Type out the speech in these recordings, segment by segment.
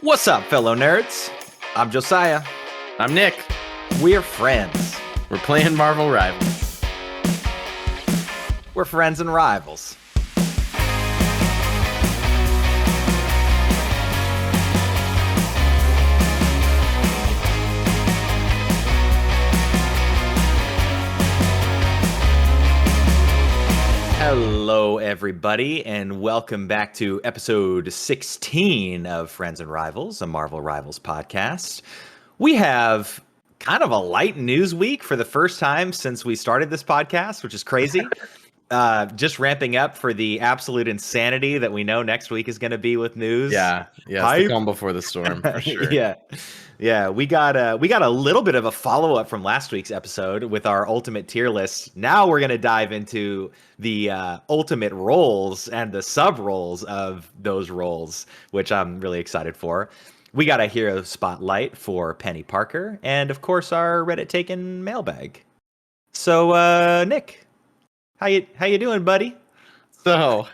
What's up, fellow nerds? I'm Josiah. I'm Nick. We're friends. We're playing Marvel Rivals. We're friends and rivals. Hello, everybody, and welcome back to episode 16 of Friends and Rivals, a Marvel Rivals podcast. We have kind of a light news week for the first time since we started this podcast, which is crazy. Just ramping up for the absolute insanity that we know next week is going to be with news. Yeah, it's the calm before the storm, for sure. Yeah, we got a little bit of a follow-up from last week's episode with our ultimate tier list. Now we're going to dive into the ultimate roles and the sub-roles of those roles, which I'm really excited for. We got a hero spotlight for Peni Parker, and of course our Reddit taken mailbag. So, Nick, how you doing, buddy? So,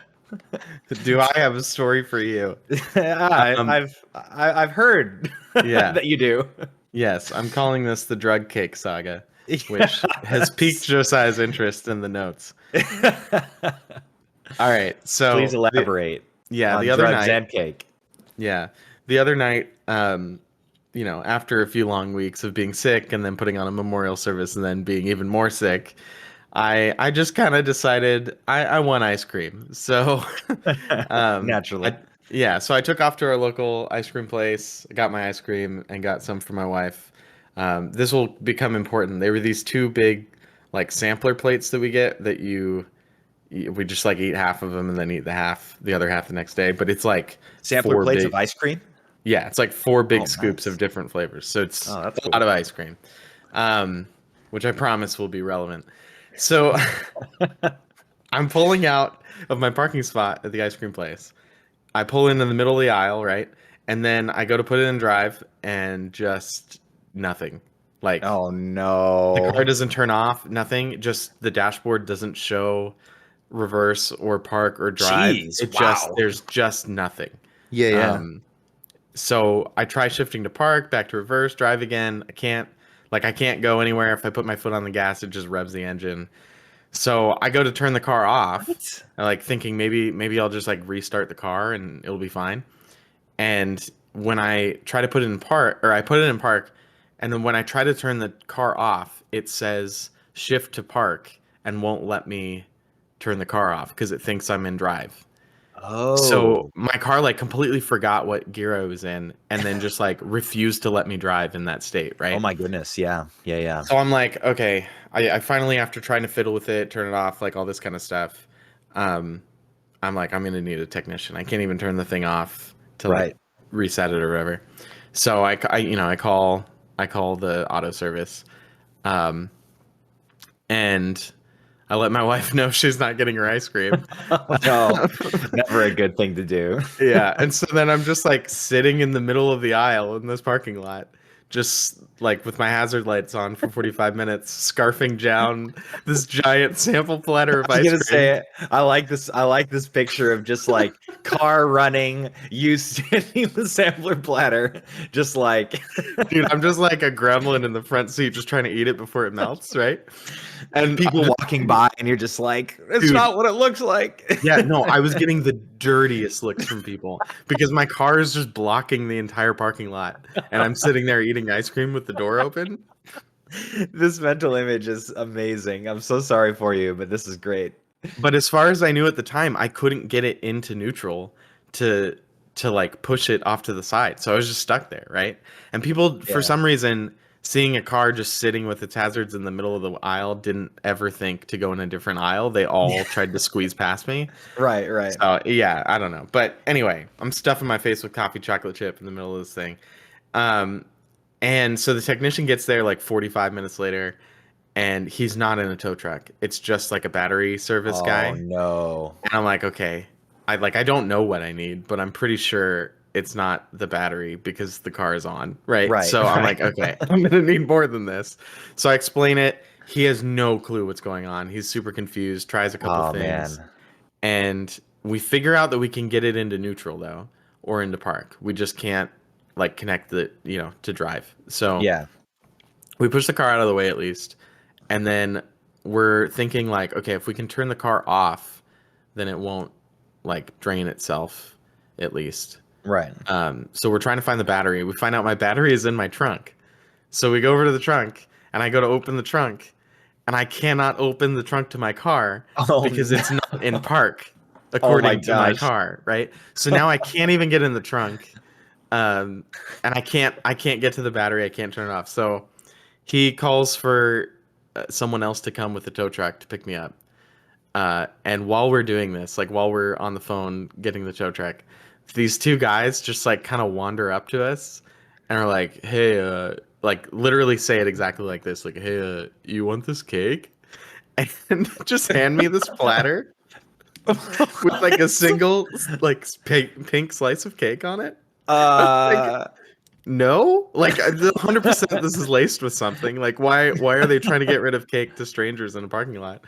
do I have a story for you? I've heard that you do. Yes, I'm calling this the drug cake saga, which has piqued Josiah's interest in the notes. All right, so please elaborate. The other drugs night and cake. Yeah, the other night, after a few long weeks of being sick and then putting on a memorial service and then being even more sick, I just kind of decided I want ice cream. So naturally. So I took off to our local ice cream place, got my ice cream and got some for my wife. This will become important. They were these two big like sampler plates that we get that we just like eat half of them and then eat the other half the next day. But it's like sampler plates of ice cream? Yeah, it's like 4 big scoops of different flavors. So it's a lot of ice cream, which I promise will be relevant. So I'm pulling out of my parking spot at the ice cream place. I pull into the middle of the aisle, right? And then I go to put it in drive and just nothing. Like, oh no. The car doesn't turn off, nothing. Just the dashboard doesn't show reverse or park or drive. Jeez, There's just nothing. Yeah. So I try shifting to park, back to reverse, drive again. I can't go anywhere. If I put my foot on the gas, it just revs the engine. So I go to turn the car off, thinking maybe I'll just like restart the car and it'll be fine. And when I try to put it in park, and then when I try to turn the car off, it says shift to park and won't let me turn the car off because it thinks I'm in drive. Oh. So my car like completely forgot what gear I was in and then just like refused to let me drive in that state, right? Oh my goodness, yeah. So I'm like, okay, I finally, after trying to fiddle with it, turn it off, like all this kind of stuff, I'm like, I'm gonna need a technician. I can't even turn the thing off to like reset it or whatever. So I call the auto service, and I let my wife know she's not getting her ice cream. No, never a good thing to do. Yeah, and so then I'm just like sitting in the middle of the aisle in this parking lot, just like with my hazard lights on for 45 minutes, scarfing down this giant sample platter of ice cream. Say, I like this picture of just like car running, you standing the sampler platter, just like dude, I'm just like a gremlin in the front seat, just trying to eat it before it melts, right? And people walking by, and you're just like, it's not what it looks like. Yeah, no, I was getting the dirtiest looks from people because my car is just blocking the entire parking lot, and I'm sitting there eating ice cream with the door open. This mental image is amazing. I'm so sorry for you, but this is great. But as far as I knew at the time, I couldn't get it into neutral to like push it off to the side. So I was just stuck there, right? And people, for some reason, seeing a car just sitting with its hazards in the middle of the aisle didn't ever think to go in a different aisle. They all tried to squeeze past me. Right. So, yeah, I don't know. But anyway, I'm stuffing my face with coffee chocolate chip in the middle of this thing. And so the technician gets there like 45 minutes later, and he's not in a tow truck. It's just like a battery service guy. Oh, no. And I'm like, okay, I don't know what I need, but I'm pretty sure it's not the battery because the car is on, right? So I'm like, okay, I'm gonna need more than this. So I explain it. He has no clue what's going on. He's super confused, tries a couple things. Man. And we figure out that we can get it into neutral though, or into park. We just can't like connect the, to drive. So Yeah. we push the car out of the way at least, and then we're thinking like, okay, if we can turn the car off, then it won't like drain itself at least. Right. So we're trying to find the battery. We find out my battery is in my trunk. So we go over to the trunk, and I go to open the trunk, and I cannot open the trunk to my car Oh, because no. it's not in park Oh my according to my gosh. car, right? So now I can't even get in the trunk, and I can't get to the battery. I can't turn it off. So he calls for someone else to come with the tow truck to pick me up. And while we're doing this, like while we're on the phone getting the tow truck, these two guys just like kind of wander up to us and are like, "Hey, like literally say it exactly like this, like, hey, you want this cake?" And just hand me this platter with like a single like pink slice of cake on it. Like, no, like 100% this is laced with something. Like, why are they trying to get rid of cake to strangers in a parking lot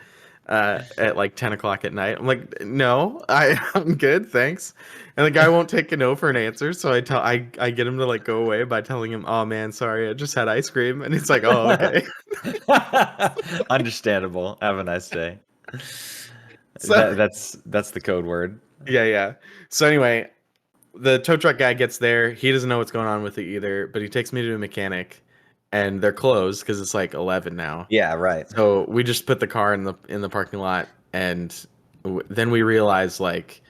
at like 10 o'clock at night? I'm like, no, I'm good, thanks. And the guy won't take a no for an answer, so I get him to like go away by telling him, oh man, sorry, I just had ice cream, and he's like, oh okay. Understandable. Have a nice day. So That's the code word. yeah. So anyway, the tow truck guy gets there. He doesn't know what's going on with it either, but he takes me to a mechanic, and they're closed because it's like 11 now. Yeah, right. So we just put the car in the parking lot, and then we realized like,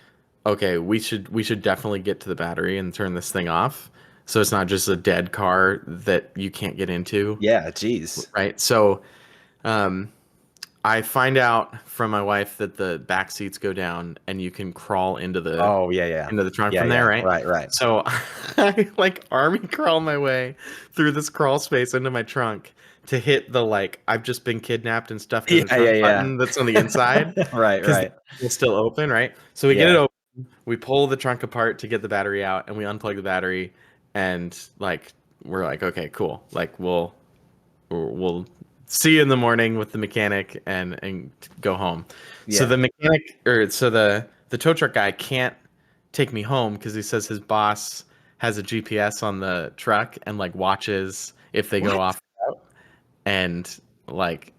okay, we should definitely get to the battery and turn this thing off, so it's not just a dead car that you can't get into, Yeah, geez. right? So, um, I find out from my wife that the back seats go down and you can crawl into the Oh, yeah. trunk Yeah, from there, yeah. right? Right. So I like army crawl my way through this crawl space into my trunk to hit the like I've just been kidnapped and stuffed in the trunk Yeah. button that's on the inside because Right. it's still open, right? So we get it Yeah. open, we pull the trunk apart to get the battery out, and we unplug the battery, and like we're like, okay, cool, like we'll see you in the morning with the mechanic and go home. So Yeah. the mechanic the tow truck guy can't take me home because he says his boss has a GPS on the truck and like watches if they go What? off route. And like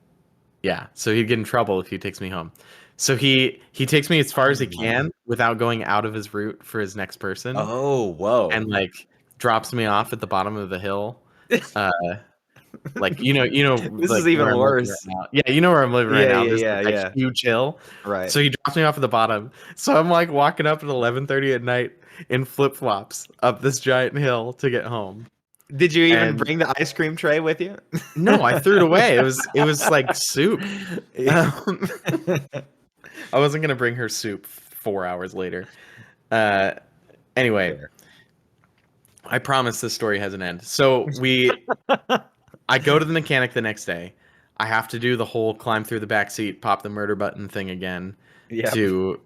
yeah, so he'd get in trouble if he takes me home. So he takes me as far as he can without going out of his route for his next person, Oh, whoa. and like drops me off at the bottom of the hill. Uh, like This like is even where I'm living worse. right now. Yeah, you know where I'm living right now. There's like that Yeah. huge hill. Right. So he drops me off at the bottom. So I'm like walking up at 11:30 at night in flip flops up this giant hill to get home. Did you even And bring the ice cream tray with you? no, I threw it away. It was like soup. Um, I wasn't gonna bring her soup 4 hours later. Uh, anyway, Fair. I promise this story has an end. So I go to the mechanic the next day. I have to do the whole climb through the back seat, pop the murder button thing again Yeah. to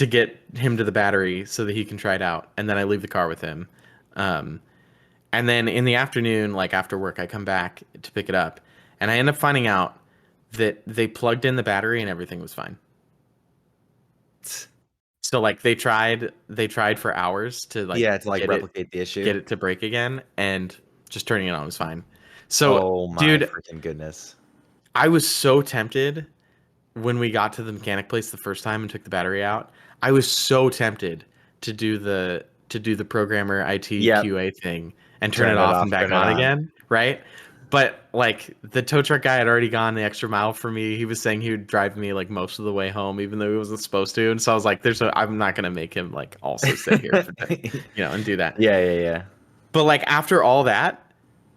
get him to the battery so that he can try it out. And then I leave the car with him. And then in the afternoon, like after work, I come back to pick it up, and I end up finding out that they plugged in the battery and everything was fine. So like they tried for hours to like Yeah, to like get replicate the issue. it to break again, and just turning it on was fine. So Oh my dude, freaking goodness. I was so tempted when we got to the mechanic place the first time and took the battery out. I was so tempted to do the programmer IT Yep. QA thing and turn it off and back turn it on again, right? But like the tow truck guy had already gone the extra mile for me. He was saying he would drive me like most of the way home, even though he wasn't supposed to. And so I was like, I'm not gonna make him like also sit here for and do that. Yeah. But like after all that,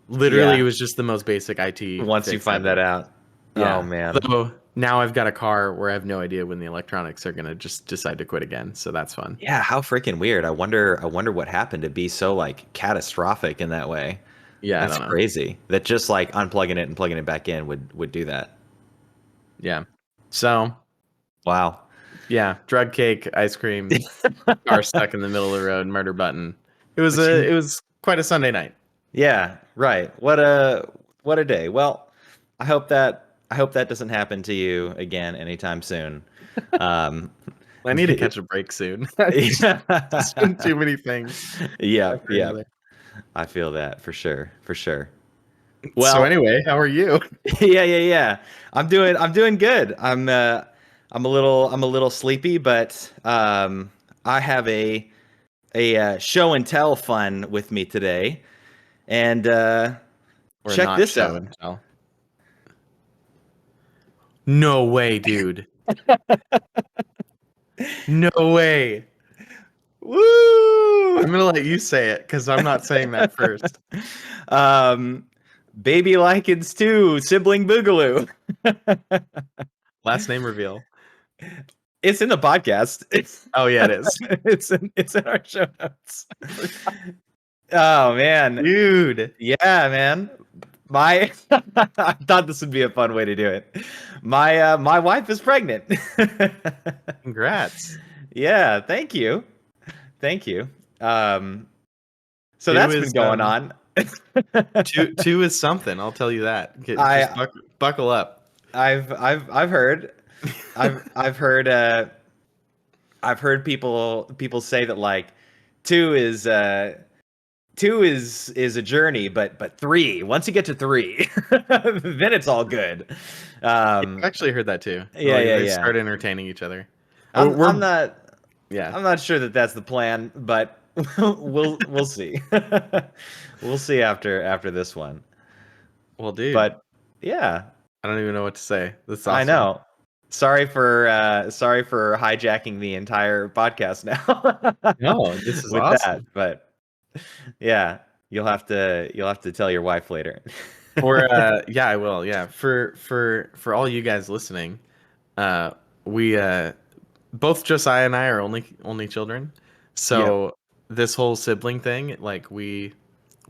literally Yeah. it was just the most basic IT. Once you fix find ever. that out. Yeah. Oh man. So now I've got a car where I have no idea when the electronics are gonna just decide to quit again. So that's fun. Yeah, how freaking weird. I wonder what happened to be so like catastrophic in that way. Yeah, That's I don't know. crazy. That just like unplugging it and plugging it back in would do that. Yeah. So Wow. yeah, drug cake, ice cream, car stuck in the middle of the road, murder button. It was But you- it was quite a Sunday night. Yeah, right. What a day. Well, I hope that doesn't happen to you again anytime soon. I need to catch a break soon. It's been too many things. Yeah. after another. I feel that for sure, for sure. So Well, anyway, how are you? yeah. I'm doing good. I'm a little sleepy, but I have a show and tell fun with me today, and Or check not this show out. and tell? No way, dude. No way. Woo! I'm gonna let you say it because I'm not saying that first. um, Baby Likens 2, Sibling Boogaloo. Last name reveal. It's in the podcast. It's Oh yeah, it is. it's in our show notes. Oh man. Dude. Yeah, man. My I thought this would be a fun way to do it. My wife is pregnant. Congrats. Yeah, thank you. Thank you. Um so Two that's been is going on. two is something. I'll tell you that. Just I buckle up. I've heard I've heard people say that like two is two is a journey, but three, once you get to three, then it's all good. I've actually heard that too. Yeah, Like yeah, they yeah. start entertaining each other. I'm We're I'm not yeah. I'm not sure that that's the plan, but we'll see. We'll see after this one. Well, dude, But yeah, I don't even know what to say. That's I awesome. know. Sorry for hijacking the entire podcast now No, this is with that, awesome. but yeah, you'll have to tell your wife later. For yeah, I will. Yeah, for all you guys listening, we both Josiah and I are only children, Yep. so this whole sibling thing, like we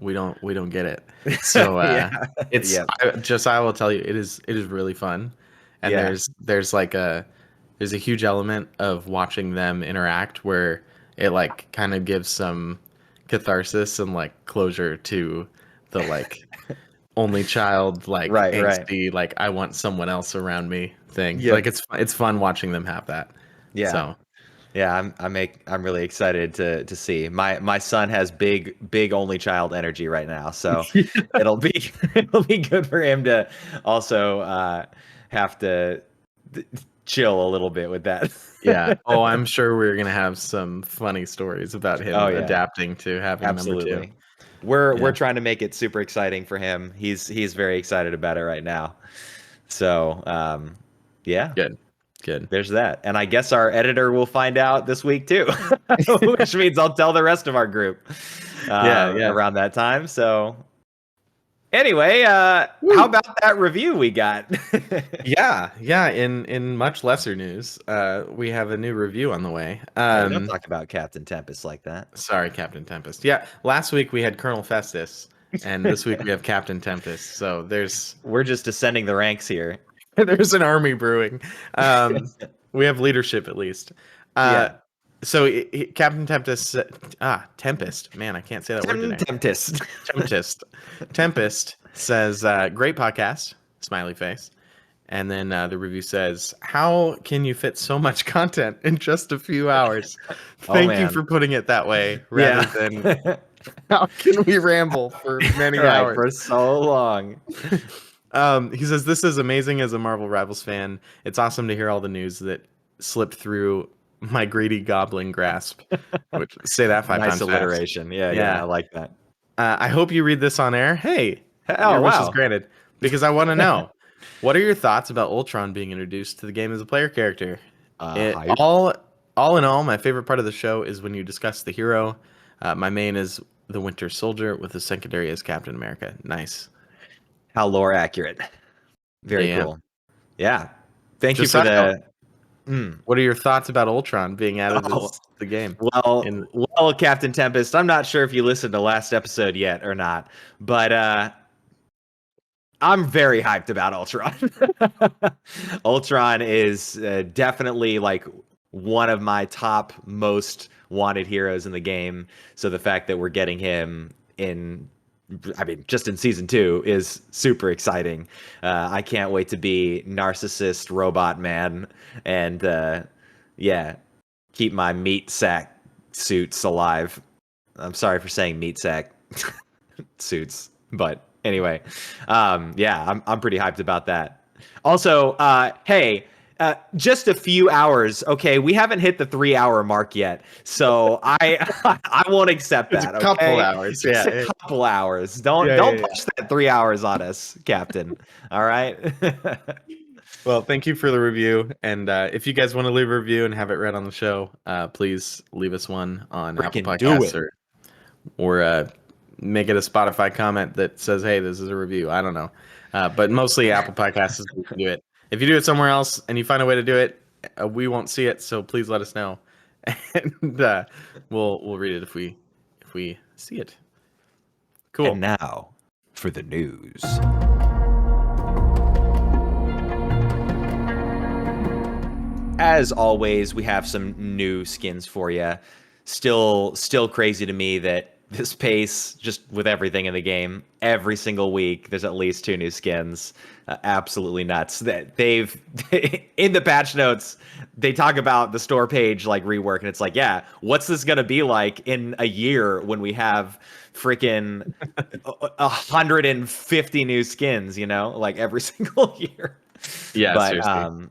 don't get it. So Yeah. it's Yep. Josiah will tell you it is really fun, and Yeah. there's a huge element of watching them interact where it like kind of gives some catharsis and like closure to the like only child like Right. angsty like I want someone else around me thing. Yep. Like it's fun watching them have that. Yeah. So Yeah, I'm really excited to see. My son has big only child energy right now, so it'll be it'll be good for him to also have to chill a little bit with that. yeah. Oh, I'm sure we're gonna have some funny stories about Oh him yeah, adapting to having number two. absolutely. We're Yeah. trying to make it super exciting for him. He's very excited about it right now. So, yeah, Good. Good. there's that. And I guess our editor will find out this week too, which means I'll tell the rest of our group Yeah. around that time. So anyway, how Woo. about that review we got? Yeah. In much lesser news, we have a new review on the way. Hey, don't talk about Captain Tempest like that. Sorry, Captain Tempest. Yeah, last week we had Colonel Festus, and this week we have Captain Tempest. So We're just descending the ranks here. there's an army brewing. We have leadership at least. Uh, Yeah. so Captain Tempest, Tempest. Man, I can't say that word today. Tempest. Tempest says, "Great podcast." Smiley face. And then the review says, "How can you fit so much content in just a few hours?" Oh, Thank you man. for putting it that way, rather than how can we ramble for many Right, hours. for so long. He says, "This is amazing as a Marvel Rivals fan. It's awesome to hear all the news that slipped through my greedy goblin grasp." Which say that five Nice times fast. alliteration. Yeah, I like that. I hope you read this on air. Hey, Oh, your wish is wow. granted. Because I want to know, what are your thoughts about Ultron being introduced to the game as a player character? Hype. All in all, my favorite part of the show is when you discuss the hero. My main is the Winter Soldier with the secondary as Captain America. Nice. How lore accurate. Very Yeah. cool. Yeah. Thank you for Josiah, the. what are your thoughts about Ultron being added Oh, to the game? well, Captain Tempest. I'm not sure if you listened to last episode yet or not, but I'm very hyped about Ultron. Ultron is definitely like one of my top most wanted heroes in the game. So the fact that we're getting him just in season 2 is super exciting. I can't wait to be narcissist robot man and yeah, keep my meat sack suits alive. I'm sorry for saying meat sack. suits. But anyway, yeah, I'm pretty hyped about that. Also, hey, just a few hours. Okay, we haven't hit the 3 hour mark yet, so I I won't accept It's a that. couple Okay, hours. just a Yeah. couple hours. Yeah. Don't push that 3 hours on us, Captain. All right. Well, thank you for the review. And if you guys want to leave a review and have it read on the show, please leave us one on Apple Freaking do Podcasts it. or make it a Spotify comment that says, "Hey, this is a review." I don't know, but mostly Apple Podcasts is where you can do it. If you do it somewhere else and you find a way to do it, we won't see it. So please let us know, and we'll read it if we see it. Cool. And now for the news. As always, we have some new skins for you. Still crazy to me that this pace, just with everything in the game, every single week there's at least 2 new skins. Absolutely nuts. That they've in the patch notes they talk about the store page like rework, and it's like, yeah, what's this gonna be like in a year when we have freaking 150 new skins? You know, like every single year. Yeah, But seriously.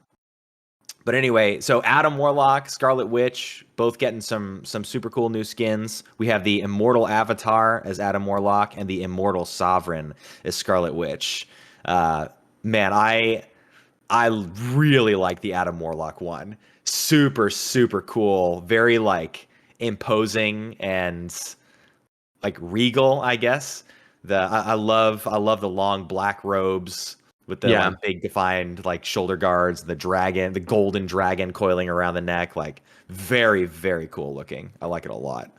but anyway, so Adam Warlock, Scarlet Witch, both getting some super cool new skins. We have the Immortal Avatar as Adam Warlock and the Immortal Sovereign as Scarlet Witch. Man, I really like the Adam Warlock one. Super cool. Very like imposing and like regal, I guess. I love the long black robes with the Yeah. like big defined like shoulder guards, the dragon, the golden dragon coiling around the neck, like very cool looking. I like it a lot.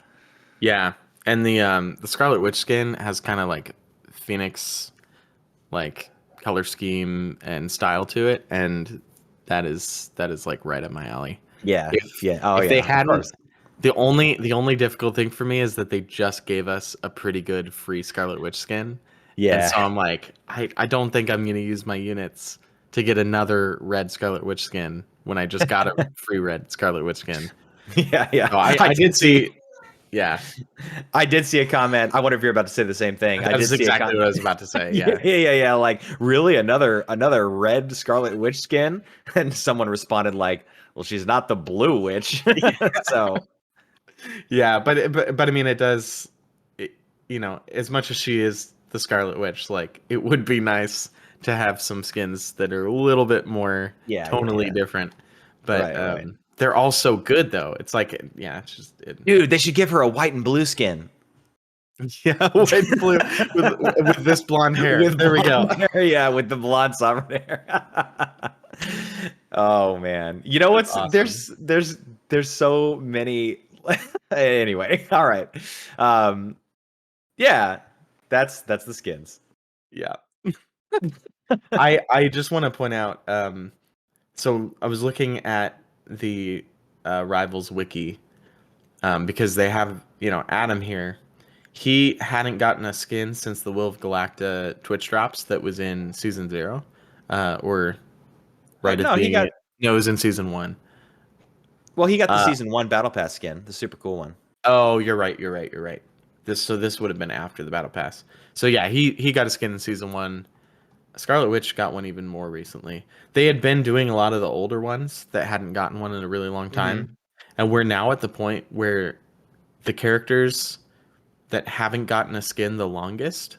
Yeah, and the Scarlet Witch skin has kind of like Phoenix like color scheme and style to it, and that is like right up my alley. Yeah, If yeah. Oh if they yeah, of hadn't, course. the only difficult thing for me is that they just gave us a pretty good free Scarlet Witch skin, and Yeah. so I'm like, I don't think I'm gonna use my units to get another red Scarlet Witch skin when I just got a free red Scarlet Witch skin. Yeah. So I I I did did see see, yeah, I did see a comment. I wonder if you're about to say the same thing. I that did is see a exactly comment. what I was about to say. Yeah, Yeah. yeah. Like, really? Another red Scarlet Witch skin? And someone responded like, "Well, she's not the blue witch." So, Yeah, but I mean, it does, as much as she is the Scarlet Witch, like it would be nice to have some skins that are a little bit more yeah. tonally different. But Right. they're all so good though. It's like, yeah, it's just Dude, they should give her a white and blue skin. yeah, white and blue with this blonde hair. With There we go. blonde hair, yeah, with the blonde sovereign hair. Oh man. You know That's what's awesome. there's so many anyway. All right. Um yeah, that's the skins. Yeah. I just want to point out, so I was looking at the Rivals wiki, because they have, Adam here. He hadn't gotten a skin since the Will of Galacta Twitch drops that was in season 0, or right at No, he got the no, it was in season 1. well, he got the Uh, season 1 battle pass skin, the super cool one. oh, you're right. This would have been after the battle pass. So yeah, he got a skin in season 1. Scarlet Witch got one even more recently. They had been doing a lot of the older ones that hadn't gotten one in a really long time, Mhm. and we're now at the point where the characters that haven't gotten a skin the longest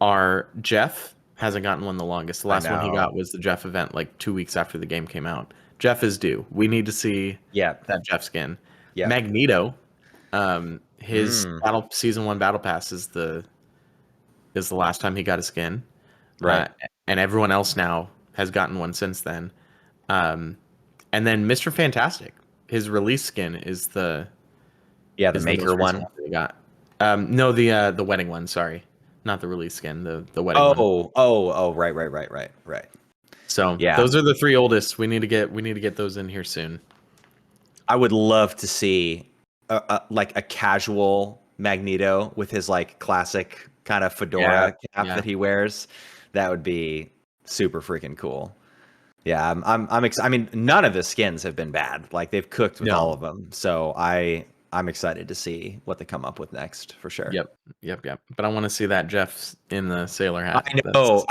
are Jeff hasn't gotten one the longest. The I last one he got know. was the Jeff event like 2 weeks after the game came out. Jeff is due. We need to see Yeah. that Jeff skin. Yeah. Magneto, his Mm, season 1 battle pass is the last time he got a skin, uh, right. and everyone else now has gotten one since then. Um, and then Mr. Fantastic, his release skin Yeah, the is the maker most recent one. one that he got. No, the wedding one. Sorry, not the release skin. The wedding one. Oh, right. So Yeah. those are the 3 oldest. We need to get those in here soon. I would love to see like a casual Magneto with his like classic kind of Yeah, fedora cap yeah. that he wears. That would be super freaking cool. Yeah, I'm excited. I mean, none of the skins have been bad. Like they've cooked with all No, of them. So I I'm excited to see what they come up with next for sure. Yep. But I want to see that Jeff in the sailor hat. I know.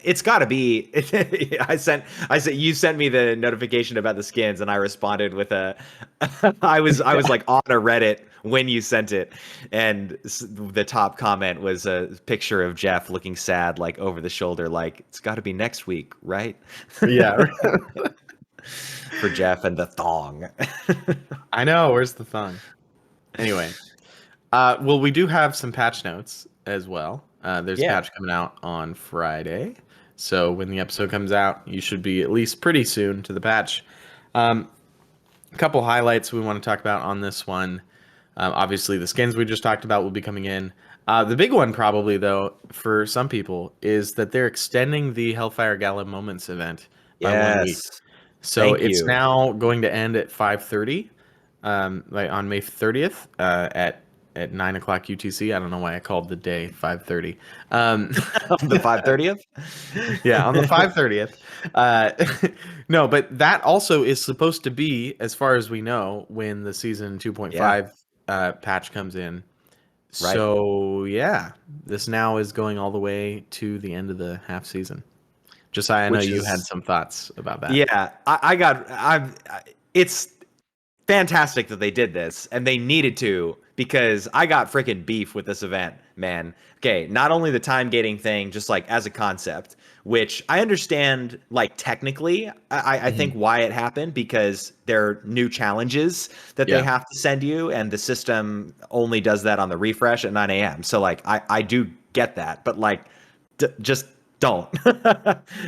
It's got to be. I said you sent me the notification about the skins, and I responded with a. I was like on a Reddit when you sent it, and the top comment was a picture of Jeff looking sad, like over the shoulder, like it's got to be next week, right? Yeah. For Jeff and the thong. I know. Where's the thong? Anyway, well, we do have some patch notes as well. There's a patch coming out on Friday. So when the episode comes out, you should be at least pretty soon to the patch. A couple highlights we want to talk about on this one. Obviously, the skins we just talked about will be coming in. The big one probably, though, for some people, is that they're extending the Hellfire Gala Moments event by 1 week. So it's now going to end at 5:30, like on May 30th, at 9 o'clock UTC. I don't know why I called the day 5:30. The 5:30th? Yeah, on the 5:30th. No, but that also is supposed to be, as far as we know, when the season 2.5 patch comes in. Right. So yeah, this now is going all the way to the end of the half season. Josiah, I know you had some thoughts about that. Yeah, it's fantastic that they did this, and they needed to, because I got freaking beef with this event, man. Okay, not only the time gating thing, just like as a concept, which I understand, like technically, I think why it happened, because there are new challenges that they have to send you, and the system only does that on the refresh at 9 a.m. So like, I do get that, but like, just don't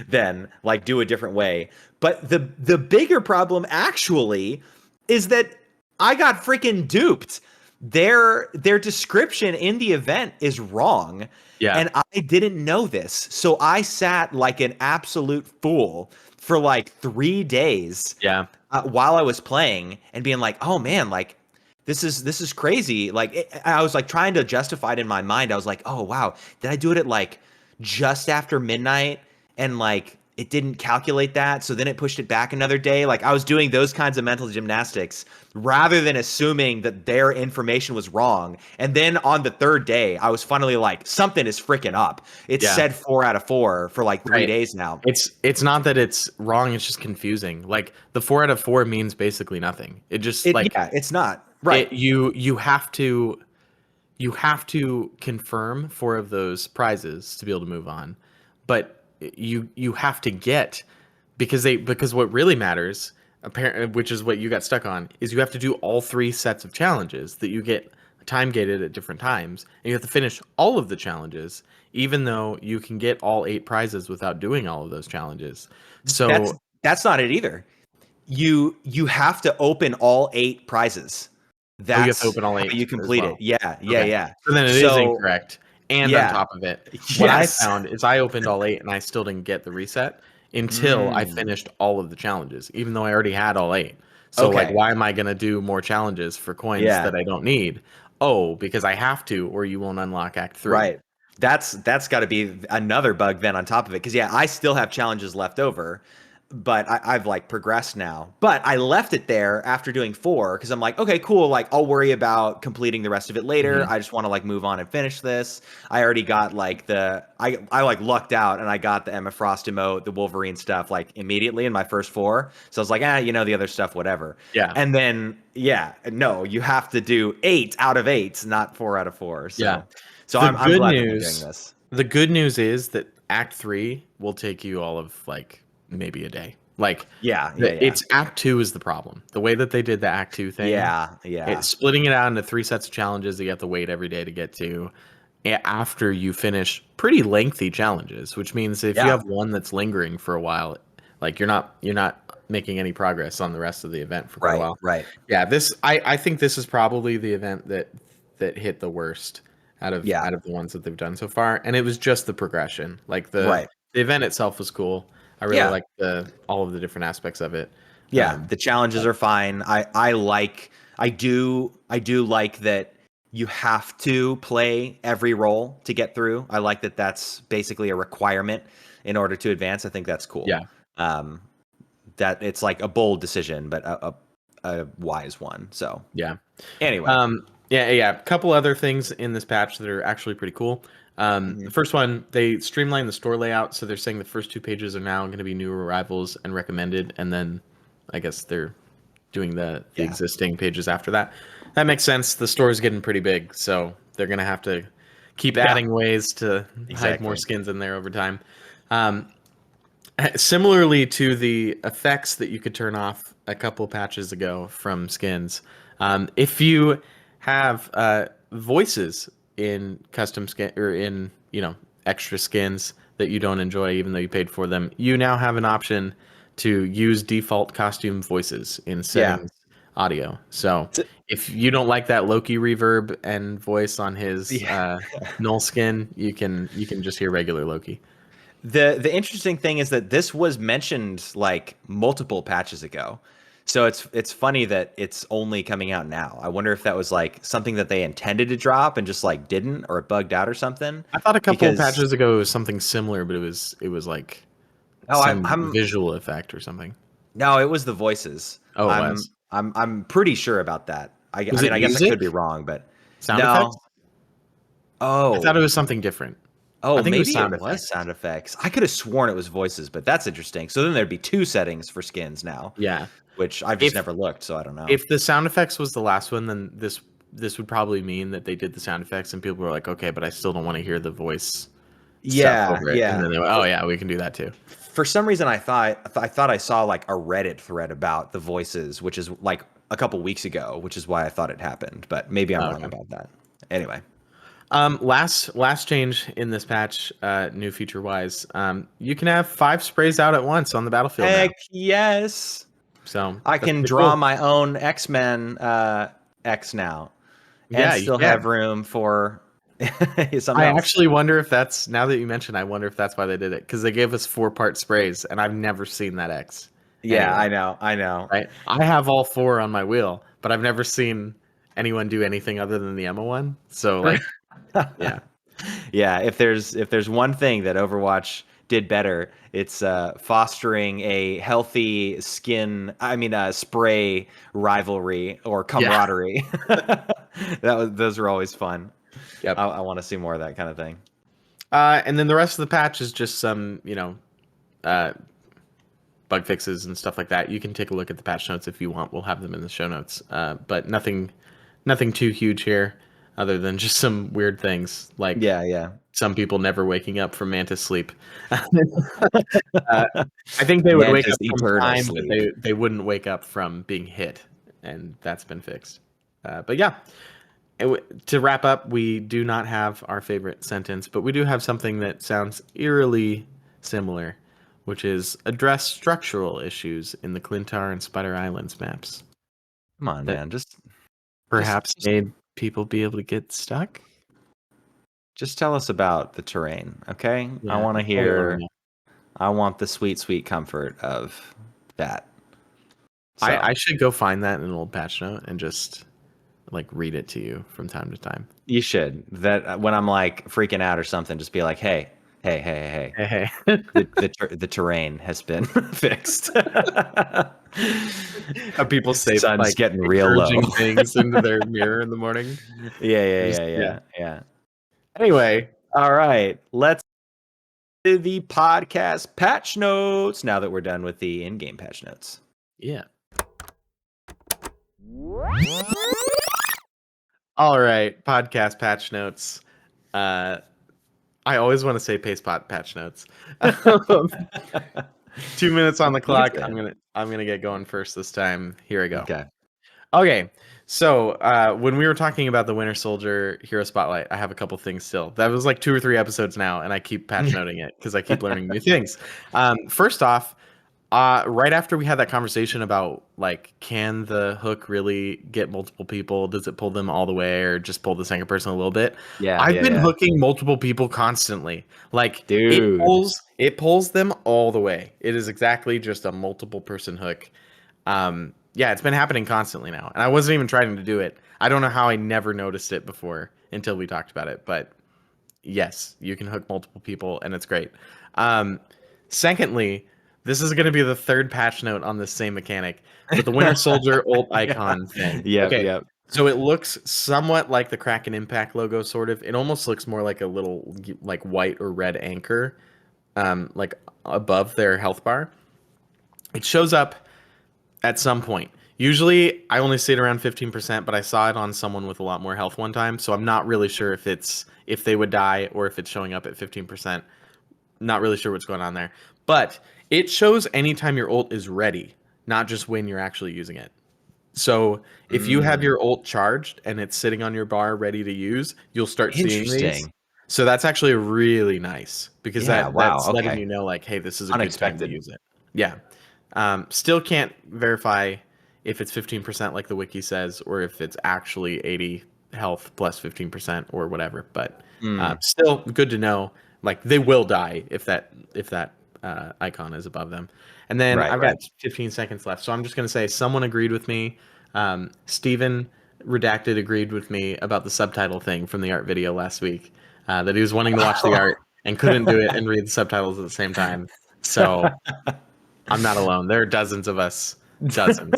then like do a different way. But the bigger problem actually is that I got freaking duped. Their description in the event is wrong. Yeah. And I didn't know this. So I sat like an absolute fool for like 3 days. Yeah. While I was playing and being like, oh man, like this is crazy. Like I was like trying to justify it in my mind. I was like, oh wow, did I do it at like just after midnight, and like it didn't calculate that, so then it pushed it back another day? Like I was doing those kinds of mental gymnastics rather than assuming that their information was wrong. And then on the third day, I was finally like, something is freaking up. It said 4 out of 4 for like 3 days now. It's not that it's wrong, it's just confusing. Like the 4 out of 4 means basically nothing. It just it's not right. You have to confirm 4 of those prizes to be able to move on, but you have to get, because what really matters, apparently, which is what you got stuck on, is you have to do all 3 sets of challenges that you get time gated at different times, and you have to finish all of the challenges, even though you can get all 8 prizes without doing all of those challenges. So that's not it either. You have to open all 8 prizes. That's you have to open all 8. You complete it. Yeah. So then it is incorrect. And on top of it, what I found is I opened all 8 and I still didn't get the reset until I finished all of the challenges, even though I already had all 8. So like, why am I going to do more challenges for coins that I don't need? Oh, because I have to, or you won't unlock Act 3. Right. That's got to be another bug then on top of it. Because I still have challenges left over, but I've like progressed now. But I left it there after doing 4 because I'm like, okay, cool. Like I'll worry about completing the rest of it later. I just want to like move on and finish this. I already got like I like lucked out and I got the Emma Frost emote, the Wolverine stuff like immediately in my first 4. So I was like, the other stuff, whatever. Yeah. And then no, you have to do 8 out of 8, not 4 out of 4. So so I'm glad that you're doing this. The good news is that Act 3 will take you all of like maybe a day. Like it's Act 2 is the problem. The way that they did the Act 2 thing. It's splitting it out into 3 sets of challenges that you have to wait every day to get to after you finish pretty lengthy challenges, which means if you have one that's lingering for a while, like you're not making any progress on the rest of the event for quite a while. Right. Yeah, I think this is probably the event that hit the worst out of the ones that they've done so far, and it was just the progression. Like the event itself was cool. I really like all of the different aspects of it. Yeah, the challenges are fine. I do like that you have to play every role to get through. I like that that's basically a requirement in order to advance. I think that's cool. Yeah. That it's like a bold decision, but a wise one. So Yeah. anyway, A couple other things in this patch that are actually pretty cool. The first one, they streamlined the store layout, so they're saying the first 2 pages are now going to be new arrivals and recommended, and then I guess they're doing the existing pages after that. That makes sense. The store is getting pretty big, so they're going to have to keep adding ways to hide more skins in there over time. Similarly to the effects that you could turn off a couple patches ago from skins, if you have voices in custom skin or in extra skins that you don't enjoy, even though you paid for them, you now have an option to use default costume voices in settings audio. So if you don't like that Loki reverb and voice on his null skin, you can just hear regular Loki. The interesting thing is that this was mentioned like multiple patches ago. So it's funny that it's only coming out now. I wonder if that was like something that they intended to drop and just like didn't, or it bugged out or something. I thought a couple of patches ago it was something similar, but it was like some visual effect or something. No, it was the voices. Oh, it was. I'm pretty sure about that. I guess I could be wrong, but sound effects. Oh, I thought it was something different. Oh, maybe it was sound effects. I could have sworn it was voices, but that's interesting. So then there'd be 2 settings for skins now. Yeah, which I've just never looked, so I don't know. If the sound effects was the last one, then this would probably mean that they did the sound effects, and people were like, okay, but I still don't want to hear the voice. Yeah, yeah. And then they went, oh yeah, we can do that too. For some reason, I thought I saw like a Reddit thread about the voices, which is like a couple weeks ago, which is why I thought it happened. But maybe I'm wrong about that. Anyway. Last change in this patch, new feature wise, you can have 5 sprays out at once on the battlefield. Heck yes! So I can draw my own X-Men X now, and still have room for something else. I actually wonder if that's, now that you mentioned, I wonder if that's why they did it, because they gave us 4-part sprays, and I've never seen that X. Yeah, anyway. I know. Right? I have all 4 on my wheel, but I've never seen anyone do anything other than the Emma one. So like. Yeah. If there's one thing that Overwatch did better, it's fostering a healthy spray rivalry or camaraderie. Those are always fun. Yep. I want to see more of that kind of thing. And then the rest of the patch is just some bug fixes and stuff like that. You can take a look at the patch notes if you want. We'll have them in the show notes. But nothing too huge here, other than just some weird things like some people never waking up from Mantis sleep. I think they would wake up from time, but they wouldn't wake up from being hit, and that's been fixed. But yeah, to wrap up, we do not have our favorite sentence, but we do have something that sounds eerily similar, which is address structural issues in the Clintar and Spider Islands maps. Come on, man. Perhaps made people be able to get stuck. Just tell us about the terrain, okay? I want to hear. I want the sweet, sweet comfort of that. So. I should go find that in an old patch note and just like read it to you from time to time. You should. That when I'm like freaking out or something, just be like, hey. The terrain has been fixed. People say sun's like getting real low. Things into their mirror in the morning. Yeah. Anyway, all right. Let's do the podcast patch notes now that we're done with the in-game patch notes. Yeah. All right, podcast patch notes. I always want to say Pastepot patch notes. 2 minutes on the clock. I'm gonna get going first this time. Here I go. Okay. So when we were talking about the Winter Soldier Hero Spotlight, I have a couple things still. That was like 2 or 3 episodes now, and I keep patch noting it because I keep learning new things. First off, right after we had that conversation about like, can the hook really get multiple people? Does it pull them all the way, or just pull the second person a little bit? I've been hooking multiple people constantly. Like, dude, it pulls them all the way. It is exactly just a multiple person hook. It's been happening constantly now, and I wasn't even trying to do it. I don't know how I never noticed it before until we talked about it, but yes, you can hook multiple people, and it's great. Secondly, This is going to be the third patch note on this same mechanic, but the Winter Soldier ult icon thing. Yep, Okay, yep. so it looks somewhat like the Kraken Impact logo, sort of. It almost looks more like a little like white or red anchor, like above their health bar. It shows up at some point. Usually, I only see it around 15%, but I saw it on someone with a lot more health one time, so I'm not really sure if they would die or if it's showing up at 15%. Not really sure what's going on there. But it shows anytime your ult is ready, not just when you're actually using it. So if you have your ult charged and it's sitting on your bar ready to use, you'll start seeing these. So that's actually really nice because that's letting you know, like, hey, this is a good time to use it. Yeah. Still can't verify if it's 15% like the wiki says, or if it's actually 80 health plus 15% or whatever. But still good to know. Like, they will die if that icon is above them. And then I've got 15 seconds left, so I'm just going to say someone agreed with me. Steven Redacted agreed with me about the subtitle thing from the art video last week, that he was wanting to watch the art and couldn't do it and read the subtitles at the same time. So I'm not alone. There are dozens of us. Dozens.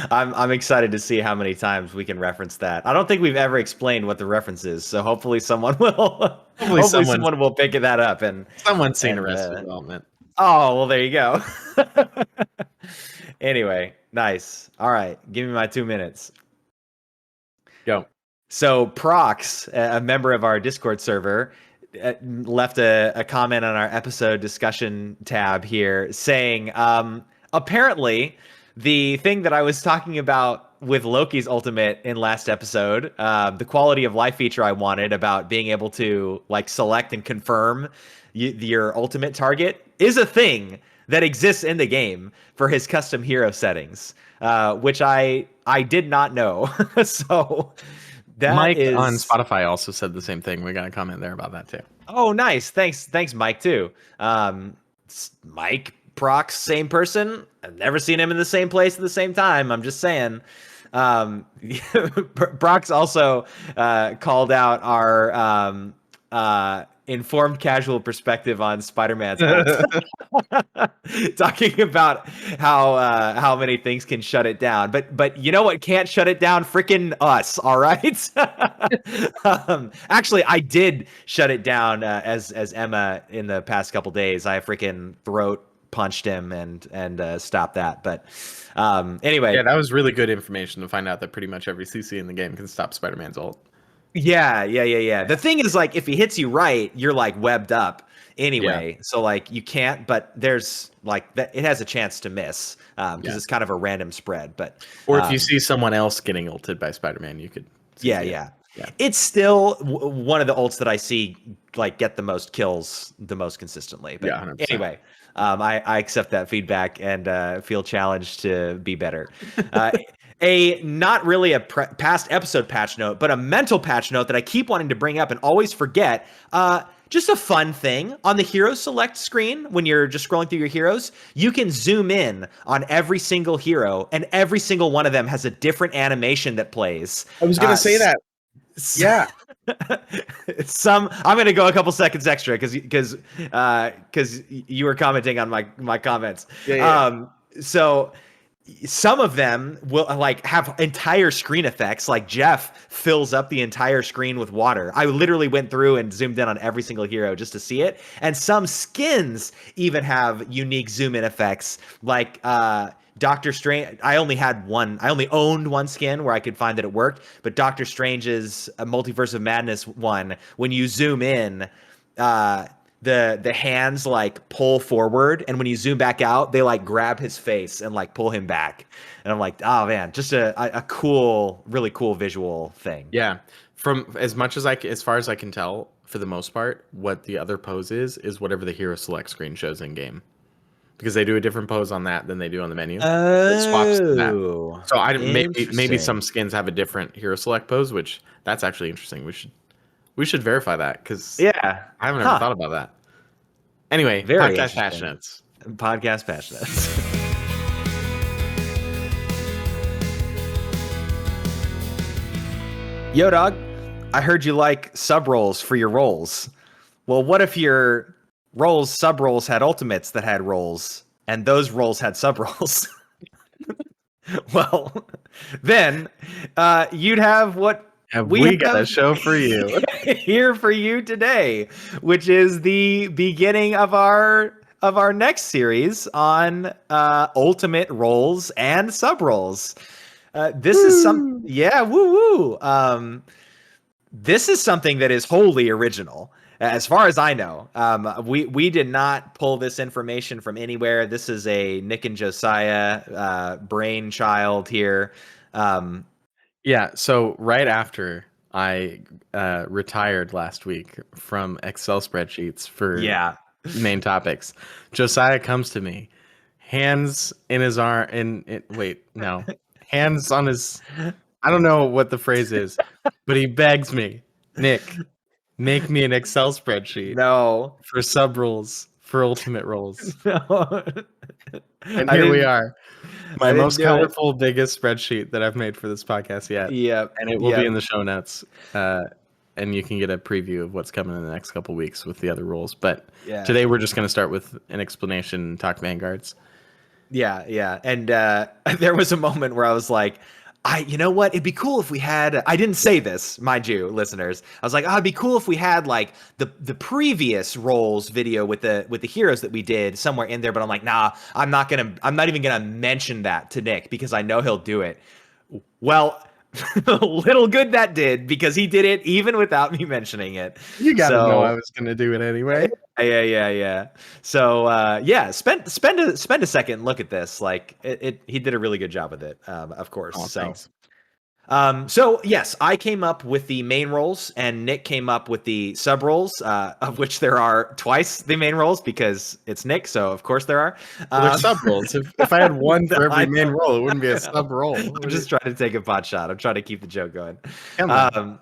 I'm excited to see how many times we can reference that. I don't think we've ever explained what the reference is, so hopefully someone will. Hopefully someone will pick that up and someone's seen Arrested Development. Oh well, there you go. Anyway, nice. All right, give me my 2 minutes. Go. So Prox, a member of our Discord server, left a comment on our episode discussion tab here saying, apparently the thing that I was talking about with Loki's ultimate in last episode, the quality of life feature I wanted about being able to like select and confirm your ultimate target, is a thing that exists in the game for his custom hero settings, which I did not know. So that Mike on Spotify also said the same thing. We got a comment there about that too. Oh, nice. Thanks, Mike too. Mike Prox, same person. I've never seen him in the same place at the same time. I'm just saying. Prox also called out our informed casual perspective on Spider-Man's ult. Talking about how many things can shut it down, but you know what can't shut it down? Freaking us! All right. Actually, I did shut it down as Emma in the past couple days. I freaking throat punched him and stopped that. But anyway, yeah, that was really good information to find out that pretty much every CC in the game can stop Spider-Man's ult. Yeah. The thing is, like, if he hits you right, you're like webbed up anyway. Yeah. So like you can't, but there's like that it has a chance to miss because it's kind of a random spread. But or if you see someone else getting ulted by Spider-Man, you could. Yeah. It's still one of the ults that I see like get the most kills the most consistently. But 100%. Anyway, I accept that feedback and feel challenged to be better. A not really a past episode patch note, but a mental patch note that I keep wanting to bring up and always forget. Just a fun thing on the hero select screen when you're just scrolling through your heroes, you can zoom in on every single hero, and every single one of them has a different animation that plays. I was gonna say that. Yeah. I'm gonna go a couple seconds extra because you were commenting on my comments. Yeah. So some of them will like have entire screen effects, like Jeff fills up the entire screen with water. I literally went through and zoomed in on every single hero just to see it. And some skins even have unique zoom in effects, like Doctor Strange. I only owned one skin where I could find that it worked, but Doctor Strange's Multiverse of Madness one, when you zoom in, the hands like pull forward, and when you zoom back out, they like grab his face and like pull him back. And I'm like, oh man, just a cool, really cool visual thing. Yeah. From as far as I can tell, for the most part, what the other pose is whatever the hero select screen shows in game. Because they do a different pose on that than they do on the menu. It swaps to that. So maybe some skins have a different hero select pose, which that's actually interesting. We should verify that because I haven't ever thought about that. Anyway, podcast passionates. Podcast passionates. Yo, dog, I heard you like subroles for your roles. Well, what if you're sub roles had ultimates that had roles, and those roles had sub roles. Well, then you'd have what Have we we got a have show for you? here for you today, which is the beginning of our next series on ultimate roles and sub roles. This is Woo! yeah, woo woo. This is something that is wholly original, as far as I know. We did not pull this information from anywhere. This is a Nick and Josiah brainchild here. Yeah, so right after I retired last week from Excel spreadsheets for Yeah. main topics, Josiah comes to me, hands in his arm, wait, no, hands on his, I don't know what the phrase is, but he begs me, Nick, make me an Excel spreadsheet No. for sub rules for ultimate roles. No. And I here we didn't are. I My didn't most do it. colorful, biggest spreadsheet that I've made for this podcast yet. Yep. And it will be Yep. in the show notes. And you can get a preview of what's coming in the next couple weeks with the other rules. But Yeah. today we're just going to start with an explanation and talk Vanguards. Yeah, yeah. And there was a moment where I was like, you know what? It'd be cool if we had. I didn't say this, mind you, listeners. I was like, it'd be cool if we had like the previous roles video with the heroes that we did somewhere in there. But I'm like, nah, I'm not even gonna mention that to Nick because I know he'll do it. Well, little good that did because he did it even without me mentioning it. You got to So, know I was going to do it anyway. yeah. So yeah, spend a second and look at this. Like he did a really good job with it, of course. Oh, So thanks. so yes, I came up with the main roles, and Nick came up with the sub roles, of which there are twice the main roles because it's Nick. So of course there are. Well, they're sub roles. If I had one for I every main know. role, it wouldn't be a sub role. I'm just trying to take a pot shot. I'm trying to keep the joke going. Come on.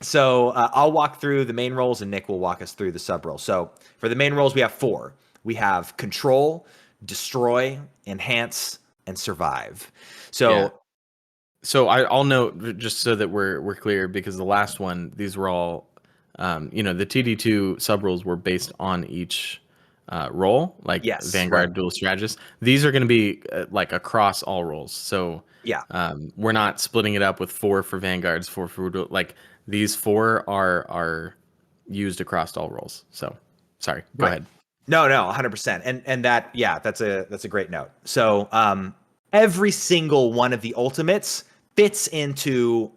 So I'll walk through the main roles, and Nick will walk us through the sub roles. So for the main roles, we have 4. We have control, destroy, enhance, and survive. So Yeah. So I'll note just so that we're clear, because the last one, these were all, the TD2 sub roles were based on each role, like Yes, Vanguard, right. Dual Strategist. These are going to be like across all roles. So Yeah. we're not splitting it up with 4 for Vanguards, 4 for like these 4 are used across all roles. So sorry, go ahead. No, 100%. And that, yeah, that's a great note. So every single one of the ultimates fits into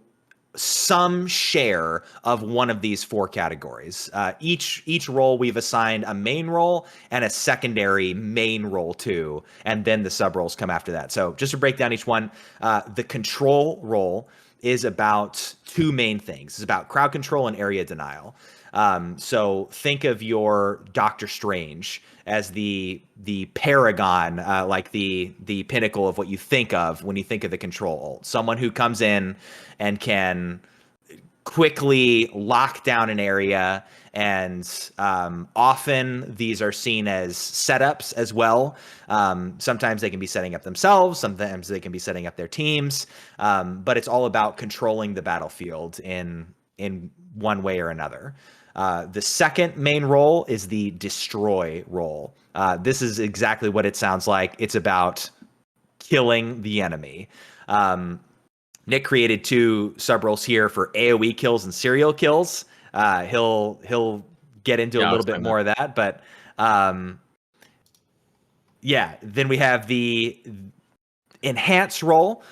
some share of one of these 4 categories. Each role we've assigned a main role and a secondary main role too, and then the sub roles come after that. So just to break down each one, the control role is about 2 main things. It's about crowd control and area denial. So think of your Doctor Strange as the paragon, like the pinnacle of what you think of when you think of the control ult. Someone who comes in and can quickly lock down an area, and often these are seen as setups as well. Sometimes they can be setting up themselves, sometimes they can be setting up their teams, but it's all about controlling the battlefield in one way or another. The second main role is the destroy role. This is exactly what it sounds like. It's about killing the enemy. Nick created 2 sub roles here for AoE kills and serial kills. He'll get into a little bit more of that, but yeah. Then we have the enhance role,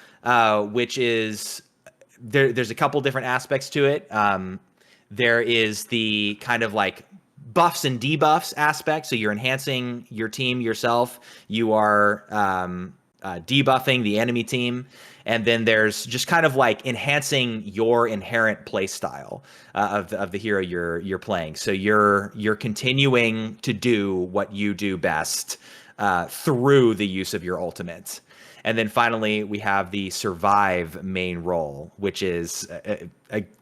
which is there's a couple different aspects to it. There is the kind of like buffs and debuffs aspect. So you're enhancing your team yourself. You are debuffing the enemy team. And then there's just kind of like enhancing your inherent play style of the hero you're playing. So you're continuing to do what you do best through the use of your ultimate. And then finally, we have the survive main role, which is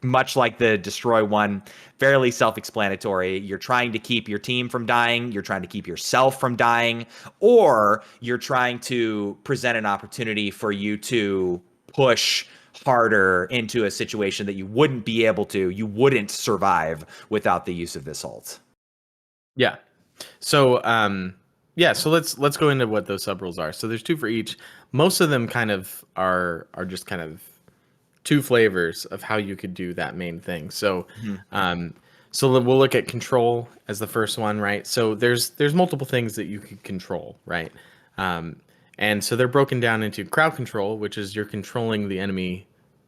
much like the destroy one, fairly self-explanatory. You're trying to keep your team from dying. You're trying to keep yourself from dying, or you're trying to present an opportunity for you to push harder into a situation that you wouldn't survive without the use of this ult. Yeah. So yeah, so let's go into what those sub rules are. So there's two for each. Most of them kind of are just kind of two flavors of how you could do that main thing. So Mhm. we'll look at control as the first one, right? So there's multiple things that you could control, right? Um, and so they're broken down into crowd control, which is you're controlling the enemy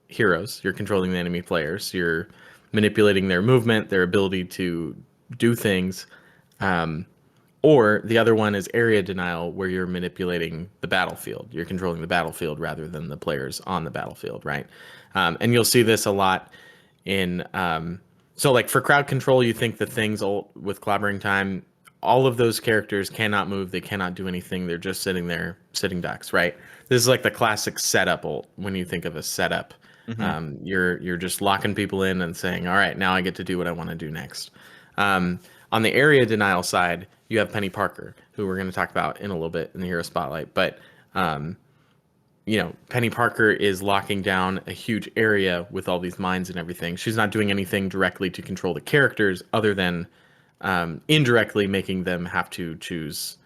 heroes, you're controlling the enemy players, you're manipulating their movement, their ability to do things. Um, or the other one is area denial, where you're manipulating the battlefield. You're controlling the battlefield rather than the players on the battlefield, right? And you'll see this a lot in. So, like for crowd control, you think the things with clobbering time, all of those characters cannot move. They cannot do anything. They're just sitting there, sitting ducks, right? This is like the classic setup ult when you think of a setup. Mhm. You're just locking people in and saying, all right, now I get to do what I want to do next. On the area denial side, you have Penny Parker, who we're going to talk about in a little bit in the Hero Spotlight. But, Penny Parker is locking down a huge area with all these mines and everything. She's not doing anything directly to control the characters other than indirectly making them have to choose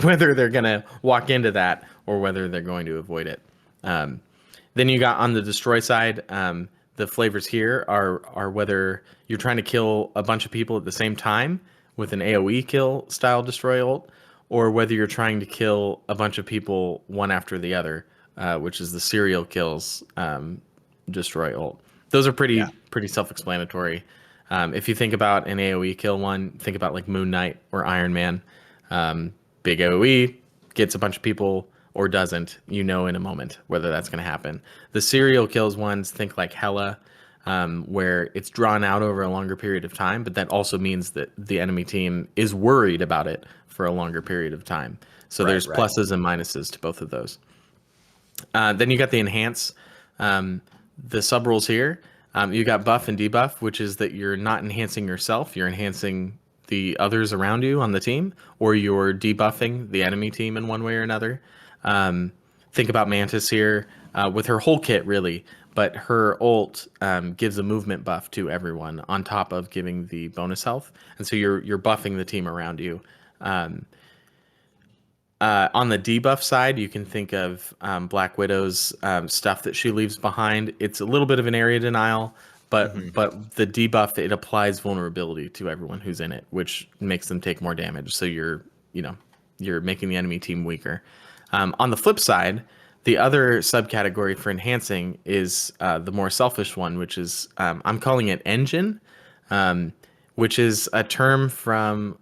whether they're going to walk into that or whether they're going to avoid it. Then you got on the destroy side, the flavors here are whether you're trying to kill a bunch of people at the same time with an AoE kill style destroy ult, or whether you're trying to kill a bunch of people one after the other, which is the serial kills destroy ult. Those are Yeah. pretty self-explanatory. If you think about an AoE kill one, think about like Moon Knight or Iron Man. Big AoE gets a bunch of people or doesn't, in a moment whether that's going to happen. The serial kills ones, think like Hela, where it's drawn out over a longer period of time, but that also means that the enemy team is worried about it for a longer period of time. So Right. there's Right. pluses and minuses to both of those. Then you got the enhance, the sub rules here. You got buff and debuff, which is that you're not enhancing yourself, you're enhancing the others around you on the team, or you're debuffing the enemy team in one way or another. Think about Mantis here with her whole kit, really, but her ult gives a movement buff to everyone on top of giving the bonus health, and so you're buffing the team around you. On the debuff side, you can think of Black Widow's stuff that she leaves behind. It's a little bit of an area denial, Mhm. but the debuff, it applies vulnerability to everyone who's in it, which makes them take more damage. So you're making the enemy team weaker. On the flip side, the other subcategory for enhancing is the more selfish one, which is I'm calling it engine, which is a term from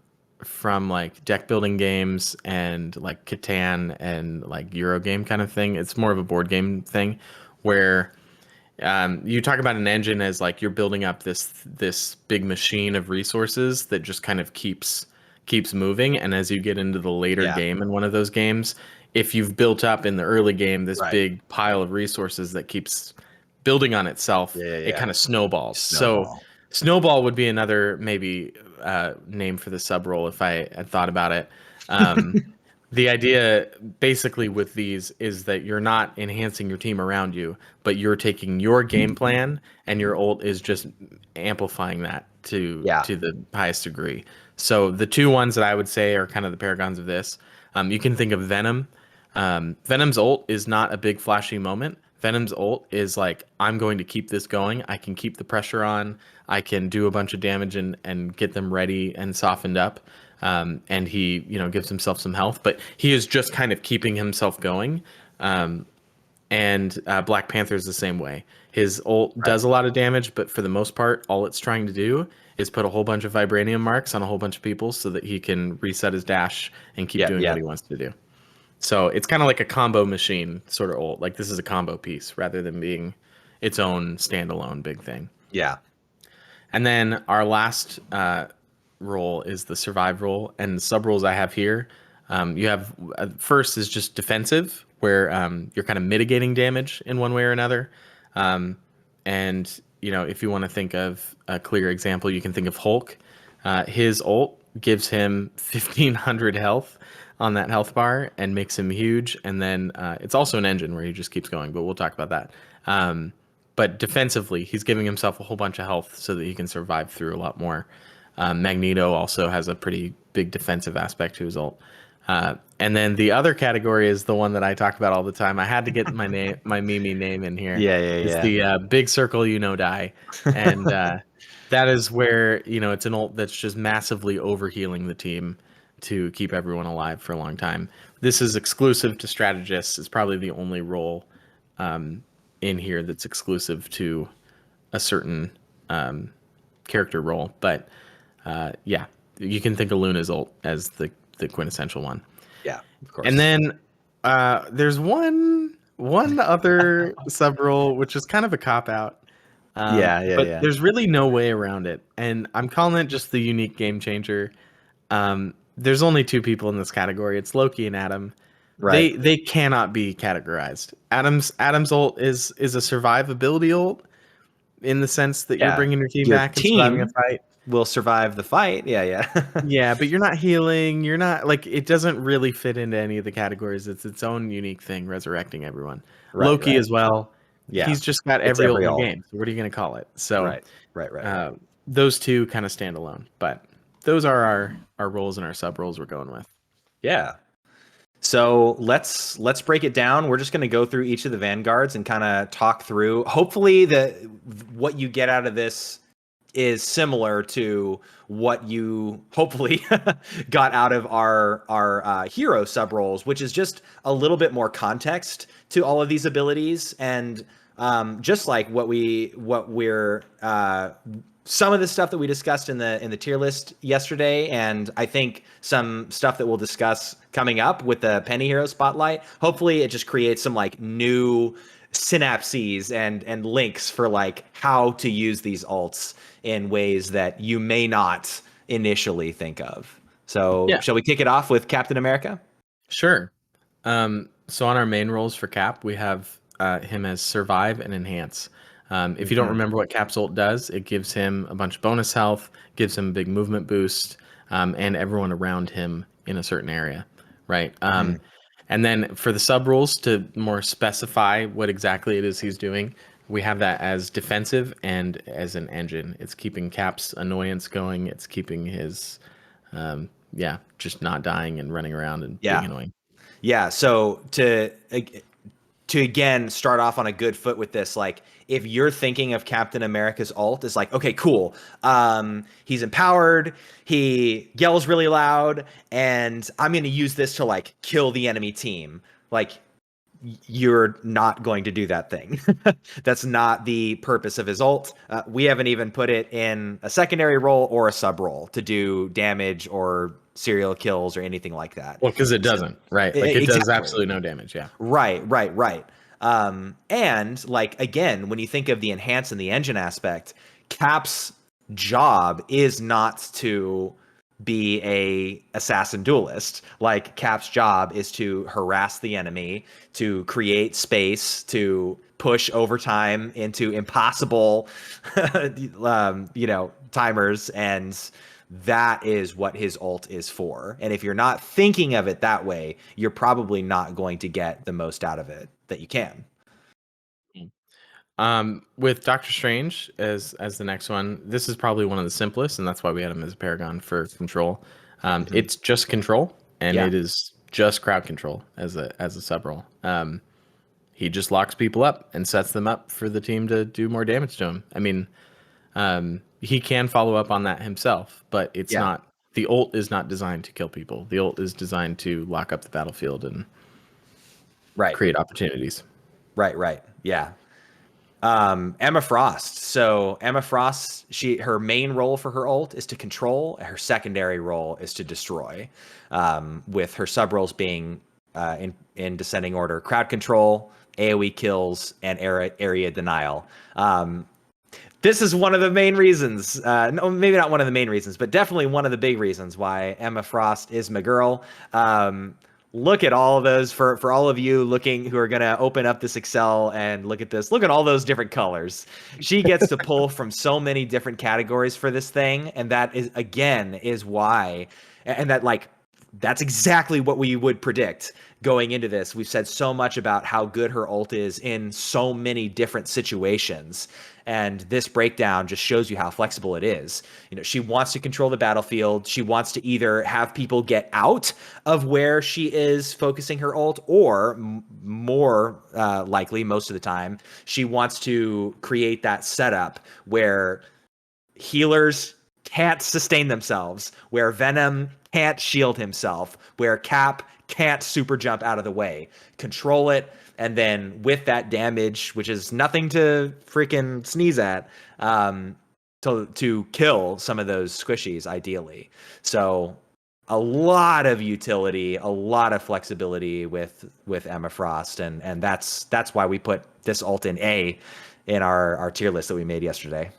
like deck building games and like Catan and like Eurogame kind of thing. It's more of a board game thing where you talk about an engine as like you're building up this big machine of resources that just kind of keeps moving. And as you get into the later Yeah. game in one of those games, if you've built up in the early game this Right. big pile of resources that keeps building on itself, Yeah. Yeah. it Yeah. kind of snowballs. So Snowball. snowball would be another maybe name for the sub role if I had thought about it. Um, the idea basically with these is that you're not enhancing your team around you, but you're taking your game plan and your ult is just amplifying that to Yeah. to the highest degree. So the two ones that I would say are kind of the paragons of this. You can think of Venom. Venom's ult is not a big flashy moment. Venom's ult is like, I'm going to keep this going. I can keep the pressure on. I can do a bunch of damage and get them ready and softened up. And he, gives himself some health, but he is just kind of keeping himself going. And Black Panther is the same way. His ult Right. does a lot of damage, but for the most part, all it's trying to do is put a whole bunch of vibranium marks on a whole bunch of people so that he can reset his dash and keep Yeah. doing Yeah. what he wants to do. So it's kind of like a combo machine sort of ult. Like this is a combo piece rather than being its own standalone big thing. Yeah. And then our last role is the survive role, and the sub roles I have here. You have first is just defensive, where you're kind of mitigating damage in one way or another. And if you want to think of a clear example, you can think of Hulk. His ult gives him 1,500 health on that health bar and makes him huge. And then it's also an engine where he just keeps going, but we'll talk about that. But defensively, he's giving himself a whole bunch of health so that he can survive through a lot more. Magneto also has a pretty big defensive aspect to his ult. And then the other category is the one that I talk about all the time. I had to get my name, my Mimi name in here. Yeah, It's yeah. the big circle, die, and that is where it's an ult that's just massively overhealing the team to keep everyone alive for a long time. This is exclusive to strategists. It's probably the only role in here that's exclusive to a certain character role. But yeah, you can think of Luna's ult as the quintessential one. Yeah, of course. And then there's one other sub role, which is kind of a cop out. But there's really no way around it, and I'm calling it just the unique game changer. There's only two people in this category. It's Loki and Adam. Right. They cannot be categorized. Adam's ult is a survivability ult in the sense that you're bringing your team back and surviving a fight. Will survive the fight. Yeah. Yeah, but you're not healing. You're not like it doesn't really fit into any of the categories. It's its own unique thing, resurrecting everyone. Right, Loki as well. Yeah, he's just got every ult in the game. So what are you going to call it? So right. Those two kind of stand alone, but those are our roles and our sub roles we're going with. Yeah. So let's break it down. We're just going to go through each of the vanguards and kind of talk through. Hopefully, what you get out of this is similar to what you hopefully got out of our hero sub roles, which is just a little bit more context to all of these abilities, and just like we're some of the stuff that we discussed in the tier list yesterday, and I think some stuff that we'll discuss coming up with the Penny Hero Spotlight. Hopefully, it just creates some like new synapses and links for like how to use these ults in ways that you may not initially think of. So shall we kick it off with Captain America? Sure. So on our main roles for Cap, we have him as Survive and Enhance. If you don't remember what Cap's ult does, it gives him a bunch of bonus health, gives him a big movement boost, and everyone around him in a certain area, right? And then for the sub rules to more specify what exactly it is he's doing, we have that as defensive and as an engine. It's keeping Cap's annoyance going. It's keeping his, just not dying and running around and being annoying. Yeah. So to again start off on a good foot with this, like if you're thinking of Captain America's ult as like, okay, cool. He's empowered. He yells really loud, and I'm going to use this to like kill the enemy team. Like, you're not going to do that thing. That's not the purpose of his ult. We haven't even put it in a secondary role or a sub role to do damage or serial kills or anything like that. Well, because it doesn't, right? Like it does absolutely no damage. Yeah. Right. And like, again, when you think of the enhance and the engine aspect, Cap's job is not to be a assassin duelist. Like, Cap's job is to harass the enemy, to create space, to push overtime into impossible timers, and that is what his ult is for. And if you're not thinking of it that way, you're probably not going to get the most out of it that you can. With Doctor Strange as the next one, this is probably one of the simplest, and that's why we had him as a Paragon for control. It's just control, and it is just crowd control as a sub role. He just locks people up and sets them up for the team to do more damage to him. I mean, he can follow up on that himself, but it's not. The ult is not designed to kill people. The ult is designed to lock up the battlefield and create opportunities. Right. Yeah. Emma Frost. So Emma Frost, her main role for her ult is to control. Her secondary role is to destroy, with her sub roles being in descending order: crowd control, AoE kills, and area denial. This is one of the main reasons, no, maybe not one of the main reasons, but definitely one of the big reasons why Emma Frost is my girl. Look at all of those for all of you who are going to open up this Excel and look at this. Look at all those different colors. She gets to pull from so many different categories for this thing. And that is why, and that like that's exactly what we would predict going into this. We've said so much about how good her ult is in so many different situations. And this breakdown just shows you how flexible it is. You know, she wants to control the battlefield. She wants to either have people get out of where she is focusing her ult, or more likely, most of the time, she wants to create that setup where healers can't sustain themselves, where Venom can't shield himself, where Cap can't super jump out of the way. Control it, and then with that damage, which is nothing to freaking sneeze at, to kill some of those squishies, ideally. So a lot of utility, a lot of flexibility with Emma Frost, and that's why we put this ult in A in our tier list that we made yesterday.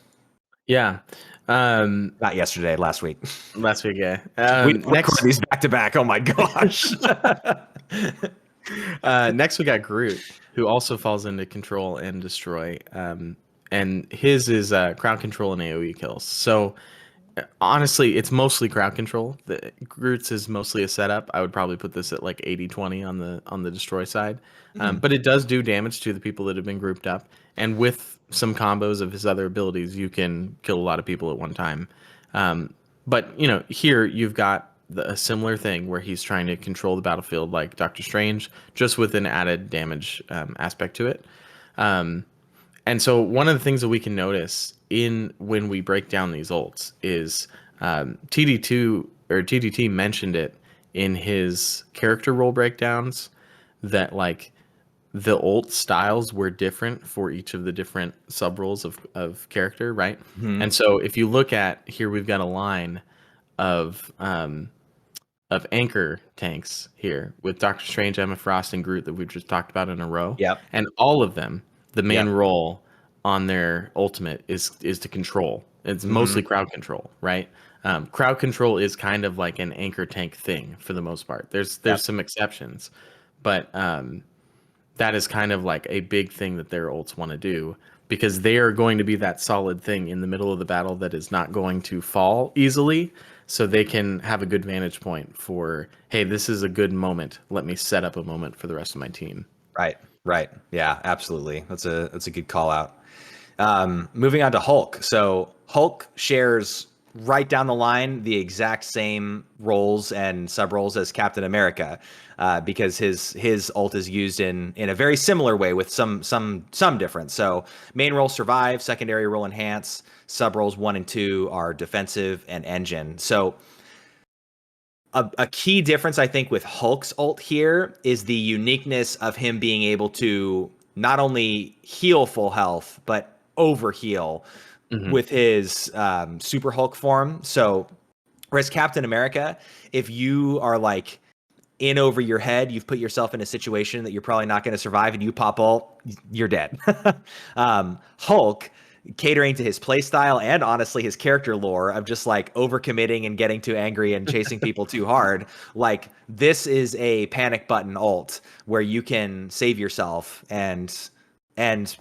Yeah. Not yesterday, last week. Last week, yeah. We record these back to back. Oh my gosh. Next, we got Groot, who also falls into control and destroy. And his is crowd control and AoE kills. So honestly, it's mostly crowd control. Groot's is mostly a setup. I would probably put this at like 80-20 on the destroy side. But it does do damage to the people that have been grouped up. And with some combos of his other abilities, you can kill a lot of people at one time. But, you know, here you've got a similar thing where he's trying to control the battlefield like Doctor Strange, just with an added damage aspect to it. And so one of the things that we can notice when we break down these ults is TDT mentioned it in his character role breakdowns, that like the ult styles were different for each of the different sub-roles of character, right? Mm-hmm. And so if you look at here, we've got a line of anchor tanks here with Doctor Strange, Emma Frost, and Groot that we've just talked about in a row. Yep. And all of them, the main role on their ultimate is to control. It's mostly crowd control, right? Crowd control is kind of like an anchor tank thing for the most part. There's some exceptions, but that is kind of like a big thing that their ults want to do, because they are going to be that solid thing in the middle of the battle that is not going to fall easily. So they can have a good vantage point for, hey, this is a good moment. Let me set up a moment for the rest of my team. Right. Yeah, absolutely. That's a good call out. Moving on to Hulk. So Hulk shares right down the line the exact same roles and sub roles as Captain America, because his ult is used in a very similar way with some difference. So main role survive, secondary role enhance, sub roles 1 and 2 are defensive and engine. So a key difference, I think, with Hulk's ult here is the uniqueness of him being able to not only heal full health, but overheal with his Super Hulk form. So whereas Captain America, if you are like in over your head, you've put yourself in a situation that you're probably not going to survive, and you pop ult, you're dead. Hulk, catering to his playstyle and honestly his character lore of just like overcommitting and getting too angry and chasing people too hard, like this is a panic button ult where you can save yourself and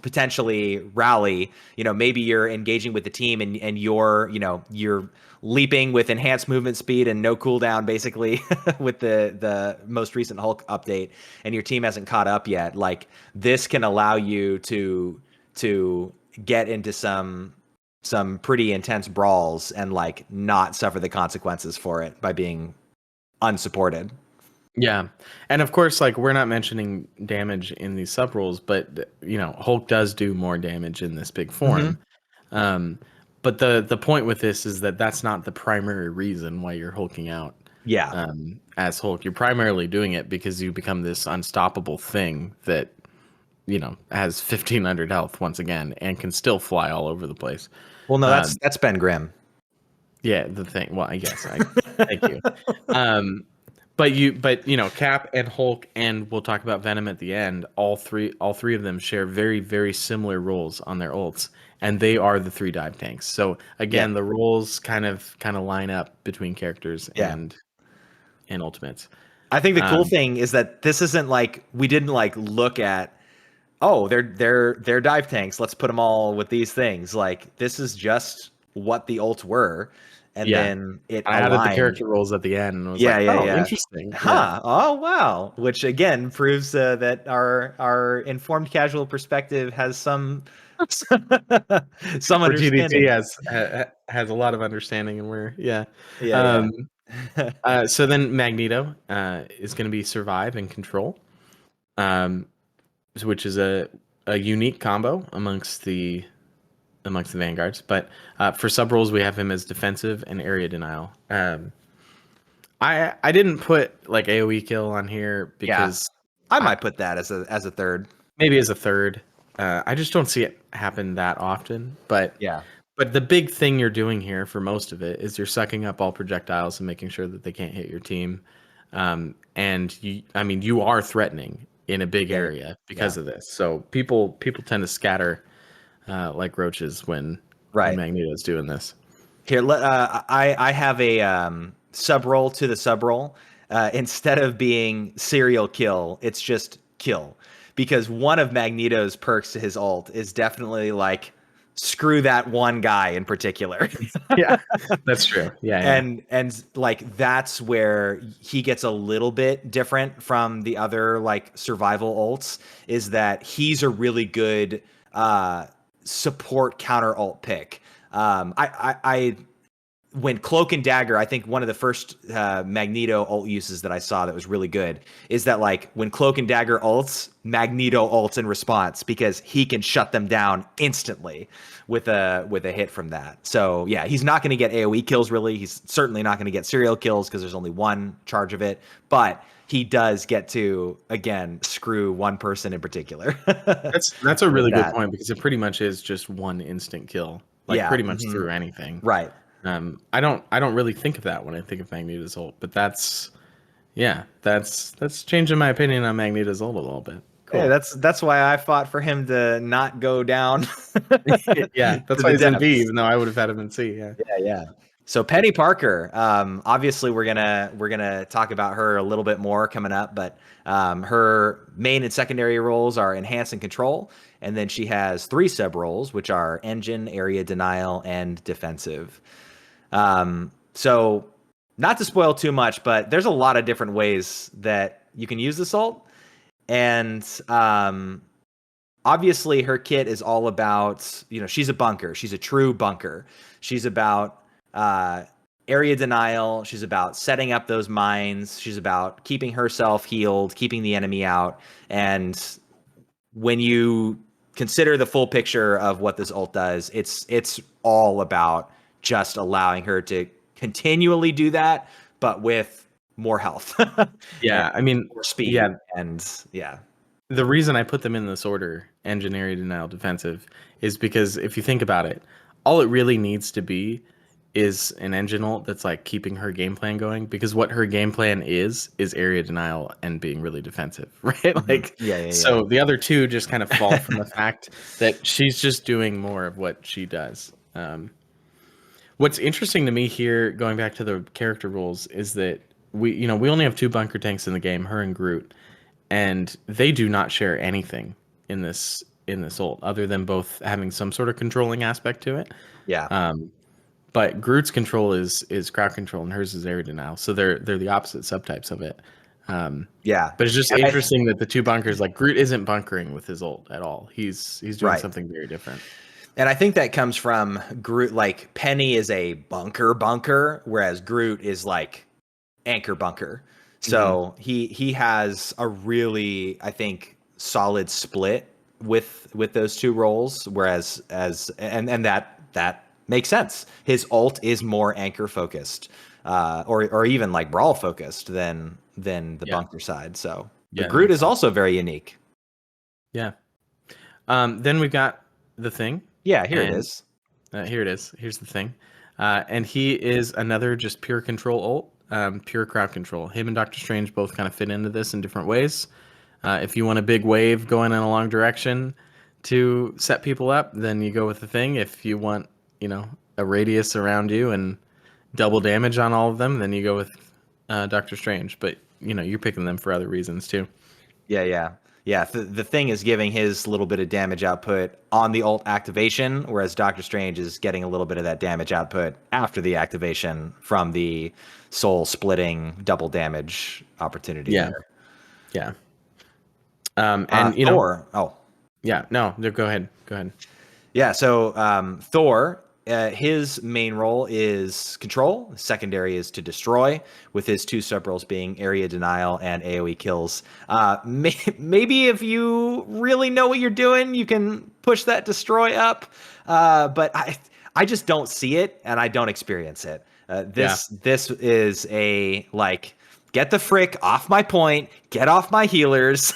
potentially rally. You know, maybe you're engaging with the team and you're leaping with enhanced movement speed and no cooldown basically with the most recent Hulk update, and your team hasn't caught up yet. Like this can allow you to get into some pretty intense brawls and like not suffer the consequences for it by being unsupported. Yeah. And of course, like we're not mentioning damage in these sub roles, but you know, Hulk does do more damage in this big form. But the point with this is that that's not the primary reason why you're hulking out. Yeah. As Hulk, you're primarily doing it because you become this unstoppable thing that, you know, has 1500 health once again and can still fly all over the place. Well, no, that's Ben Grimm. Yeah, the thing. Well, I guess thank you. But you know, Cap and Hulk, and we'll talk about Venom at the end. All three of them share very, very similar roles on their ults, and they are the 3 dive tanks. So again, the roles kind of line up between characters and ultimates. I think the cool thing is that this isn't like we didn't like look at, oh, they're dive tanks, let's put them all with these things. Like this is just what the ults were, and Yeah. then it I added the aligned. character roles at the end and was Yeah, like, yeah, oh, yeah. interesting. Yeah. Huh. Oh, wow. Which again proves that our informed casual perspective has some some Where GDT understanding. has a lot of understanding, and we're yeah. Yeah, Um, so then Magneto is going to be survive and control, um, which is a unique combo amongst the Vanguards. But for sub roles, we have him as defensive and area denial. I didn't put like AOE kill on here yeah. because I I might put that as a third. maybe as a third. I just don't see it happen that often. Yeah. But the big thing you're doing here for most of it is you're sucking up all projectiles and making sure that they can't hit your team. And I mean, you are threatening in a big Yeah. area Yeah. because of this. So people tend to scatter like roaches when Right. Magneto's doing this. Here, I have a sub roll to the sub roll. Instead of being serial kill, it's just kill. Because one of Magneto's perks to his ult is definitely like screw that one guy in particular. Yeah, that's true. Yeah. And like that's where he gets a little bit different from the other like survival ults, is that he's a really good support counter ult pick. I when Cloak and Dagger, I think one of the first Magneto ult uses that I saw that was really good is that like when Cloak and Dagger ults, Magneto ults in response because he can shut them down instantly with a hit from that. So yeah, he's not going to get AoE kills really. He's certainly not going to get serial kills because there's only one charge of it, but he does get to again screw one person in particular. That's a really good that. point because it pretty much is just one instant kill, like Yeah. pretty much through anything. Right. I don't really think of that when I think of Magneto's ult, but that's changing my opinion on Magneto's ult a little bit. Cool. Hey, that's why I fought for him to not go down. Yeah, that's to why the he's in B, depths. even though I would have had him in C. Yeah. Yeah. So Peni Parker, obviously we're gonna talk about her a little bit more coming up, but her main and secondary roles are enhance and control, and then she has 3 sub roles, which are engine, area denial, and defensive. So not to spoil too much, but there's a lot of different ways that you can use this ult. And obviously her kit is all about, she's a bunker. She's a true bunker. She's about area denial. She's about setting up those mines. She's about keeping herself healed, keeping the enemy out. And when you consider the full picture of what this ult does, it's all about just allowing her to continually do that, but with more health. Yeah, I mean, more speed. yeah. And yeah. The reason I put them in this order, engine, area denial, defensive, is because if you think about it, all it really needs to be is an engine ult that's like keeping her game plan going, because what her game plan is area denial and being really defensive, right? Like, Yeah. so the other two just kind of fall from the fact that she's just doing more of what she does. What's interesting to me here, going back to the character rules, is that we only have 2 bunker tanks in the game, her and Groot, and they do not share anything in this ult other than both having some sort of controlling aspect to it. Yeah. But Groot's control is crowd control and hers is area denial, so they're the opposite subtypes of it. Yeah. But it's just interesting that the 2 bunkers, like Groot isn't bunkering with his ult at all. He's doing something very different. And I think that comes from Groot. Like Penny is a bunker, whereas Groot is like anchor bunker. So he has a really, I think, solid split with those 2 roles. Whereas and that makes sense. His ult is more anchor focused, or even like brawl focused than the bunker side. So but Groot is also very unique. Yeah. Then we've got the Thing. Yeah, here it is. Here it is. Here's the Thing. And he is another just pure control ult, pure crowd control. Him and Doctor Strange both kind of fit into this in different ways. If you want a big wave going in a long direction to set people up, then you go with the Thing. If you want, a radius around you and double damage on all of them, then you go with Doctor Strange. But, you're picking them for other reasons too. Yeah. Yeah, the thing is giving his little bit of damage output on the ult activation, whereas Doctor Strange is getting a little bit of that damage output after the activation from the soul splitting double damage opportunity Yeah, there. yeah. And Thor. Oh, yeah, no, go ahead, go ahead. yeah. So Thor, his main role is control. Secondary is to destroy, with his two sub roles being area denial and AOE kills. Maybe if you really know what you're doing, you can push that destroy up. But I just don't see it, and I don't experience it. This is a like. Get the frick off my point. Get off my healers,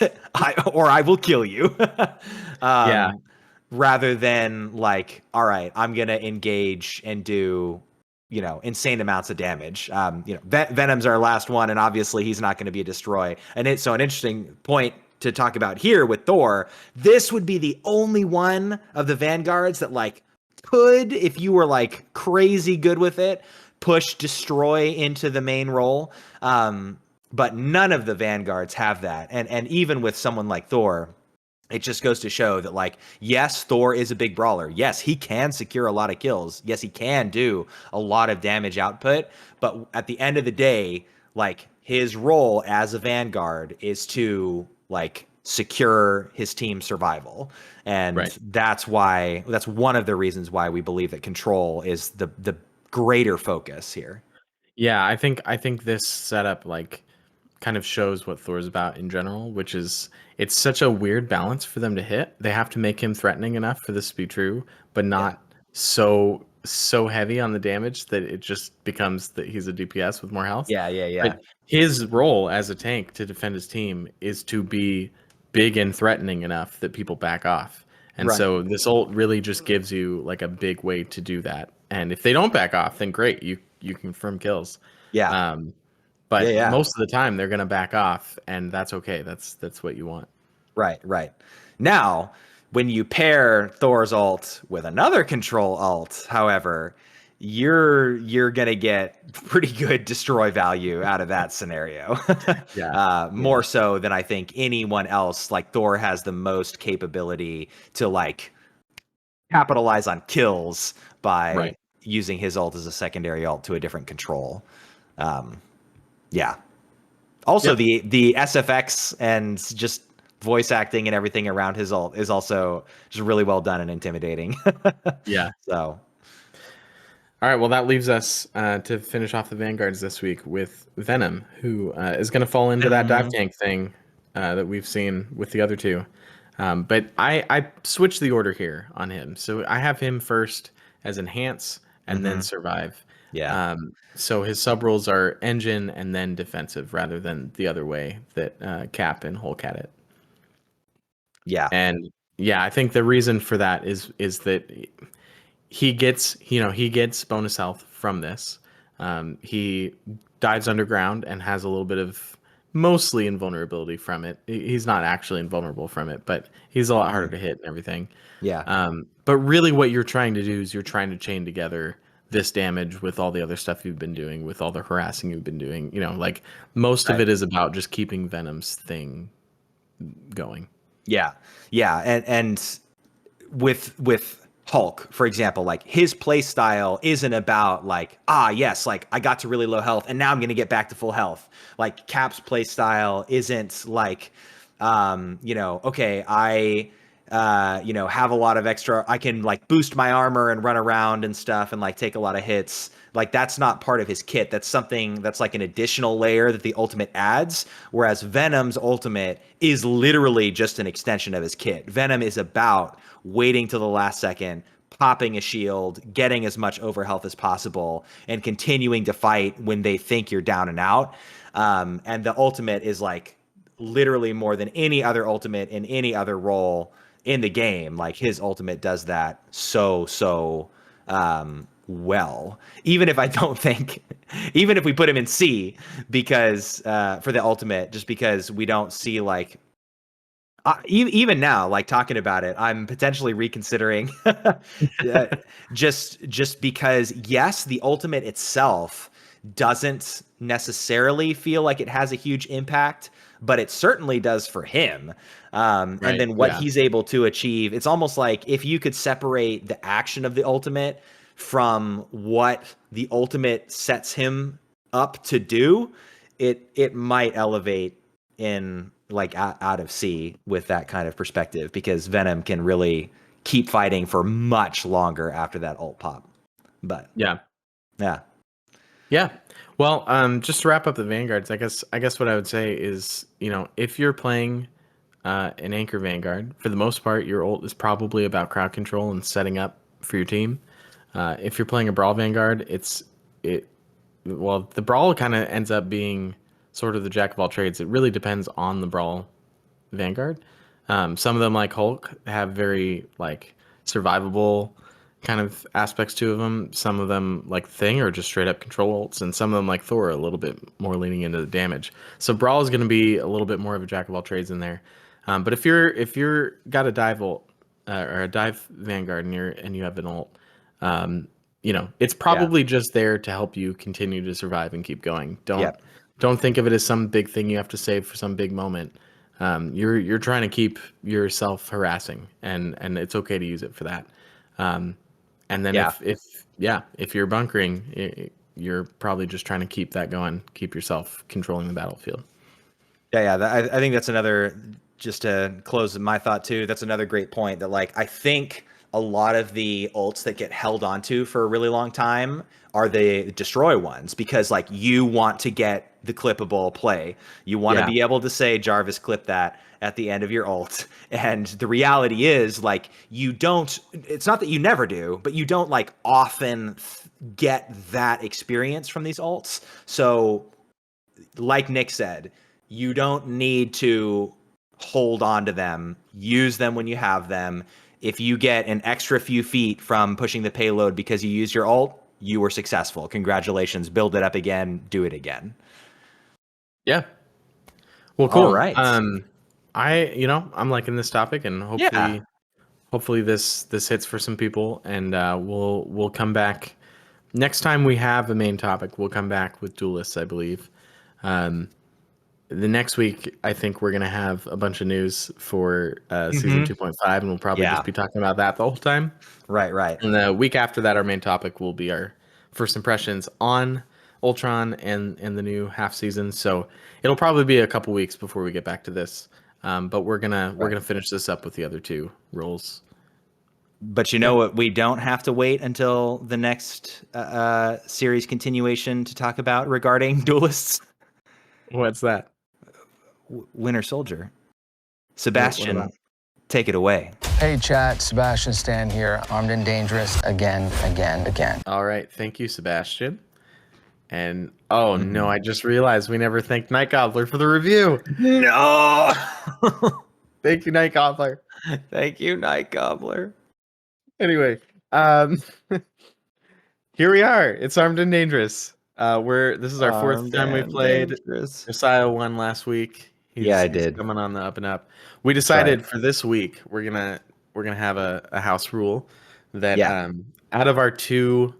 or I will kill you. Yeah, Rather than like, all right, I'm gonna engage and do, insane amounts of damage. Venom's our last one, and obviously he's not going to be a destroy. And it's so an interesting point to talk about here with Thor. This would be the only one of the Vanguards that like could, if you were like crazy good with it, push destroy into the main role. But none of the Vanguards have that, and even with someone like Thor, it just goes to show that, like, yes, Thor is a big brawler. Yes, he can secure a lot of kills. Yes, he can do a lot of damage output. But at the end of the day, like, his role as a Vanguard is to, like, secure his team's survival. And that's one of the reasons why we believe that control is the greater focus here. Yeah, I think this setup like kind of shows what Thor's about in general, which is it's such a weird balance for them to hit. They have to make him threatening enough for this to be true, but not so heavy on the damage that it just becomes that he's a DPS with more health. Yeah. But his role as a tank to defend his team is to be big and threatening enough that people back off. And Right. so this ult really just gives you like a big way to do that. And if they don't back off, then great, you confirm kills. Yeah. But Yeah. most of the time they're gonna back off, and that's okay. That's what you want. Right. Now, when you pair Thor's ult with another control ult, however, you're gonna get pretty good destroy value out of that scenario. More so than I think anyone else. Like, Thor has the most capability to like capitalize on kills by using his ult as a secondary ult to a different control. Yeah. Also, the SFX and just voice acting and everything around his ult is also just really well done and intimidating. Yeah. So, All right. Well, that leaves us to finish off the Vanguards this week with Venom, who is going to fall into that dive tank thing that we've seen with the other two. But I switched the order here on him. So I have him first as enhance and then survive. yeah. So his sub roles are engine and then defensive rather than the other way that Cap and Hulk had it. Yeah. And yeah, I think the reason for that is that he gets bonus health from this. He dives underground and has a little bit of mostly invulnerability from it. He's not actually invulnerable from it, but he's a lot harder to hit and everything. Yeah. But really what you're trying to do is you're trying to chain together this damage with all the other stuff you've been doing, with all the harassing you've been doing. Like most of it is about just keeping Venom's thing going. Yeah. And with Hulk, for example, like his play style isn't about like, yes, like I got to really low health and now I'm going to get back to full health. Like Cap's play style isn't like, okay, I have a lot of extra, I can like boost my armor and run around and stuff and like take a lot of hits. Like that's not part of his kit. That's something that's like an additional layer that the ultimate adds. Whereas Venom's ultimate is literally just an extension of his kit. Venom is about waiting till the last second, popping a shield, getting as much overhealth as possible, and continuing to fight when they think you're down and out. And the ultimate is like literally more than any other ultimate in any other role in the game. Like his ultimate does that so well. Even if we put him in C, because for the ultimate, just because we don't see like even now, like talking about it, I'm potentially reconsidering just because, yes, the ultimate itself doesn't necessarily feel like it has a huge impact, but it certainly does for him. And Right. then what Yeah. he's able to achieve, it's almost like if you could separate the action of the ultimate from what the ultimate sets him up to do, it might elevate in like out of sea with that kind of perspective, because Venom can really keep fighting for much longer after that ult pop. But Yeah. yeah. Yeah. Well, just to wrap up the Vanguards, I guess what I would say is, if you're playing an Anchor Vanguard, for the most part, your ult is probably about crowd control and setting up for your team. If you're playing a Brawl Vanguard, the Brawl kind of ends up being sort of the jack of all trades. It really depends on the Brawl Vanguard. Some of them, like Hulk, have very like survivable kind of aspects to them. Some of them, like Thing, are just straight up control ults, and some of them, like Thor, are a little bit more leaning into the damage. So Brawl is going to be a little bit more of a jack of all trades in there. But if you're got a dive ult or a dive Vanguard and you have an ult, it's probably just there to help you continue to survive and keep going. Don't think of it as some big thing you have to save for some big moment. You're trying to keep yourself harassing, and it's okay to use it for that. And then if you're bunkering, you're probably just trying to keep that going, keep yourself controlling the battlefield. Yeah. I think that's another, just to close my thought too, that's another great point, that like, I think a lot of the ults that get held onto for a really long time are the destroy ones, because like you want to get the clippable play. You want to be able to say, Jarvis, clip that at the end of your ult. And the reality is, like, you don't, it's not that you never do, but you don't like often get that experience from these ults. So like Nick said, you don't need to hold on to them. Use them when you have them. If you get an extra few feet from pushing the payload because you used your ult, you were successful. Congratulations. Build it up again. Do it again. Yeah. Well, cool. All right. I'm liking this topic, and hopefully this hits for some people, and we'll come back next time we have a main topic. We'll come back with duelists, I believe. The next week, I think we're gonna have a bunch of news for season 2.5, and we'll probably just be talking about that the whole time. Right. And the week after that, our main topic will be our first impressions on Ultron and the new half season. So it'll probably be a couple weeks before we get back to this. But we're gonna finish this up with the other two roles. But you know what? We don't have to wait until the next series continuation to talk about regarding duelists. What's that? Winter Soldier. Sebastian, take it away. Hey chat, Sebastian Stan here, armed and dangerous again. All right, thank you, Sebastian. And no, I just realized we never thanked NightGobbler for the review. No. Thank you, NightGobbler. Thank you, NightGobbler. Anyway, here we are. It's Armed and Dangerous. This is our fourth time we played. Josiah won last week. I He's did. coming on the up and up. We decided for this week we're gonna have a house rule that out of our two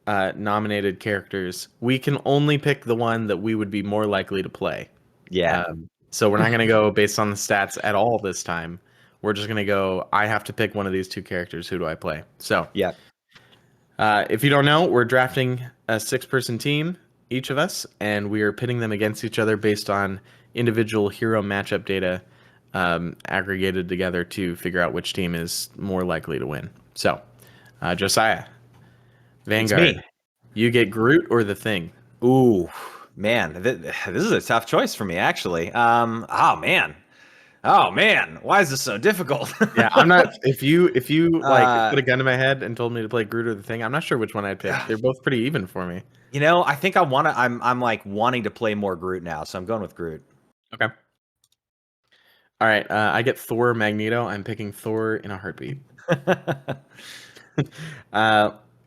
nominated characters, we can only pick the one that we would be more likely to play. So we're not gonna go based on the stats at all this time. We're just gonna go, I have to pick one of these two characters. Who do I play? So if you don't know, we're drafting a 6-person team, each of us, and we are pitting them against each other based on individual hero matchup data aggregated together to figure out which team is more likely to win. So, Josiah, Vanguard, you get Groot or the Thing? Ooh, man, this is a tough choice for me, actually. Oh man, why is this so difficult? Yeah, I'm not. If you like put a gun to my head and told me to play Groot or the Thing, I'm not sure which one I'd pick. They're both pretty even for me. You know, I think I'm like wanting to play more Groot now, so I'm going with Groot. Okay. All right, I get Thor Magneto. I'm picking Thor in a heartbeat.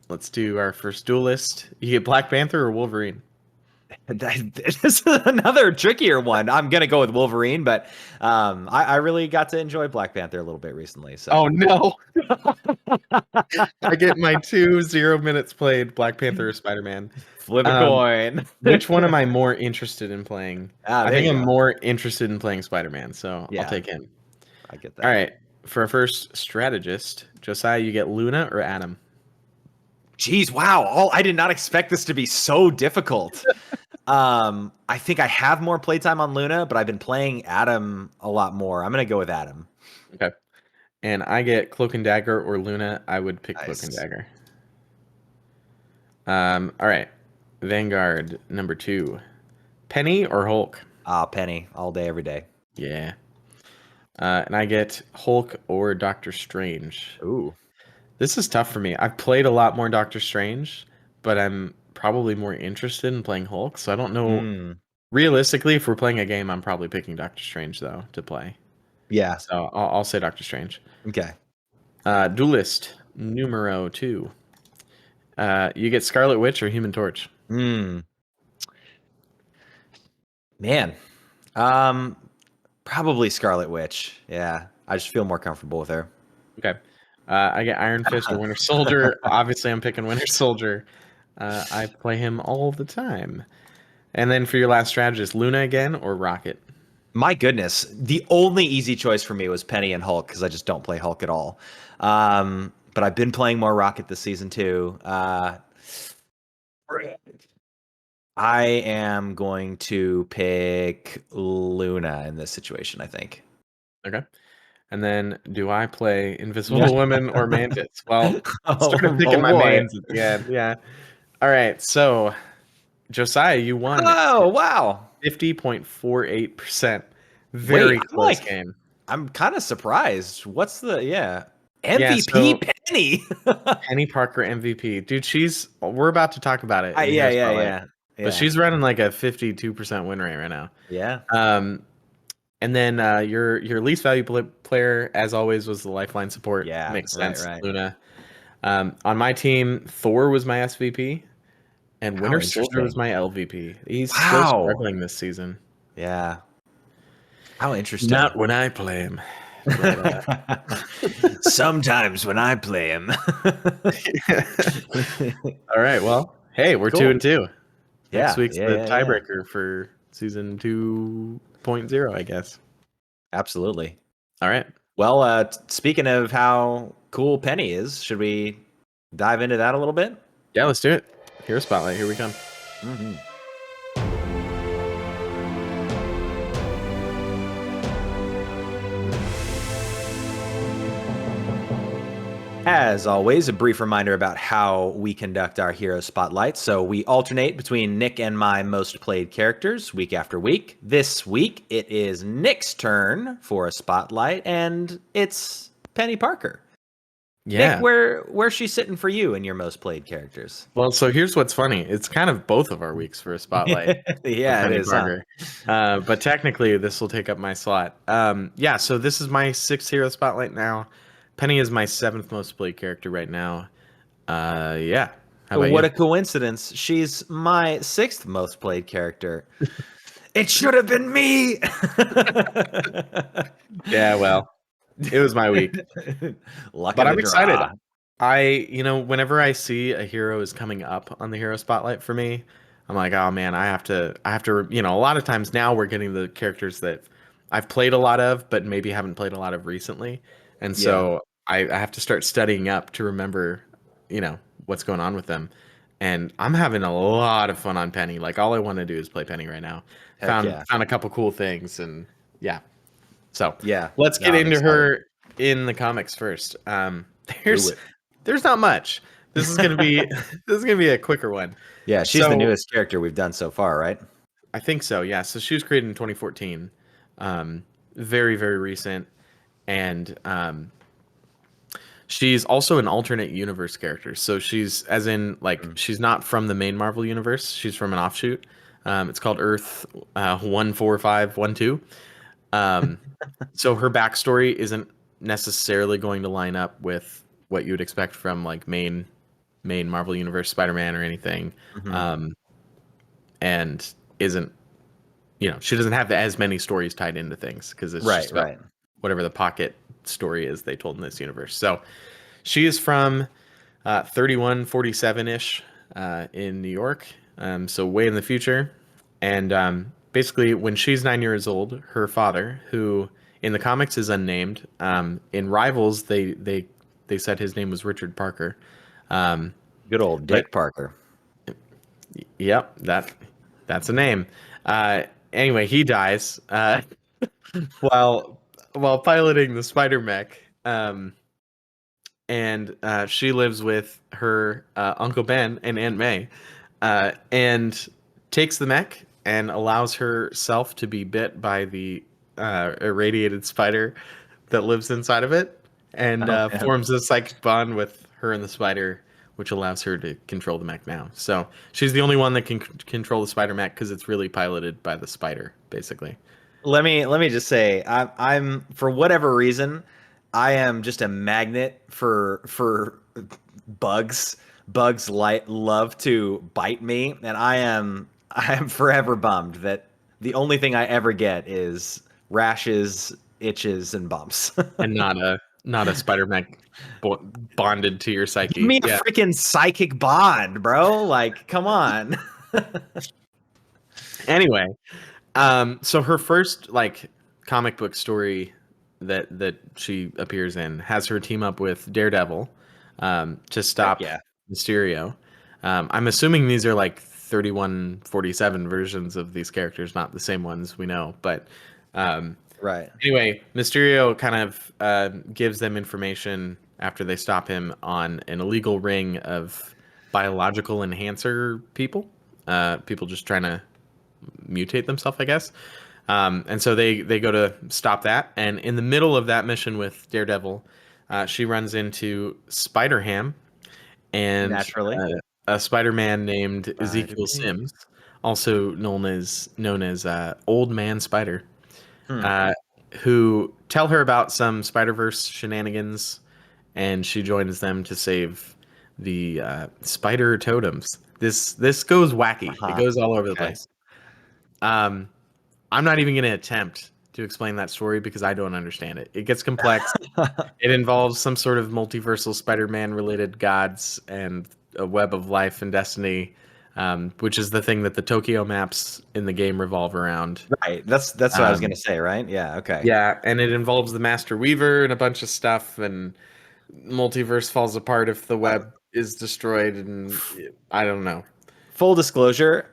Let's do our first duelist. You get Black Panther or Wolverine? This is another trickier one. I'm gonna go with Wolverine, but I really got to enjoy Black Panther a little bit recently. So Oh no! I get my 2 0 minutes played Black Panther or Spider-Man. flip a coin. Which one am I more interested in playing? I There think you I'm go. more interested in playing Spider-Man, so I'll Yeah. take him. I get that. All right, for our first strategist, Josiah, you get Luna or Adam? Jeez, wow. I did not expect this to be so difficult. I think I have more playtime on Luna, but I've been playing Adam a lot more. I'm gonna go with Adam. Okay. And I get Cloak and Dagger or Luna. I would pick Cloak and Nice. Dagger. All right. Vanguard number 2. Penny or Hulk? Penny all day, every day. Yeah. And I get Hulk or Doctor Strange. Ooh. This is tough for me. I've played a lot more Doctor Strange, but I'm probably more interested in playing Hulk. So I don't know. Realistically, if we're playing a game, I'm probably picking Doctor Strange, though, to play. Yeah. So I'll say Doctor Strange. Okay. Duelist numero 2. You get Scarlet Witch or Human Torch? Man. Probably Scarlet Witch. Yeah. I just feel more comfortable with her. Okay. I get Iron Fist or Winter Soldier. Obviously, I'm picking Winter Soldier. I play him all the time. And then for your last strategist, Luna again or Rocket? My goodness. The only easy choice for me was Penny and Hulk because I just don't play Hulk at all. But I've been playing more Rocket this season too. I am going to pick Luna in this situation, I think. Okay. And then do I play Invisible Woman or Mantis? Well, started picking my mains at the end. Yeah. All right. So, Josiah, you won. Oh, wow. 50.48%. Very close game. I'm kind of surprised. What's the MVP Penny? Penny Parker MVP. Dude, we're about to talk about it. Yeah. But she's running like a 52% win rate right now. Yeah. And then your least valuable player, as always, was the Lifeline support. Yeah, makes sense. Right. Luna. On my team, Thor was my SVP, and Winter Soldier was my LVP. He's still struggling this season. Yeah. How interesting. Not when I play him. But, sometimes when I play him. All right. Well, hey, we're 2-2. Next week's the tiebreaker for season 2.0, I guess. Absolutely. All right. Well, speaking of how cool Penny is, should we dive into that a little bit? Yeah, let's do it. Hero Spotlight. Here we come. Mm-hmm. As always, a brief reminder about how we conduct our Hero Spotlight. So we alternate between Nick and my most played characters week after week. This week, it is Nick's turn for a spotlight, and it's Peni Parker. Yeah. Nick, where's she sitting for you in your most played characters? Well, so here's what's funny. It's kind of both of our weeks for a spotlight. Yeah, it is. Parker. But technically, this will take up my slot. So this is my 6th Hero Spotlight now. Penny is my 7th most played character right now. Yeah. How about what you? a coincidence. She's my 6th most played character. It should have been me. Yeah, well, it was my week. But I'm excited. Whenever I see a hero is coming up on the Hero Spotlight for me, I'm like, oh man, I have to, a lot of times now we're getting the characters that I've played a lot of, but maybe haven't played a lot of recently. And so I have to start studying up to remember, what's going on with them. And I'm having a lot of fun on Penny. Like all I want to do is play Penny right now. Found a couple cool things, and yeah. So let's get into her in the comics first. There's not much. This is gonna be a quicker one. Yeah, she's the newest character we've done so far, right? I think so. Yeah. So she was created in 2014. Very, very recent. And she's also an alternate universe character. So she's she's not from the main Marvel universe. She's from an offshoot. It's called Earth 14512. So her backstory isn't necessarily going to line up with what you would expect from like main Marvel universe Spider-Man or anything. and isn't, she doesn't have as many stories tied into things because it's just about whatever the pocket story is they told in this universe. So she is from 3147-ish in New York, so way in the future. And basically, when she's 9 years old, her father, who in the comics is unnamed, in Rivals they said his name was Richard Parker. Good old Dick Parker. Yep, that's a name. Anyway, he dies while piloting the spider mech. And she lives with her Uncle Ben and Aunt May, and takes the mech and allows herself to be bit by the irradiated spider that lives inside of it, and forms a psychic bond with her and the spider, which allows her to control the mech now. So she's the only one that can control the spider mech because it's really piloted by the spider, basically. Let me just say, I'm for whatever reason, I am just a magnet for bugs. Bugs love to bite me, and I am forever bummed that the only thing I ever get is rashes, itches, and bumps. And not a spider mech bonded to your psyche. Give me a freaking psychic bond, bro. Like, come on. Anyway, so her first comic book story that she appears in has her team up with Daredevil to stop Mysterio. I'm assuming these are 3147 versions of these characters, not the same ones we know, but right. Anyway, Mysterio kind of gives them information after they stop him on an illegal ring of biological enhancer people. People just trying to mutate themselves, I guess. And so they go to stop that. And in the middle of that mission with Daredevil, she runs into Spider-Ham and naturally a Spider-Man named Ezekiel Sims, also known as Old Man Spider. Who tell her about some Spider-Verse shenanigans, and she joins them to save the spider totems. This goes wacky. It goes all over the place. I'm not even going to attempt to explain that story because I don't understand it. It gets complex. It involves some sort of multiversal Spider-Man related gods and a web of life and destiny. Which is the thing that the Tokyo maps in the game revolve around. Right. That's what I was gonna say, right? Yeah, okay. Yeah, and it involves the Master Weaver and a bunch of stuff, and multiverse falls apart if the web is destroyed, and I don't know. Full disclosure,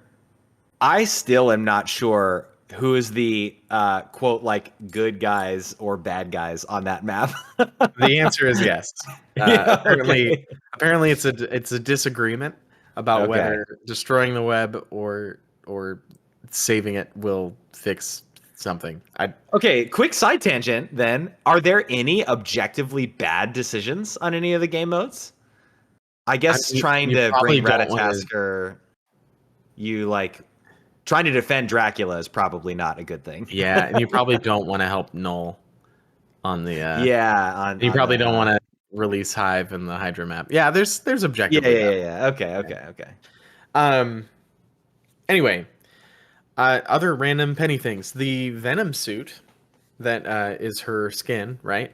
I still am not sure who is the quote good guys or bad guys on that map. The answer is yes. Apparently it's a disagreement about whether destroying the web or saving it will fix something. Okay, quick side tangent then. Are there any objectively bad decisions on any of the game modes? I guess trying to bring Ratatasker, trying to defend Dracula is probably not a good thing. Yeah, and you probably don't want to help Null on the you probably don't want to release Hive in the Hydra map. Yeah, there's objectively. Yeah. Okay. Anyway, other random Penny things. The Venom suit that is her skin, right?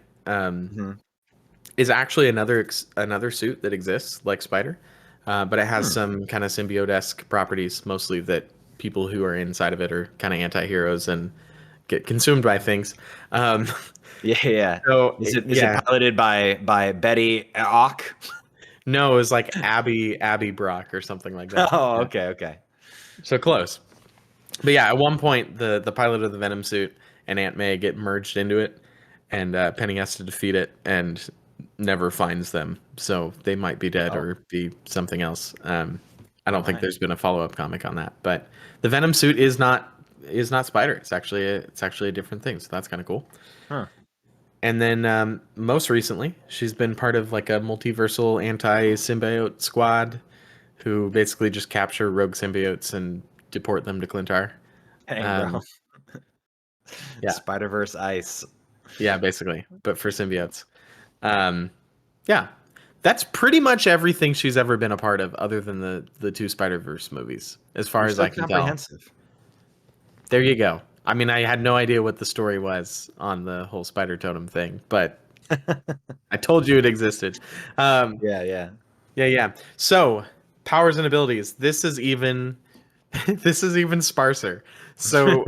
Is actually another suit that exists like Spider, but it has some kind of symbiote-esque properties, mostly that people who are inside of it are kind of anti-heroes and get consumed by things. Yeah. So is it piloted by Betty Ock? No, it was like Abby Brock or something like that. Oh, okay. So close. But yeah, at one point the pilot of the Venom suit and Aunt May get merged into it, and Penny has to defeat it and never finds them. So they might be dead or be something else. I don't think there's been a follow-up comic on that. But the Venom suit is not Spider. It's actually a different thing. So that's kind of cool. Huh. And then most recently, she's been part of a multiversal anti-symbiote squad who basically just capture rogue symbiotes and deport them to Clintar. Dang, bro. Yeah. Spider-Verse ice. Yeah, basically, but for symbiotes. Yeah. That's pretty much everything she's ever been a part of, other than the two Spider-Verse movies, as far You're as so I can tell. comprehensive. There you go. I mean, I had no idea what the story was on the whole spider totem thing, but I told you it existed. Yeah, yeah. Yeah. So, powers and abilities. This is even this is even sparser. So,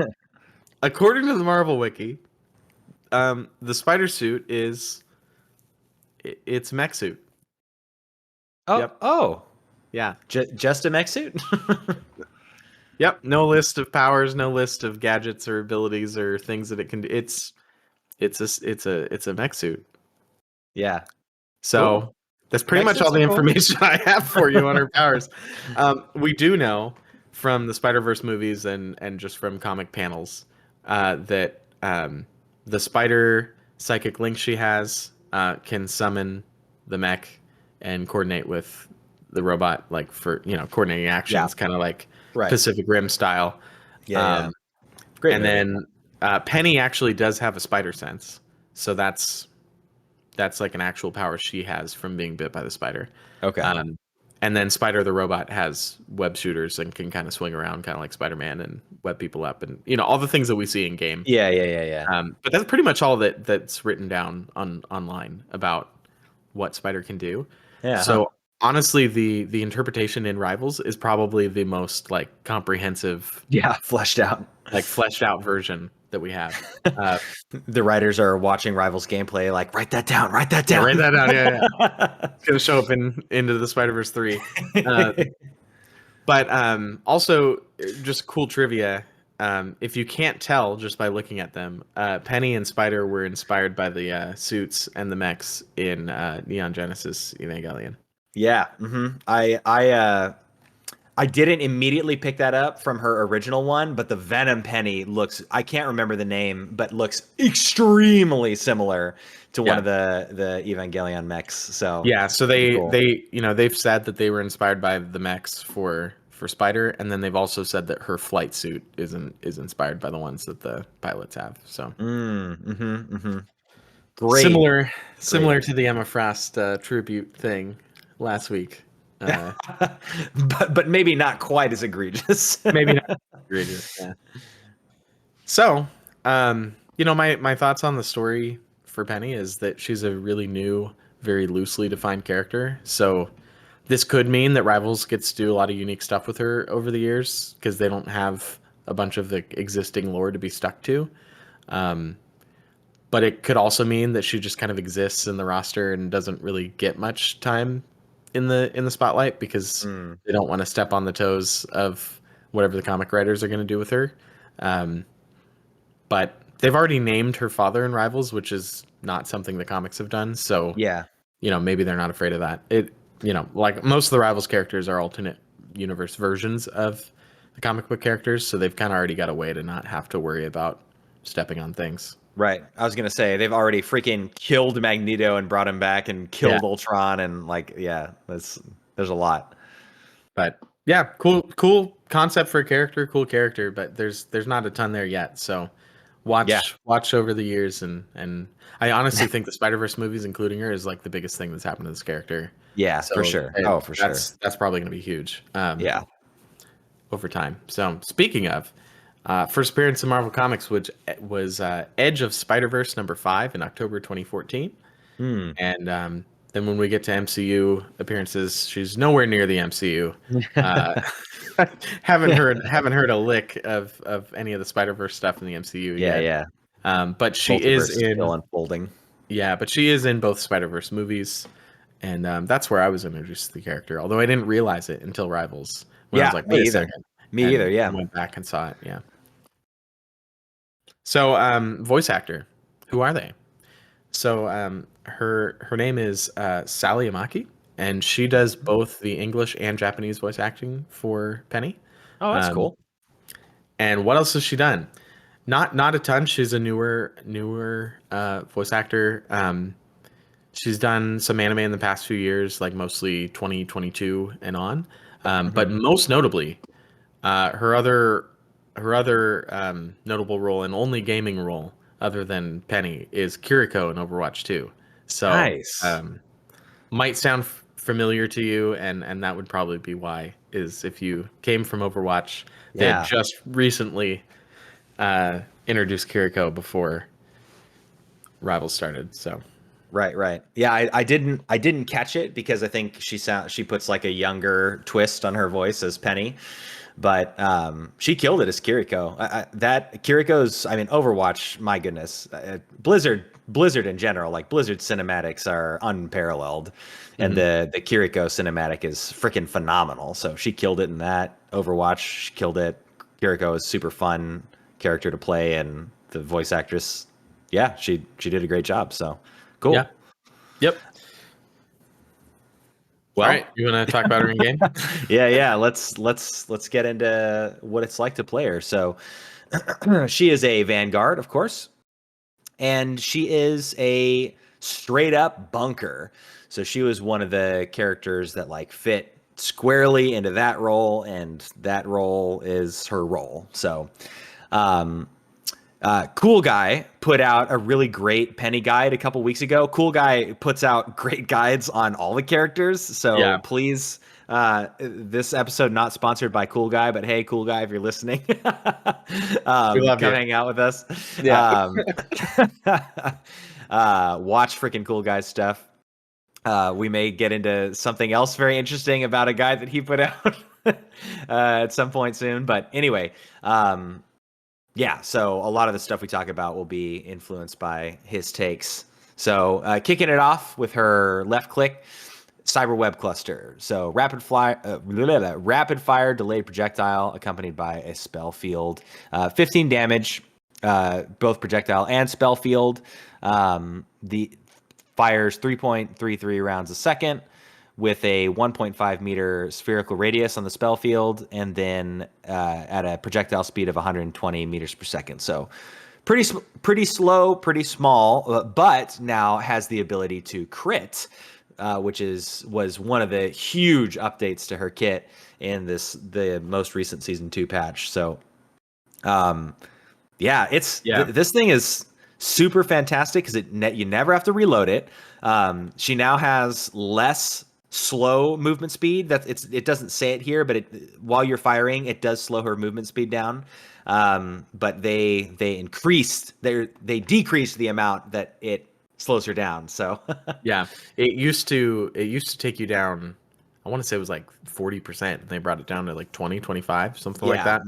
according to the Marvel Wiki, the spider suit is it's mech suit. Oh, Yep. oh, Yeah. just a mech suit. Yep. No list of powers, no list of gadgets or abilities or things that it can do. It's a mech suit. Yeah, So cool. that's pretty Mech much all suits the are cool. information I have for you on her powers. We do know from the Spider-Verse movies and just from comic panels that the spider psychic link she has can summon the mech and coordinate with the robot, like for coordinating actions, kind of like Right. Pacific Rim style. Yeah. Great And movie. then Penny actually does have a spider sense, so that's like an actual power she has from being bit by the spider. Okay. And then Spider the robot has web shooters and can kind of swing around, kind of like Spider-Man, and web people up, and all the things that we see in game. Yeah. But that's pretty much all that's written down online about what Spider can do. Yeah. So honestly, the interpretation in Rivals is probably the most like comprehensive, fleshed out. like fleshed out version that we have. The writers are watching Rivals gameplay, like write that down. Write that down. Yeah. It's gonna show up into the Spider-Verse 3. But also, just cool trivia. If you can't tell just by looking at them, Penny and Spider were inspired by the suits and the mechs in Neon Genesis Evangelion. Yeah. I didn't immediately pick that up from her original one, but the Venom Penny looks, I can't remember the name, but looks extremely similar to one of the Evangelion mechs. So yeah, so they've said that they were inspired by the mechs for Spider, and then they've also said that her flight suit is inspired by the ones that the pilots have. So great. Similar to the Emma Frost tribute thing last week. but maybe not quite as egregious. Maybe not egregious. Yeah. So, my thoughts on the story for Penny is that she's a really new, very loosely defined character. So this could mean that Rivals gets to do a lot of unique stuff with her over the years because they don't have a bunch of the existing lore to be stuck to. But it could also mean that she just kind of exists in the roster and doesn't really get much time in the spotlight because they don't want to step on the toes of whatever the comic writers are going to do with her. But they've already named her father in Rivals, which is not something the comics have done. So maybe they're not afraid of that. Like most of the Rivals characters are alternate universe versions of the comic book characters, so they've kind of already got a way to not have to worry about stepping on things. Right. I was going to say they've already freaking killed Magneto and brought him back and killed Ultron and there's a lot. But yeah, cool concept for a character, cool character, but there's not a ton there yet. So watch over the years and I honestly think the Spider-Verse movies, including her, is like the biggest thing that's happened to this character. Yeah, so, for sure. For sure. That's probably going to be huge. Over time. So speaking of, first appearance in Marvel Comics, which was Edge of Spider-Verse #5 in October 2014. And then when we get to MCU appearances, she's nowhere near the MCU. Haven't heard a lick of any of the Spider-Verse stuff in the MCU yet. Yeah. But she is still unfolding. Yeah, but she is in both Spider-Verse movies, and that's where I was introduced to the character. Although I didn't realize it until Rivals. When I was like, wait a second. Me either. Yeah. I went back and saw it. Yeah. So, voice actor, who are they? So, her name is Sally Amaki, and she does both the English and Japanese voice acting for Penny. Oh, that's cool. And what else has she done? Not a ton. She's a newer voice actor. She's done some anime in the past few years, like mostly 2022 and on. But most notably, her other notable role and only gaming role other than Penny is Kiriko in Overwatch 2. So nice. might sound familiar to you, and that would probably be why, is if you came from Overwatch, they had just recently introduced Kiriko before Rivals started. So Right. Yeah, I didn't catch it because I think she puts like a younger twist on her voice as Penny, but she killed it as Kiriko. That Kiriko's, I mean, Overwatch, my goodness, Blizzard in general, like Blizzard cinematics are unparalleled, and the Kiriko cinematic is freaking phenomenal. So she killed it in that. Overwatch, she killed it. Kiriko is super fun character to play, and the voice actress, yeah, she did a great job. So cool. yeah, yep. Well, all right, you want to talk about her in game? yeah. Let's get into what it's like to play her. So she is a Vanguard, of course, and she is a straight up bunker. So she was one of the characters that like fit squarely into that role, and that role is her role. So Cool Guy put out a really great Penny guide a couple weeks ago. Cool Guy puts out great guides on all the characters. So please, this episode not sponsored by Cool Guy, but hey, Cool Guy, if you're listening, we love come you. hang out with us. Yeah. Watch freaking Cool Guy's stuff. We may get into something else very interesting about a guide that he put out at some point soon. But anyway, yeah, so a lot of the stuff we talk about will be influenced by his takes. So kicking it off with her left click, cyber web cluster. So rapid fire delayed projectile accompanied by a spell field. 15 damage, both projectile and spell field. The fires 3.33 rounds a second with a 1.5 meter spherical radius on the spell field, and then at a projectile speed of 120 meters per second. So pretty slow, pretty small, but now has the ability to crit, which was one of the huge updates to her kit in the most recent season 2 patch. So this thing is super fantastic because you never have to reload it. She now has less slow movement speed. It doesn't say it here, but while you're firing, it does slow her movement speed down. But they decreased the amount that it slows her down. So yeah, it used to take you down. I want to say it was like 40%. They brought it down to like 20, 25, something like that.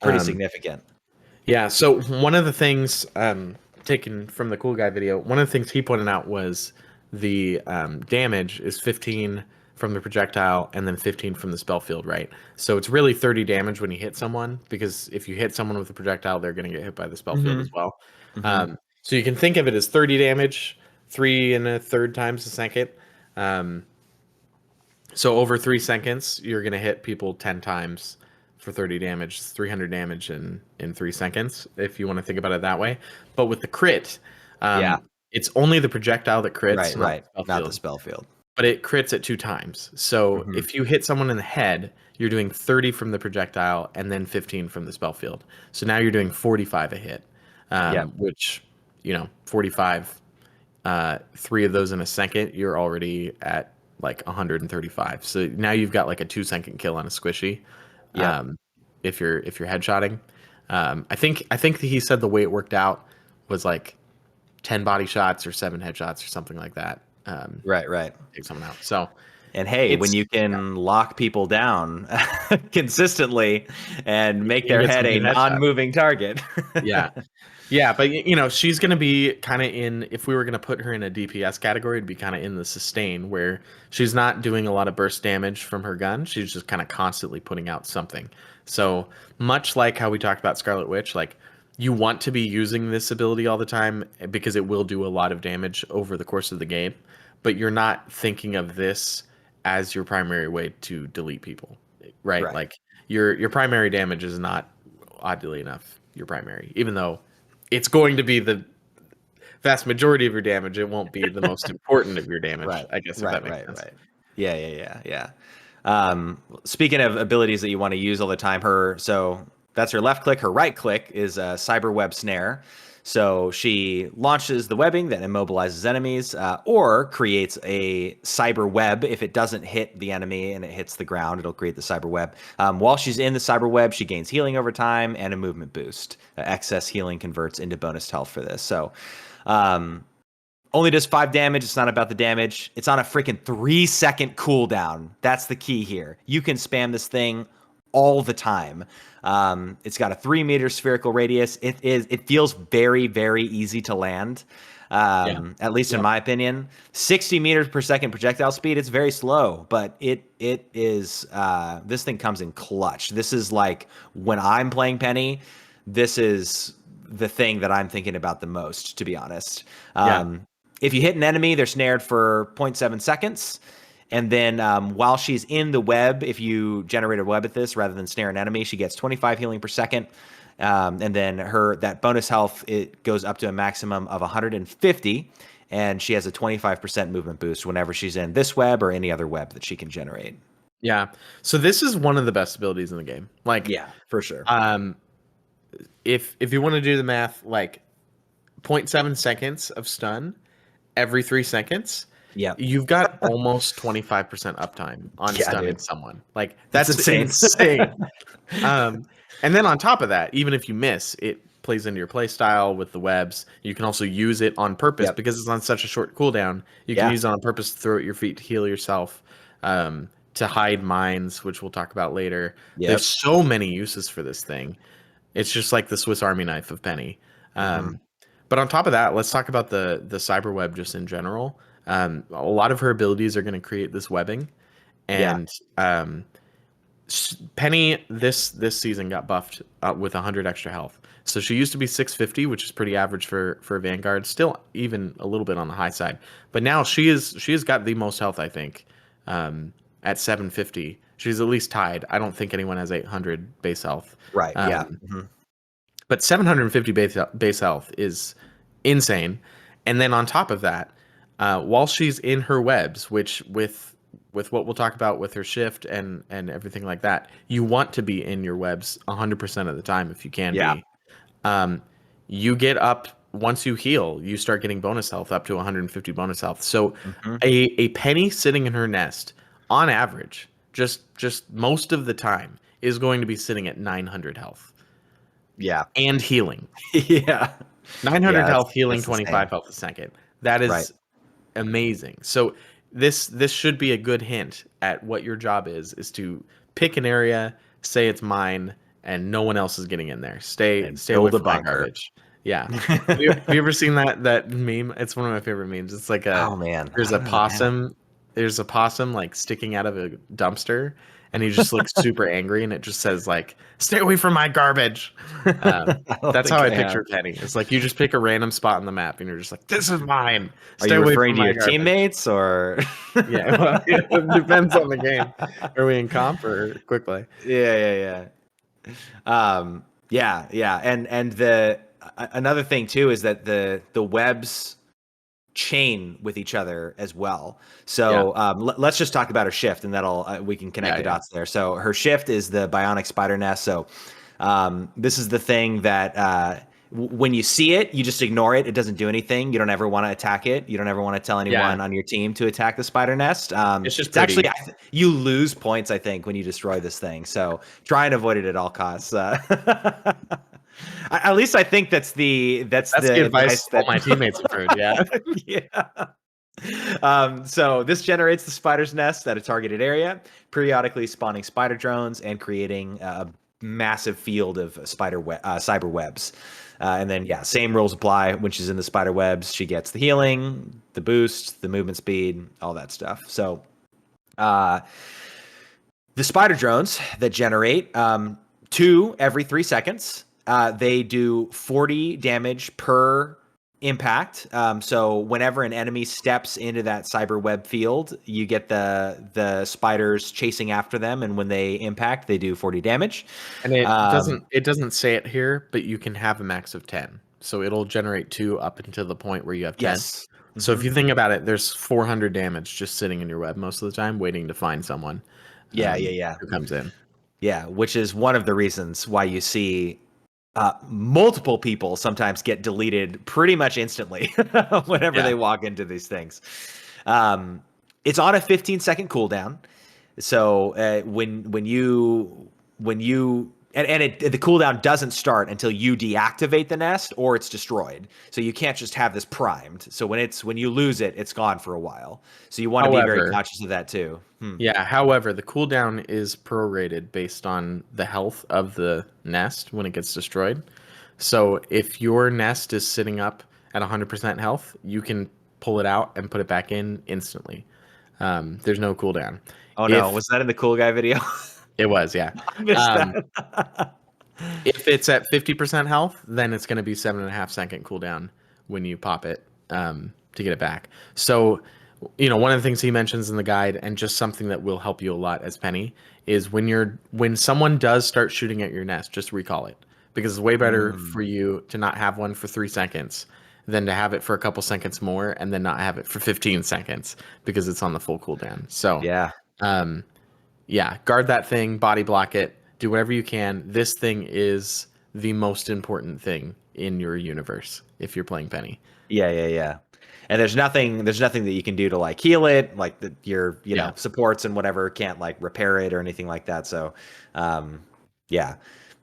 Pretty significant. Yeah. So one of the things taken from the Cool Guy video, one of the things he pointed out was the damage is 15 from the projectile and then 15 from the spell field, right? So it's really 30 damage when you hit someone, because if you hit someone with a projectile, they're going to get hit by the spell field as well. So you can think of it as 30 damage, 3 1/3 times a second. So over 3 seconds, you're going to hit people 10 times for 30 damage. It's 300 damage in 3 seconds, if you want to think about it that way. But with the crit, it's only the projectile that crits, not the spell field. But it crits at 2 times. So if you hit someone in the head, you're doing 30 from the projectile and then 15 from the spell field. So now you're doing 45 a hit, which, 45, 3 of those in a second, you're already at like 135. So now you've got like a 2-second kill on a squishy. If you're headshotting. I think that he said the way it worked out was like 10 body shots or 7 headshots or something like that. Right. Take someone out. So, and hey, when you can lock people down consistently and make their head a non-moving target. Yeah, but she's going to be kind of if we were going to put her in a DPS category, it'd be kind of in the sustain, where she's not doing a lot of burst damage from her gun. She's just kind of constantly putting out something. So much like how we talked about Scarlet Witch, like, you want to be using this ability all the time because it will do a lot of damage over the course of the game, but you're not thinking of this as your primary way to delete people, right? Like your primary damage is not, oddly enough, your primary, even though it's going to be the vast majority of your damage. It won't be the most important of your damage, I guess, if that makes sense. Yeah. Speaking of abilities that you want to use all the time, so that's her left click. Her right click is a cyber web snare. So she launches the webbing that immobilizes enemies, or creates a cyber web. If it doesn't hit the enemy and it hits the ground, it'll create the cyber web. While she's in the cyber web, she gains healing over time and a movement boost. Excess healing converts into bonus health for this. So only does 5 damage. It's not about the damage. It's on a freaking 3-second cooldown. That's the key here. You can spam this thing all the time. It's got a 3-meter spherical radius. It feels very, very easy to land. At least in my opinion. 60 meters per second projectile speed. It's very slow, but it is this thing comes in clutch. This is like when I'm playing Penny, this is the thing that I'm thinking about the most, to be honest. If you hit an enemy, they're snared for 0.7 seconds. And then while she's in the web, if you generate a web at this rather than snare an enemy, she gets 25 healing per second. And then that bonus health, it goes up to a maximum of 150. And she has a 25% movement boost whenever she's in this web or any other web that she can generate. Yeah. So this is one of the best abilities in the game. Like, yeah, for sure. If you want to do the math, like 0.7 seconds of stun every 3 seconds, you've got almost 25% uptime on stunning someone. Like, that's insane. And then on top of that, even if you miss, it plays into your play style with the webs. You can also use it on purpose because it's on such a short cooldown. You can use it on purpose to throw at your feet to heal yourself, to hide mines, which we'll talk about later. There's so many uses for this thing. It's just like the Swiss Army knife of Penny. But on top of that, let's talk about the cyber web just in general. A lot of her abilities are going to create this webbing, and Penny this season got buffed with 100 extra health. So she used to be 650, which is pretty average for Vanguard, still even a little bit on the high side. But now she has got the most health, I think, at 750. She's at least tied. I don't think anyone has 800 base health. Right. But 750 base health is insane. And then on top of that, while she's in her webs, which with what we'll talk about with her shift and everything like that, you want to be in your webs 100% of the time if you can be. You get up, once you heal, you start getting bonus health up to 150 bonus health. So a Penny sitting in her nest, on average, just most of the time, is going to be sitting at 900 health. And healing. 900 health, healing, 25 health a second. That is amazing. So this should be a good hint at what your job is to pick an area, say it's mine, and no one else is getting in there. Stay away from my garbage. Yeah. Have you ever seen that meme? It's one of my favorite memes. It's like there's a possum. There's a possum like sticking out of a dumpster, and he just looks super angry, and it just says like, "Stay away from my garbage." That's how I picture Penny. It's like you just pick a random spot on the map, and you're just like, "This is mine." Are you referring to your teammates or? Well, it depends on the game. Are we in comp or quick play? Yeah. And the another thing too is that the webs chain with each other as well. So let's just talk about her shift, and that'll we can connect the dots there. So her shift is the bionic spider nest. So this is the thing that when you see it, you just ignore it. It doesn't do anything. You don't ever want to attack it. You don't ever want to tell anyone on your team to attack the spider nest. It's actually you lose points, I think, when you destroy this thing. So try and avoid it at all costs. At least I think that's the advice that my teammates have heard. So this generates the spider's nest at a targeted area, periodically spawning spider drones and creating a massive field of cyber webs. And then same rules apply. When she's in the spider webs, she gets the healing, the boost, the movement speed, all that stuff. So the spider drones that generate 2 every 3 seconds. They do 40 damage per impact. So whenever an enemy steps into that cyber web field, you get the spiders chasing after them, and when they impact, they do 40 damage. And it doesn't say it here, but you can have a max of 10. So it'll generate 2 up until the point where you have 10. Yes. So if you think about it, there's 400 damage just sitting in your web most of the time, waiting to find someone. Who comes in. Yeah, which is one of the reasons why you see multiple people sometimes get deleted pretty much instantly whenever they walk into these things. It's on a 15-second cooldown. So when you the cooldown doesn't start until you deactivate the nest or it's destroyed. So you can't just have this primed. So when you lose it, it's gone for a while. So you want to be very conscious of that too. Yeah. However, the cooldown is prorated based on the health of the nest when it gets destroyed. So if your nest is sitting up at 100% health, you can pull it out and put it back in instantly. There's no cooldown. Oh no, was that in the cool guy video? It was, yeah. I missed that. If it's at 50% health, then it's going to be 7.5 second cooldown when you pop it to get it back. So, one of the things he mentions in the guide, and just something that will help you a lot as Penny, is when someone does start shooting at your nest, just recall it, because it's way better for you to not have one for 3 seconds than to have it for a couple seconds more and then not have it for 15 seconds because it's on the full cooldown. So guard that thing, body block it, do whatever you can. This thing is the most important thing in your universe if you're playing Penny. Yeah. And there's nothing that you can do to like heal it, like your supports and whatever can't like repair it or anything like that. So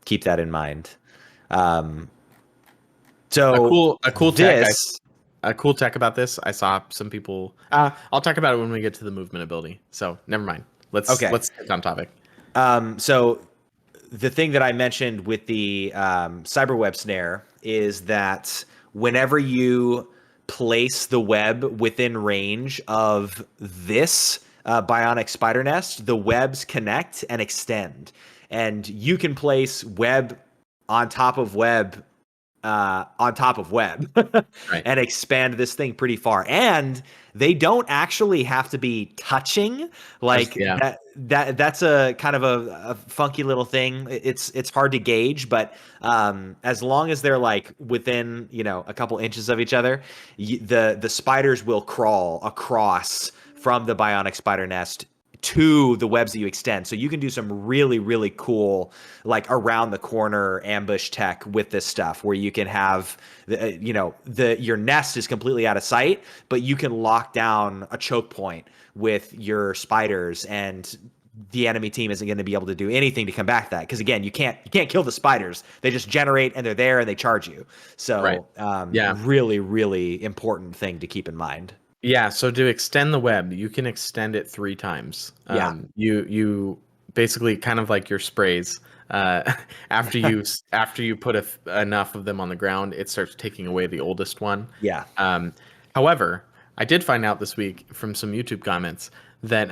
keep that in mind. So a cool tech about this. I saw some people. I'll talk about it when we get to the movement ability. So never mind. Let's stick on topic. So the thing that I mentioned with the cyberweb snare is that whenever you place the web within range of this bionic spider nest, the webs connect and extend, and you can place web on top of web right. and expand this thing pretty far. And they don't actually have to be touching. Like that's a kind of a funky little thing. It's hard to gauge, but as long as they're like within, a couple inches of each other, the spiders will crawl across from the bionic spider nest to the webs that you extend. So you can do some really, really cool, like around the corner ambush tech with this stuff where you can have, your nest is completely out of sight, but you can lock down a choke point with your spiders and the enemy team isn't going to be able to do anything to come back that. Cause again, you can't kill the spiders. They just generate and they're there and they charge you. So really, really important thing to keep in mind. Yeah, so to extend the web, you can extend it 3 times. You basically kind of like your sprays. After you put enough of them on the ground, it starts taking away the oldest one. Yeah. However, I did find out this week from some YouTube comments that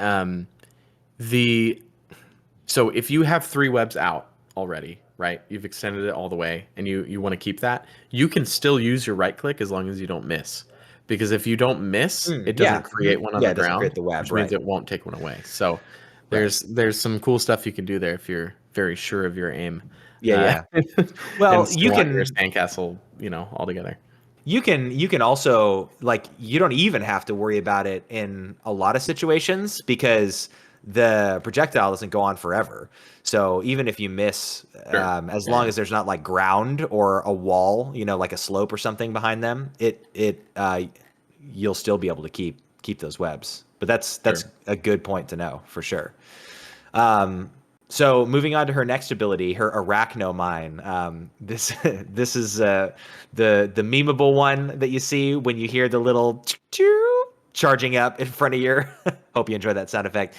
so if you have 3 webs out already, right? You've extended it all the way, and you want to keep that. You can still use your right click as long as you don't miss. Because if you don't miss, it doesn't create one on the ground, create the web, which means it won't take one away. So there's some cool stuff you can do there if you're very sure of your aim. Well, you can your sandcastle, all together. You can also, like, you don't even have to worry about it in a lot of situations because the projectile doesn't go on forever. So even if you miss, as long as there's not like ground or a wall, like a slope or something behind them, you'll still be able to keep those webs. But that's a good point to know for sure. So moving on to her next ability, her Arachno Mine. This is the memeable one that you see when you hear the little charging up in front of your. Hope you enjoyed that sound effect.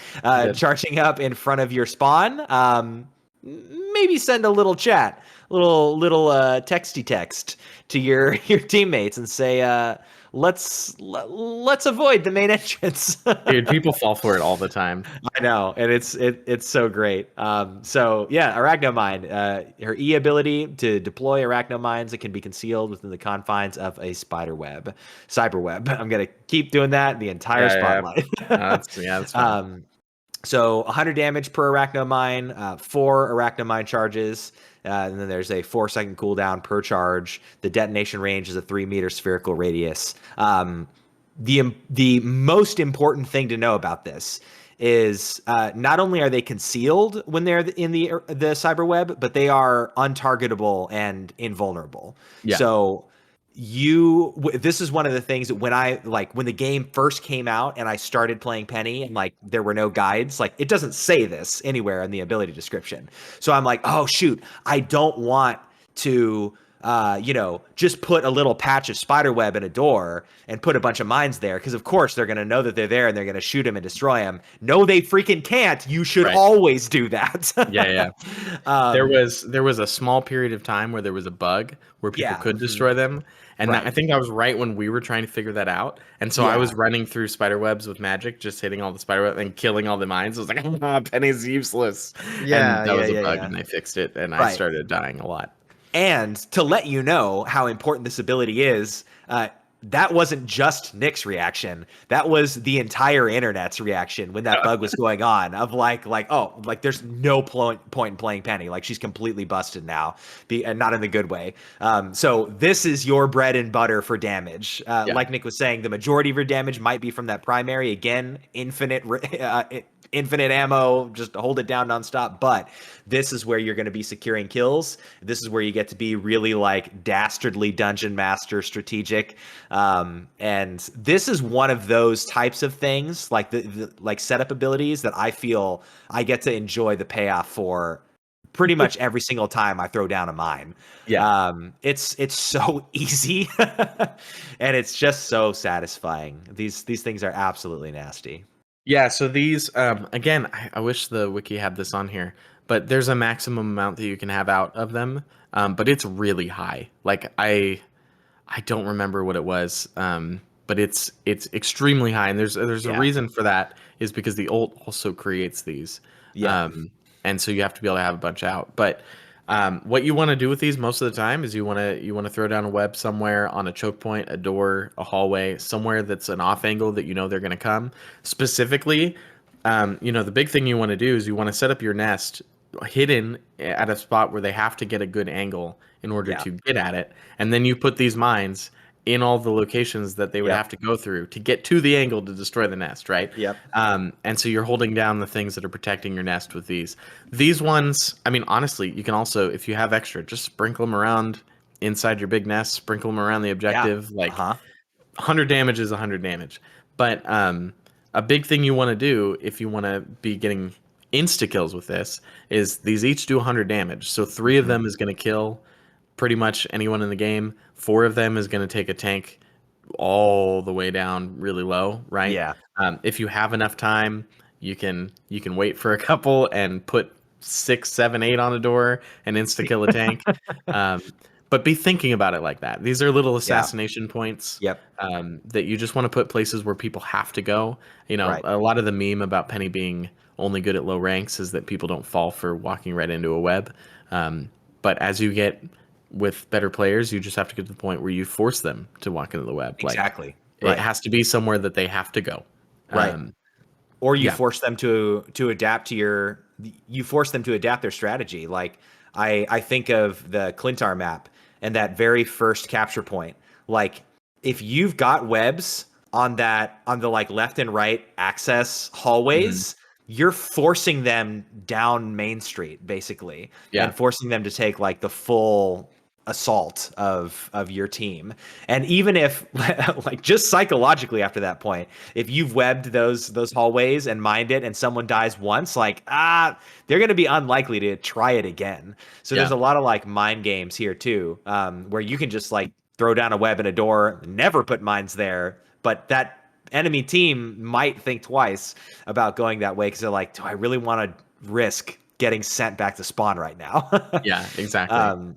Charging up in front of your spawn. Maybe send a little chat, little texty text to your teammates and say, let's avoid the main entrance. Dude, people fall for it all the time. I know, and it's so great. Arachno Mine, her E ability to deploy arachno mines that can be concealed within the confines of a cyberweb. I'm gonna keep doing that the entire spotlight. That's fine. So 100 damage per arachno mine, 4 arachno mine charges. And then there's a 4-second cooldown per charge. The detonation range is a 3-meter spherical radius. The most important thing to know about this is not only are they concealed when they're in the cyber web, but they are untargetable and invulnerable. Yeah. So this is one of the things that when the game first came out and I started playing Penny and like there were no guides, like it doesn't say this anywhere in the ability description. So I'm like, oh shoot, I don't want to just put a little patch of spider web in a door and put a bunch of mines there, because of course they're going to know that they're there and they're going to shoot them and destroy them. No, they freaking can't. You should always do that. Yeah. There was a small period of time where there was a bug where people could destroy them. And I think that was right when we were trying to figure that out. And so I was running through spider webs with magic, just hitting all the spider webs and killing all the mines. I was like, Penny's useless. Yeah, and that was a bug, and I fixed it, and I started dying a lot. And to let you know how important this ability is, that wasn't just Nick's reaction. That was the entire internet's reaction when that bug was going on. Of there's no point in playing Penny. Like, she's completely busted now, and not in the good way. So this is your bread and butter for damage. Like Nick was saying, the majority of your damage might be from that primary. Again, infinite ammo, just hold it down nonstop. But this is where you're going to be securing kills. This is where you get to be really like dastardly dungeon master strategic. And this is one of those types of things, like the like setup abilities, that I feel I get to enjoy the payoff for pretty much every single time I throw down a mine. It's so easy and it's just so satisfying. These things are absolutely nasty. Yeah, so these, again, I wish the wiki had this on here, but there's a maximum amount that you can have out of them, but it's really high. Like, I don't remember what it was, but it's extremely high, and there's a reason for that, is because the ult also creates these. And so you have to be able to have a bunch out. But what you want to do with these most of the time is you want to throw down a web somewhere on a choke point, a door, a hallway, somewhere that's an off angle that you know they're going to come. Specifically, the big thing you want to do is you want to set up your nest hidden at a spot where they have to get a good angle in order to get at it. And then you put these mines in all the locations that they would have to go through to get to the angle to destroy the nest, right? And so you're holding down the things that are protecting your nest with these. These ones, I mean, honestly, you can also, if you have extra, just sprinkle them around inside your big nest, sprinkle them around the objective. 100 damage is 100 damage. But a big thing you want to do if you want to be getting insta-kills with this is these each do 100 damage. So 3 of them is going to kill pretty much anyone in the game. 4 of them is going to take a tank all the way down really low, right? If you have enough time, you can wait for a couple and put 6, 7, 8 on a door and insta kill a tank. But be thinking about it like that. These are little assassination points that you just want to put places where people have to go. A lot of the meme about Penny being only good at low ranks is that people don't fall for walking right into a web. But as you get with better players, you just have to get to the point where you force them to walk into the web. Exactly. It has to be somewhere that they have to go. Or you force them to adapt to adapt their strategy. Like I think of the Clintar map and that very first capture point. Like, if you've got webs on the like left and right access hallways, you're forcing them down Main Street, basically, and forcing them to take like the full assault of your team. And even if like just psychologically after that point, if you've webbed those hallways and mined it and someone dies once, like they're going to be unlikely to try it again. So there's a lot of like mind games here too, where you can just like throw down a web in a door, never put mines there, but that enemy team might think twice about going that way because they're like, do I really want to risk getting sent back to spawn right now? Exactly.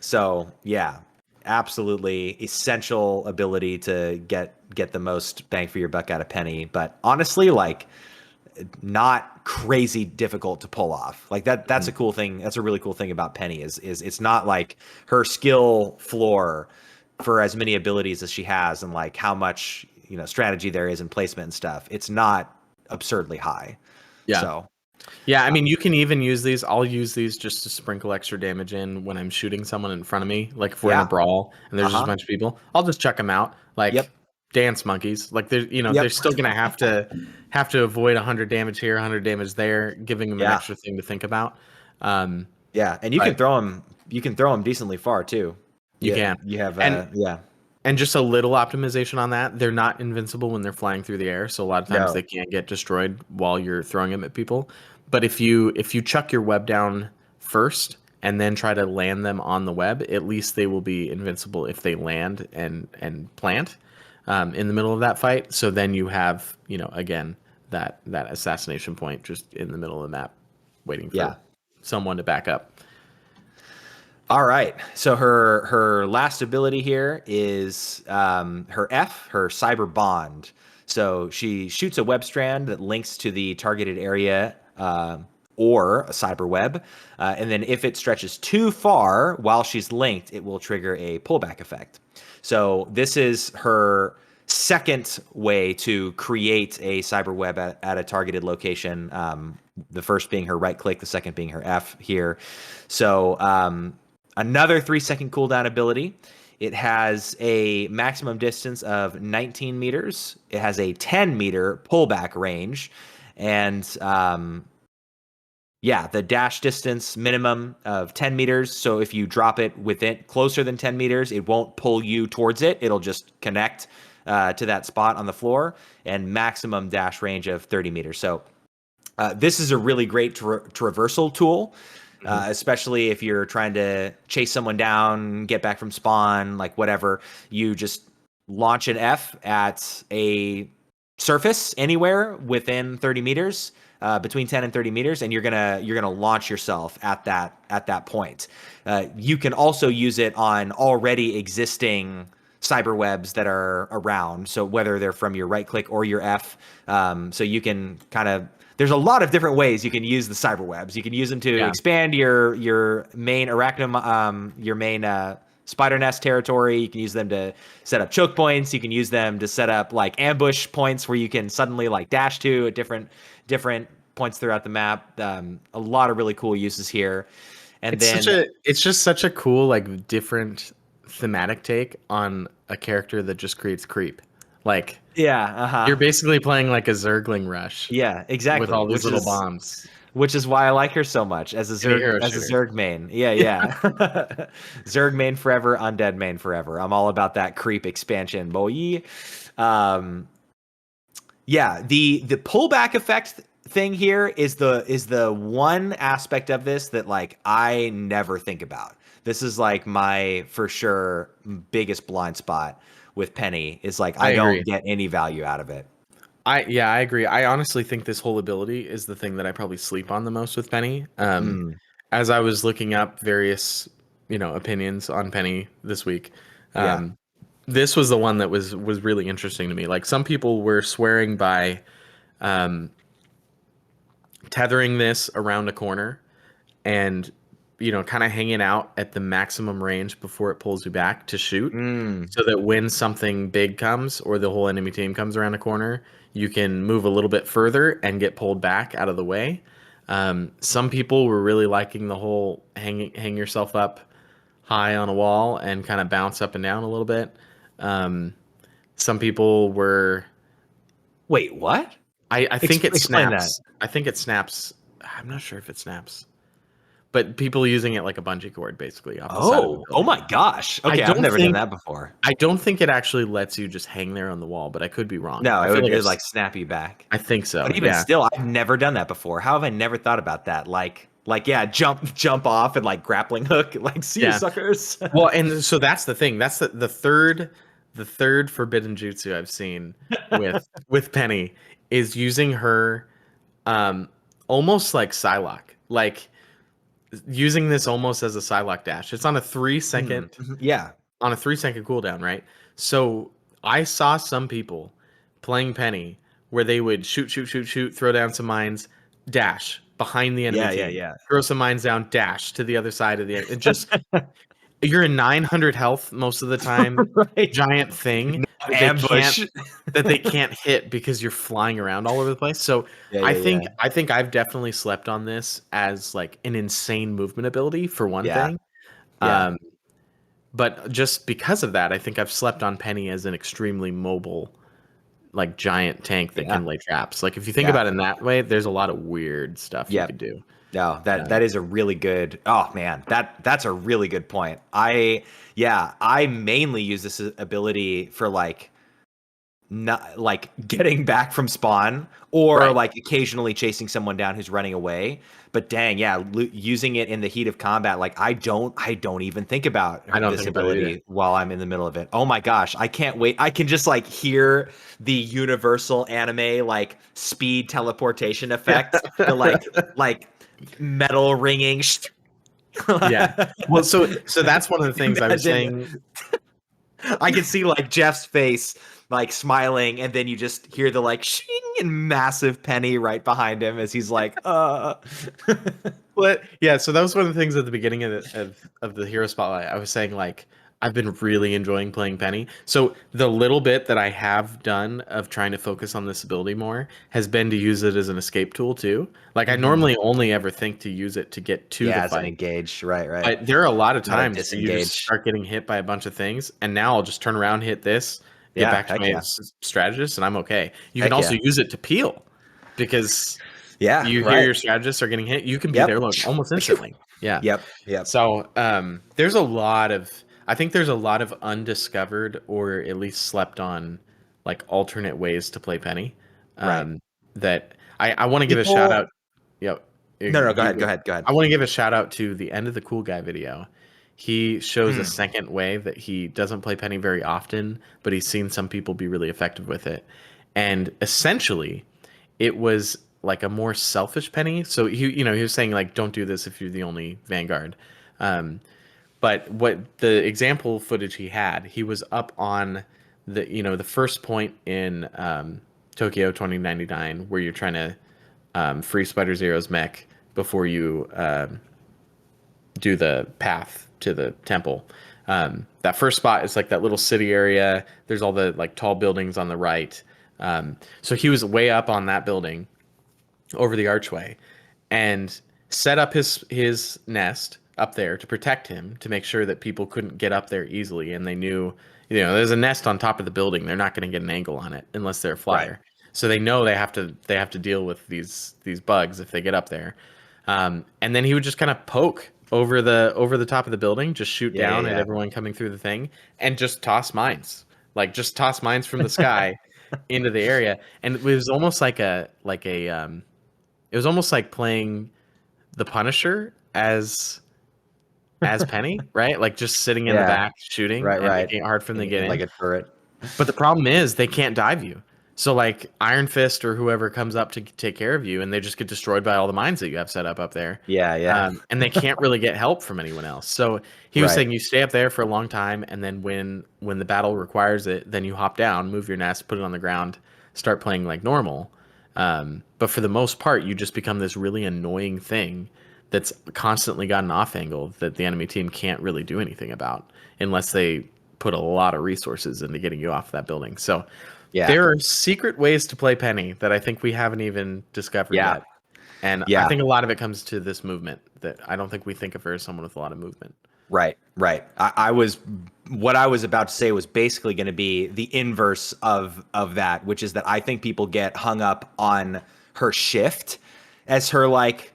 So absolutely essential ability to get the most bang for your buck out of Penny, but honestly, like, not crazy difficult to pull off. Like that's a cool thing. That's a really cool thing about Penny is it's not like her skill floor for as many abilities as she has and like how much strategy there is in placement and stuff. It's not absurdly high. I mean, you can even use these. I'll use these just to sprinkle extra damage in when I'm shooting someone in front of me. Like if we're in a brawl and there's just a bunch of people, I'll just chuck them out. Like dance monkeys. Like they're Yep. they're still gonna have to avoid 100 damage here, 100 damage there, giving them an extra thing to think about. Yeah, and you can throw them. You can throw them decently far too. You can. You have And And just a little optimization on that. They're not invincible when they're flying through the air, so a lot of times they can't get destroyed while you're throwing them at people. But if you chuck your web down first and then try to land them on the web, at least they will be invincible if they land and plant in the middle of that fight. So then you have, again, that assassination point just in the middle of the map waiting for someone to back up. All right. So her last ability here is her F, her Cyber Bond. So she shoots a web strand that links to the targeted area or a cyber web. And then if it stretches too far while she's linked, it will trigger a pullback effect. So this is her second way to create a cyber web at a targeted location. The first being her right click, the second being her F here. So another 3-second cooldown ability. It has a maximum distance of 19 meters. It has a 10-meter pullback range. And the dash distance minimum of 10 meters. So if you drop it within closer than 10 meters, it won't pull you towards it. It'll just connect to that spot on the floor. And maximum dash range of 30 meters. So this is a really great traversal tool. Especially if you're trying to chase someone down, get back from spawn, like whatever, you just launch an F at a surface anywhere within 30 meters, between 10 and 30 meters, and you're gonna launch yourself at that point. You can also use it on already existing cyber webs that are around. So whether they're from your right click or your F, so you can kind of. There's a lot of different ways you can use the cyber webs. You can use them to expand your main arachnum, your main spider nest territory. You can use them to set up choke points. You can use them to set up like ambush points where you can suddenly like dash to at different points throughout the map. A lot of really cool uses here. And it's just such a cool like different thematic take on a character that just creates creep. Like you're basically playing like a Zergling rush. Yeah, exactly. With all these little bombs. Which is why I like her so much as a Zerg main. Yeah. Zerg main forever, undead main forever. I'm all about that creep expansion, boy. The pullback effect thing here is the one aspect of this that like I never think about. This is like my for sure biggest blind spot with Penny is like I don't get any value out of it. I agree. I honestly think this whole ability is the thing that I probably sleep on the most with Penny. As I was looking up various, opinions on Penny this week, this was the one that was really interesting to me. Like some people were swearing by tethering this around a corner and kind of hanging out at the maximum range before it pulls you back to shoot, so that when something big comes or the whole enemy team comes around a corner, you can move a little bit further and get pulled back out of the way. Some people were really liking the whole hang yourself up high on a wall and kind of bounce up and down a little bit. Some people were... Wait, what? I think it snaps. I think it snaps. I'm not sure if it snaps. But people using it like a bungee cord, basically. Off the side of the oh my gosh! Okay, I've never done that before. I don't think it actually lets you just hang there on the wall, but I could be wrong. No, it would like snap you back. I think so. But even still, I've never done that before. How have I never thought about that? Jump off and like grappling hook, like see you suckers. Well, and so that's the thing. That's the third forbidden jutsu I've seen with Penny is using her, almost like Psylocke, like. Using this almost as a Psylocke dash. It's on a 3-second on a 3-second cooldown, right? So I saw some people playing Penny where they would shoot, throw down some mines, dash behind the enemy team, throw some mines down, dash to the other side of the enemy. It just you're in 900 health most of the time, giant thing that they can't hit because you're flying around all over the place. So I think I've definitely slept on this as like an insane movement ability for one thing. But just because of that, I think I've slept on Penny as an extremely mobile, like giant tank that Yeah. can lay traps. Like if you think Yeah. about it in that way, there's a lot of weird stuff you Yep. could do. No, that is a really good. Oh man, that's a really good point. I mainly use this ability for like not like getting back from spawn or Right. like occasionally chasing someone down who's running away. But dang, yeah, using it in the heat of combat, like I don't even think about I don't this think about it either. ability while I'm in the middle of it. Oh my gosh, I can't wait. I can just like hear the universal anime like speed teleportation effect, the like metal ringing. Yeah. Well, so that's one of the things I was Imagine saying. I can see like Jeff's face like smiling, and then you just hear the like shing and massive penny right behind him as he's like, But yeah, so that was one of the things at the beginning of the Hero Spotlight. I was saying like I've been really enjoying playing Penny. So the little bit that I have done of trying to focus on this ability more has been to use it as an escape tool too. Like I Mhm. normally only ever think to use it to get to the Yeah, as an fight. engage. Right. But there are a lot of Not a times where you just disengage. start getting hit by a bunch of things, and now I'll just turn around, hit this, get Yeah, back to heck my yeah. strategist, and I'm okay. You can Heck also yeah. use it to peel because Yeah, you hear right. your strategists are getting hit. You can be Yep. there like almost instantly. Yeah. Yep. So there's a lot of I think there's a lot of undiscovered or at least slept on like alternate ways to play Penny. Right. That I want to give a shout People out. Yep. No, go You ahead, go go. ahead, go ahead. I want to give a shout out to the End of the Cool Guy video. He shows a Hmm. second way that he doesn't play Penny very often, but he's seen some people be really effective with it. And essentially, it was like a more selfish Penny. So he was saying like, don't do this if you're the only Vanguard. Um, but what the example footage he had, he was up on the first point in Tokyo 2099 where you're trying to free Spider Zero's mech before you do the path to the temple. That first spot is like that little city area. There's all the like tall buildings on the right. So he was way up on that building over the archway and set up his nest up there to protect him to make sure that people couldn't get up there easily and they knew there's a nest on top of the building. They're not going to get an angle on it unless they're a Right. flyer. So they know they have to deal with these bugs if they get up there. And then he would just kind of poke over the top of the building, just shoot down at Yeah. everyone coming through the thing, and just toss mines, like just toss mines from the sky into the area. And it was almost like it was almost like playing the Punisher as Penny, right? Like just sitting in the Yeah. back shooting and Right. making it hard for them to get Like in. a turret. But the problem is they can't dive you. So like Iron Fist or whoever comes up to take care of you, and they just get destroyed by all the mines that you have set up there. Yeah. And they can't really get help from anyone else. So he was Right. saying you stay up there for a long time, and then when the battle requires it, then you hop down, move your nest, put it on the ground, start playing like normal. But for the most part, you just become this really annoying thing that's constantly got an off angle that the enemy team can't really do anything about unless they put a lot of resources into getting you off that building. So Yeah. there are secret ways to play Penny that I think we haven't even discovered Yeah. yet. And I Yeah. think a lot of it comes to this movement that I don't think we think of her as someone with a lot of movement. Right. What I was about to say was basically going to be the inverse of that, which is that I think people get hung up on her shift as her like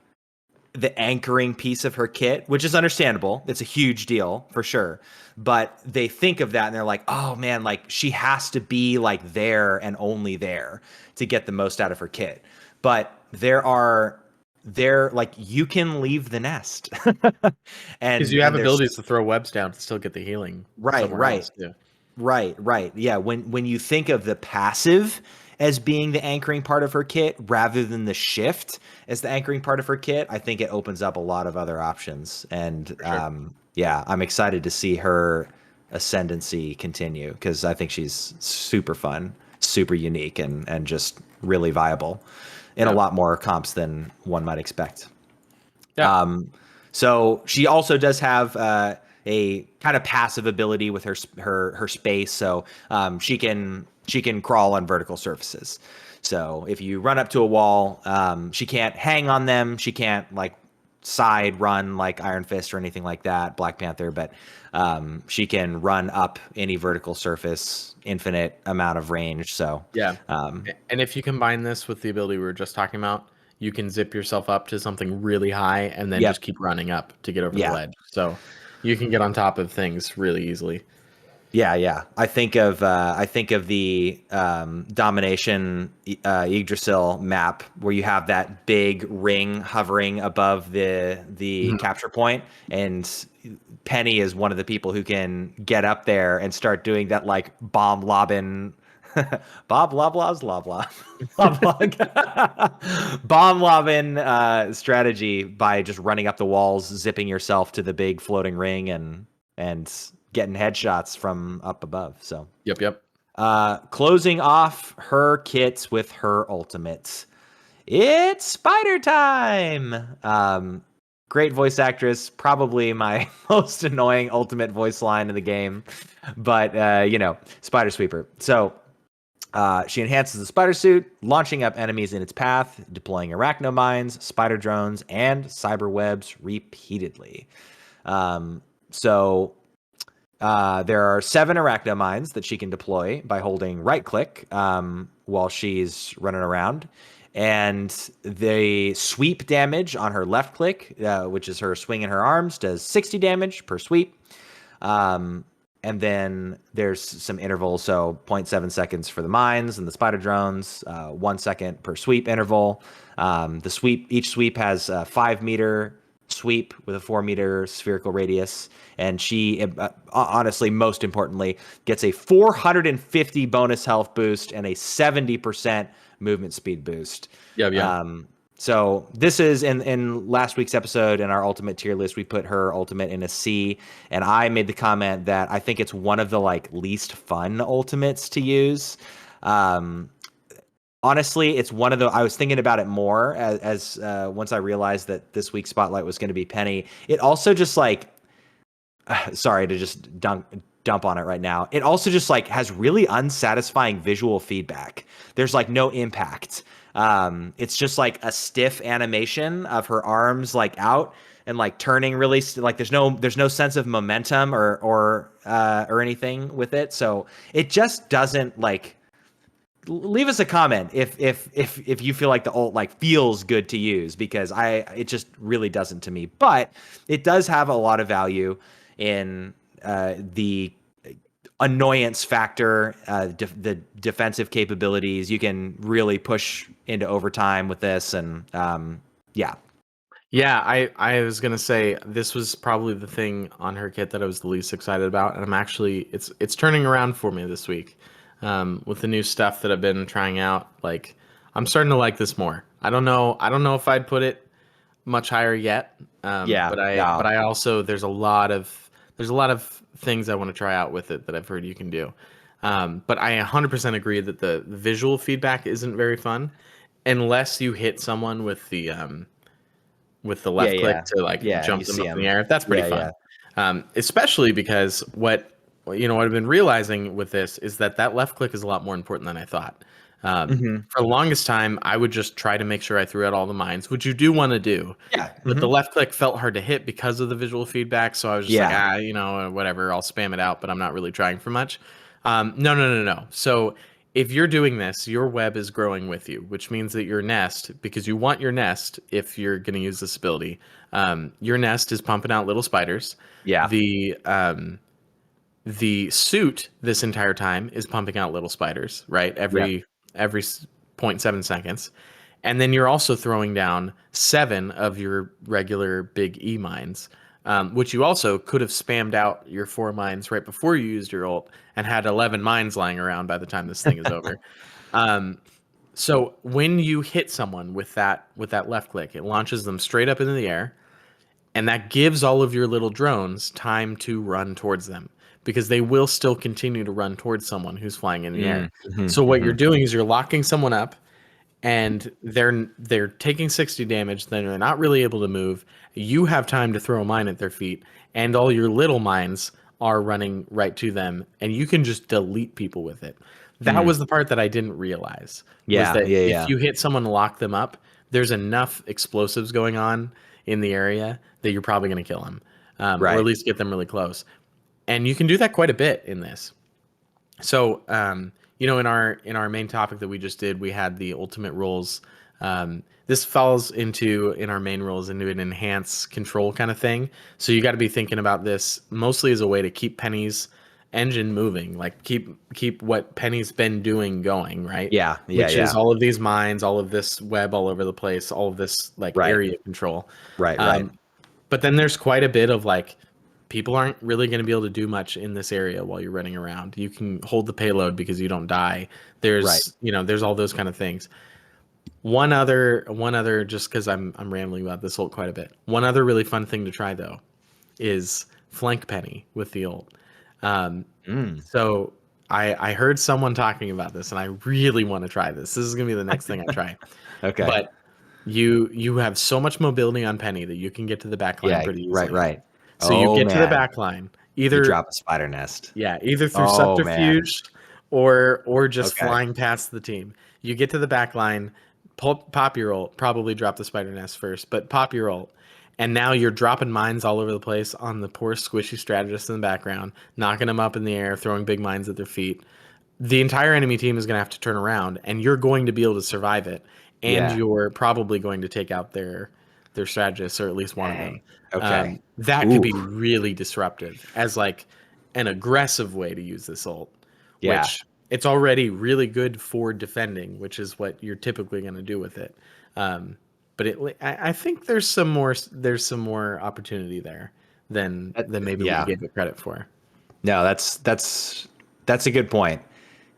the anchoring piece of her kit, which is understandable. It's a huge deal for sure. But they think of that and they're like, oh man, like she has to be like there and only there to get the most out of her kit. But there like you can leave the nest. and Because you have there's abilities to throw webs down to still get the healing right, somewhere right. else too. Right. Yeah, when you think of the passive as being the anchoring part of her kit rather than the shift as the anchoring part of her kit, I think it opens up a lot of other options. And sure. yeah, I'm excited to see her ascendancy continue because I think she's super fun, super unique, and just really viable in a Yeah. lot more comps than one might expect. Yeah. So she also does have a kind of passive ability with her space. So she can crawl on vertical surfaces. So if you run up to a wall, she can't hang on them. She can't like side run like Iron Fist or anything like that, Black Panther, but she can run up any vertical surface, infinite amount of range. So Yeah. And if you combine this with the ability we were just talking about, you can zip yourself up to something really high and then Yep. just keep running up to get over the Yeah. ledge. So you can get on top of things really easily. Yeah. I think of the Domination Yggdrasil map where you have that big ring hovering above the capture point, and Penny is one of the people who can get up there and start doing that like bomb lobbing. Bob Loblaw's Loblaw. Bomb lobbing strategy by just running up the walls, zipping yourself to the big floating ring, and getting headshots from up above. So Yep. closing off her kits with her ultimates. It's Spider Time. Great voice actress, probably my most annoying ultimate voice line in the game, but Spider Sweeper. So she enhances the spider suit, launching up enemies in its path, deploying arachno mines, spider drones, and cyber webs repeatedly. There are 7 arachno mines that she can deploy by holding right click while she's running around. And the sweep damage on her left click, which is her swinging her arms, does 60 damage per sweep. And then there's some intervals, so 0.7 seconds for the mines and the spider drones, 1 second per sweep interval. Each sweep has a 5-meter sweep with a 4-meter spherical radius, and she, honestly, most importantly, gets a 450 bonus health boost and a 70% movement speed boost. Yeah. So this is in last week's episode in our ultimate tier list, we put her ultimate in a C, and I made the comment that I think it's one of the like least fun ultimates to use. Honestly, it's one of the, I was thinking about it more as once I realized that this week's spotlight was going to be Penny. It also just like, sorry to just dump on it right now. It also just like has really unsatisfying visual feedback. There's like no impact. It's just like a stiff animation of her arms like out and like turning really like there's no sense of momentum or anything with it. So it just doesn't like. Leave us a comment if you feel like the ult like feels good to use, because it just really doesn't to me. But it does have a lot of value in the annoyance factor, the defensive capabilities. You can really push into overtime with this, and yeah. I was gonna say this was probably the thing on her kit that I was the least excited about, and I'm actually it's turning around for me this week. With the new stuff that I've been trying out, like I'm starting to like this more. I don't know if I'd put it much higher yet. But I also there's a lot of things I want to try out with it that I've heard you can do. But I 100% agree that the visual feedback isn't very fun unless you hit someone with the left click to jump them up in the air. That's pretty fun. Yeah. Especially because what I've been realizing with this is that left click is a lot more important than I thought. For the longest time, I would just try to make sure I threw out all the mines, which you do want to do. Yeah. But the left click felt hard to hit because of the visual feedback. So I was just like, whatever, I'll spam it out, but I'm not really trying for much. No. So if you're doing this, your web is growing with you, which means that your nest, because you want your nest, if you're going to use this ability, your nest is pumping out little spiders. Yeah. The suit this entire time is pumping out little spiders, right? Every 0.7 seconds. And then you're also throwing down 7 of your regular big E mines, which you also could have spammed out your 4 mines right before you used your ult and had 11 mines lying around by the time this thing is over. So when you hit someone with that left click, it launches them straight up into the air, and that gives all of your little drones time to run towards them, because they will still continue to run towards someone who's flying in the air. So what you're doing is you're locking someone up, and they're taking 60 damage, then they're not really able to move. You have time to throw a mine at their feet, and all your little mines are running right to them, and you can just delete people with it. That was the part that I didn't realize. If you hit someone and lock them up, there's enough explosives going on in the area, that you're probably going to kill them, or Right. at least get them really close. And you can do that quite a bit in this. So, in our main topic that we just did, we had the ultimate roles. This falls in our main roles into an enhance control kind of thing. So you got to be thinking about this mostly as a way to keep Penny's engine moving, like keep what Penny's been doing going, right? Yeah. Which is all of these mines, all of this web all over the place, all of this like area control. Right. But then there's quite a bit of like, people aren't really going to be able to do much in this area while you're running around. You can hold the payload because you don't die. There's there's all those kind of things. One other, just because I'm rambling about this ult quite a bit. One other really fun thing to try though is flank Penny with the ult. So I heard someone talking about this, and I really want to try this. This is gonna be the next thing I try. Okay. But you have so much mobility on Penny that you can get to the back line pretty easily. Right. So you get to the back line, either you drop a spider nest. Yeah, either through Oh, subterfuge or just flying past the team. You get to the back line, pop your ult, probably drop the spider nest first, but pop your ult. And now you're dropping mines all over the place on the poor squishy strategist in the background, knocking them up in the air, throwing big mines at their feet. The entire enemy team is going to have to turn around, and you're going to be able to survive it. And you're probably going to take out their strategists, or at least one of them. Okay. That could be really disruptive as like an aggressive way to use this ult. Yeah. Which it's already really good for defending, which is what you're typically going to do with it. But I think there's some more opportunity there than maybe we gave it credit for. No, that's a good point.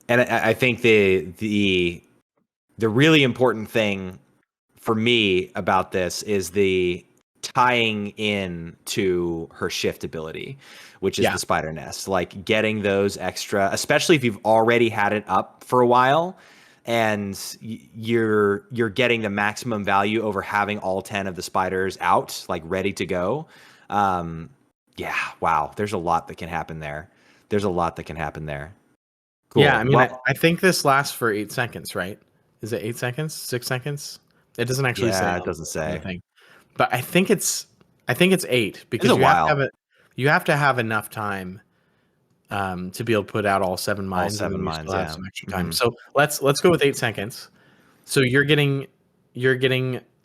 And I think the really important thing for me about this is the tying in to her shift ability, which is the spider nest. Like getting those extra, especially if you've already had it up for a while and you're getting the maximum value over having all 10 of the spiders out, like ready to go. Wow. There's a lot that can happen there. Cool. Yeah, I mean, I think this lasts for 8 seconds, right? Is it 8 seconds? 6 seconds? It doesn't actually say. It doesn't say. But I think it's 8 because you have to have enough time to be able to put out all 7 mines. All 7 mines, have some extra time. So let's go with 8 seconds. So you're getting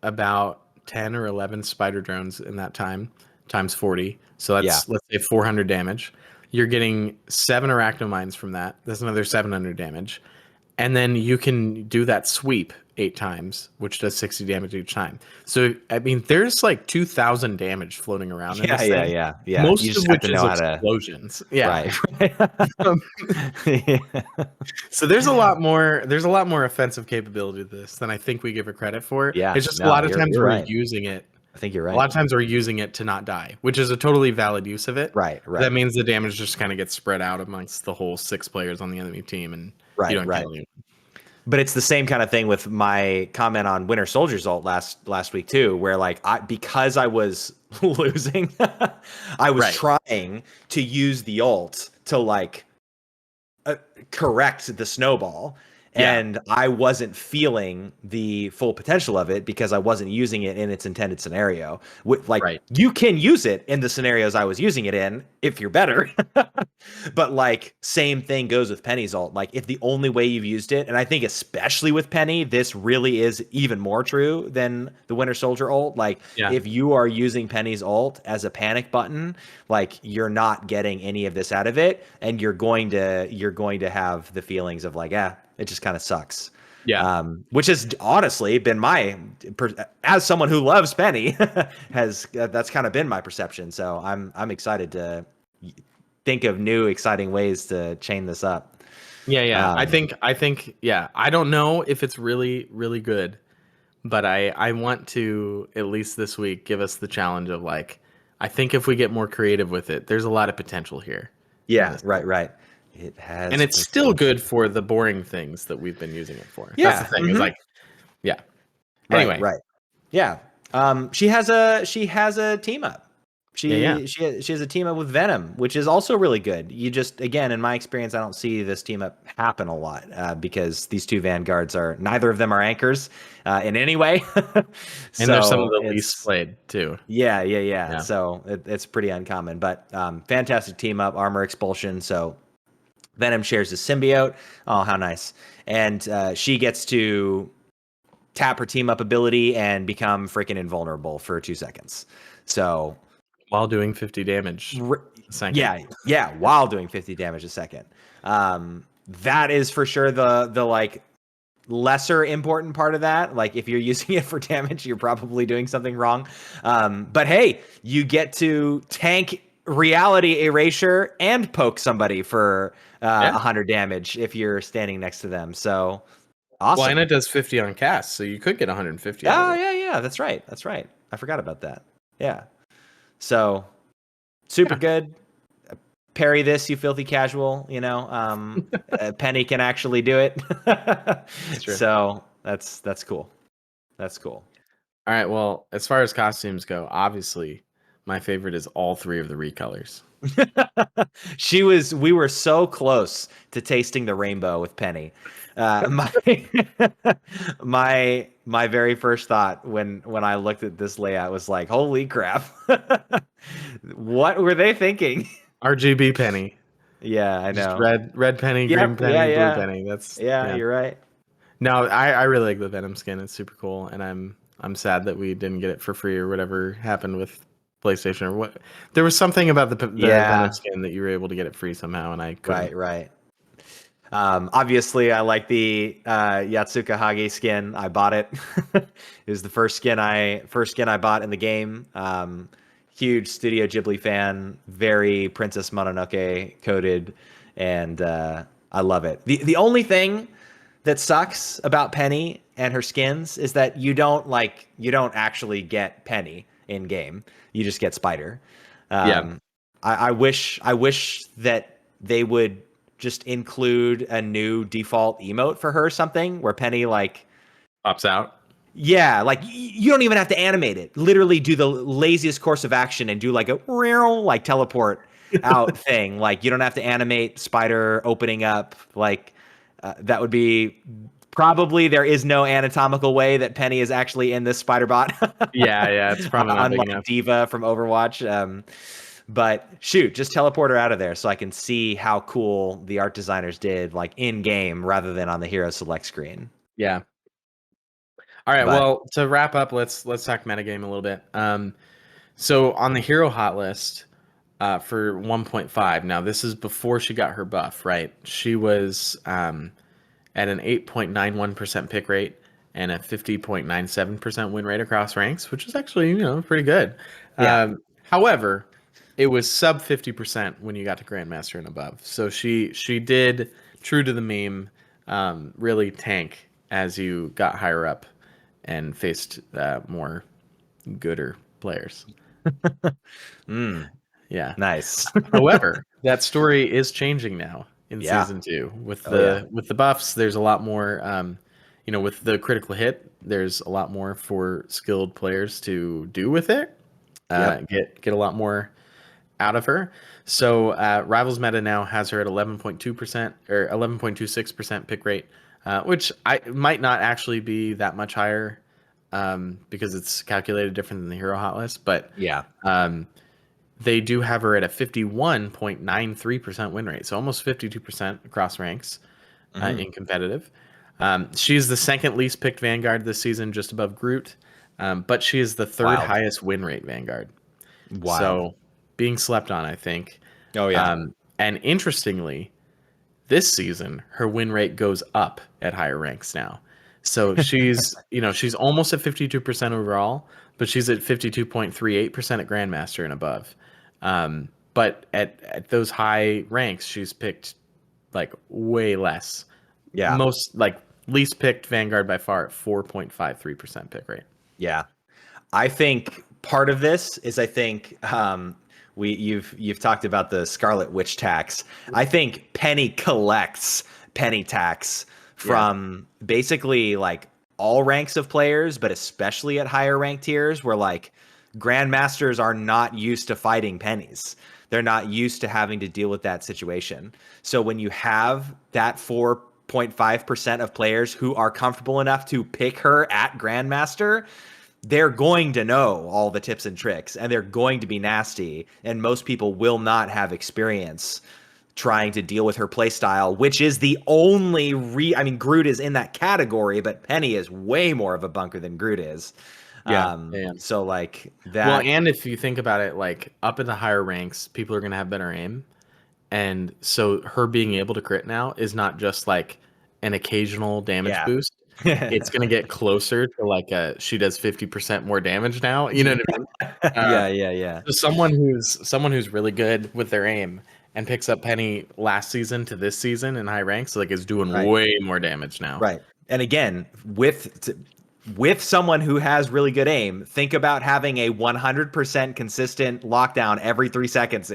about 10 or 11 spider drones in that time times 40. So let's say 400 damage. You're getting 7 arachnomines from that. That's another 700 damage. And then you can do that sweep 8 times, which does 60 damage each time. So, I mean, there's like 2,000 damage floating around. Yeah. Most of which is explosions. Right. So there's a lot more offensive capability to this than I think we give it credit for. Yeah. It's just a lot of times we're using it. I think you're right. A lot of times we're using it to not die, which is a totally valid use of it. Right. That means the damage just kind of gets spread out amongst the whole 6 players on the enemy team, and you don't kill anyone. But it's the same kind of thing with my comment on Winter Soldier's ult last week too, where like because I was losing, I was trying to use the ult to like correct the snowball. And I wasn't feeling the full potential of it because I wasn't using it in its intended scenario. You can use it in the scenarios I was using it in if you're better. But like same thing goes with Penny's ult. Like if the only way you've used it, and I think especially with Penny, this really is even more true than the Winter Soldier ult. Like if you are using Penny's ult as a panic button, like you're not getting any of this out of it, and you're going to have the feelings of like, it just kind of sucks. Which has honestly been as someone who loves Penny, that's kind of been my perception. So I'm excited to think of new exciting ways to chain this up. I think I don't know if it's really, really good, but I want to at least this week give us the challenge of like, I think if we get more creative with it, there's a lot of potential here. Yeah, right. It has, and it's still good for the boring things that we've been using it for. That's the thing. Is like, anyway, right. Yeah. She has a team up. She has a team up with Venom, which is also really good. You just, again, in my experience, I don't see this team up happen a lot because these two Vanguards are, neither of them are anchors in any way. And they're some of So the least played too. Yeah. So it's pretty uncommon, but fantastic team up, armor expulsion. So Venom shares his symbiote. Oh, how nice. And she gets to tap her team up ability and become freaking invulnerable for 2 seconds. So while doing 50 damage a second. Yeah, while doing 50 damage a second. That is for sure the like lesser important part of that. Like if you're using it for damage, you're probably doing something wrong. But hey, you get to tank reality erasure and poke somebody for 100 damage if you're standing next to them. So awesome. Well, and it does 50 on cast, so you could get 150. Oh, yeah. That's right. I forgot about that. Yeah. So super good. Parry this, you filthy casual. You know, Penny can actually do it. So that's cool. That's cool. All right. Well, as far as costumes go, obviously my favorite is all 3 of the recolors. We were so close to tasting the rainbow with Penny. My very first thought when I looked at this layout was like, holy crap. What were they thinking? RGB Penny. Yeah, I know. Just red Penny, green Penny, blue Penny. That's you're right. No, I really like the Venom skin. It's super cool, and I'm sad that we didn't get it for free or whatever happened with PlayStation or what. There was something about the Venom skin that you were able to get it free somehow, and I couldn't. Right. Obviously, I like the Yatsuka Hage skin. I bought it. It was the first skin I bought in the game. Huge Studio Ghibli fan. Very Princess Mononoke coded, and I love it. The only thing that sucks about Penny and her skins is that you don't actually get Penny in game. You just get Spider. I wish that they would just include a new default emote for her or something where Penny like pops out. Yeah, like you don't even have to animate it. Literally do the laziest course of action and do like a like teleport out thing. Like you don't have to animate Spider opening up. Like that would be probably there is no anatomical way that Penny is actually in this Spider bot. Yeah, it's probably not big enough. Diva from Overwatch. But shoot, just teleport her out of there so I can see how cool the art designers did, like in game rather than on the hero select screen. Yeah. All right. Well, to wrap up, let's talk metagame a little bit. So on the hero hot list for 1.5, now this is before she got her buff, right? She was at an 8.91% pick rate and a 50.97% win rate across ranks, which is actually pretty good. Yeah. However, it was sub 50% when you got to Grandmaster and above. So she did, true to the meme, really tank as you got higher up and faced more gooder players. Yeah. Nice. However, that story is changing now in season 2 with the buffs. There's a lot more, with the critical hit. There's a lot more for skilled players to do with it. Get a lot more out of her. So Rivals Meta now has her at 11.2% or 11.26% pick rate, which might not actually be that much higher because it's calculated different than the hero hot list. But they do have her at a 51.93% win rate, so almost 52% across ranks in competitive. She's the second least picked Vanguard this season, just above Groot, but she is the third highest win rate Vanguard. Wow. So being slept on, I think. Oh, yeah. And interestingly, this season, her win rate goes up at higher ranks now. So she's, she's almost at 52% overall, but she's at 52.38% at Grandmaster and above. But at those high ranks, she's picked like way less. Yeah. Most like least picked Vanguard by far at 4.53% pick rate. Yeah. I think part of this is you've talked about the Scarlet Witch tax. I think Penny collects penny tax from basically like all ranks of players, but especially at higher ranked tiers where like Grandmasters are not used to fighting pennies. They're not used to having to deal with that situation. So when you have that 4.5% of players who are comfortable enough to pick her at Grandmaster, they're going to know all the tips and tricks, and they're going to be nasty. And most people will not have experience trying to deal with her playstyle, which is the only I mean, Groot is in that category, but Penny is way more of a bunker than Groot is. Yeah. So like that. Well, and if you think about it, like up in the higher ranks, people are going to have better aim. And so her being able to crit now is not just like an occasional damage boost. It's going to get closer to like she does 50% more damage now. You know what I mean? Yeah. So someone who's really good with their aim and picks up Penny last season to this season in high ranks, like is doing way more damage now. Right. And again, with someone who has really good aim, think about having a 100% consistent lockdown every 3 seconds.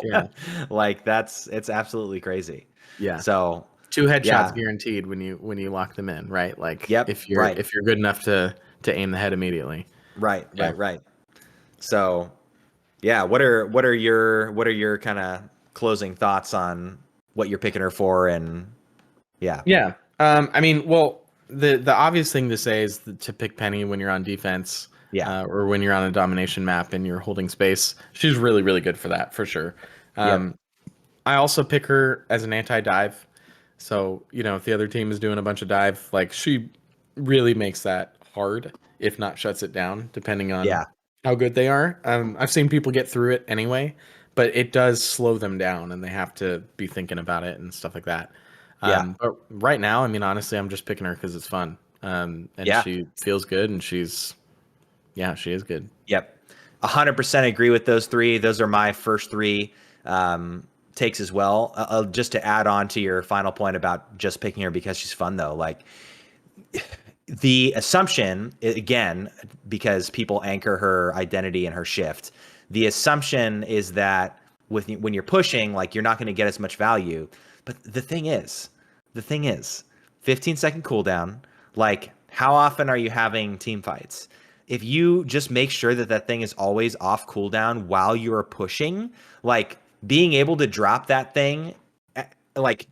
Yeah. Like it's absolutely crazy. Yeah. So 2 headshots guaranteed when you lock them in, right? Like if you're good enough to aim the head immediately. Right. So yeah, what are your kind of closing thoughts on what you're picking her for? And yeah. I mean, well, the obvious thing to say is to pick Penny when you're on defense, or when you're on a domination map and you're holding space. She's really, really good for that, for sure. I also pick her as an anti-dive. So, if the other team is doing a bunch of dive, like she really makes that hard, if not shuts it down, depending on how good they are. I've seen people get through it anyway, but it does slow them down and they have to be thinking about it and stuff like that. But right now, I mean, honestly, I'm just picking her because it's fun. And she feels good, and she is good. Yep. 100% agree with those three. Those are my first three takes as well. Just to add on to your final point about just picking her because she's fun, though, like the assumption, again, because people anchor her identity and her shift, the assumption is that when you're pushing, like you're not going to get as much value. But the thing is, 15-second cooldown. Like, how often are you having team fights? If you just make sure that thing is always off cooldown while you're pushing, like being able to drop that thing, like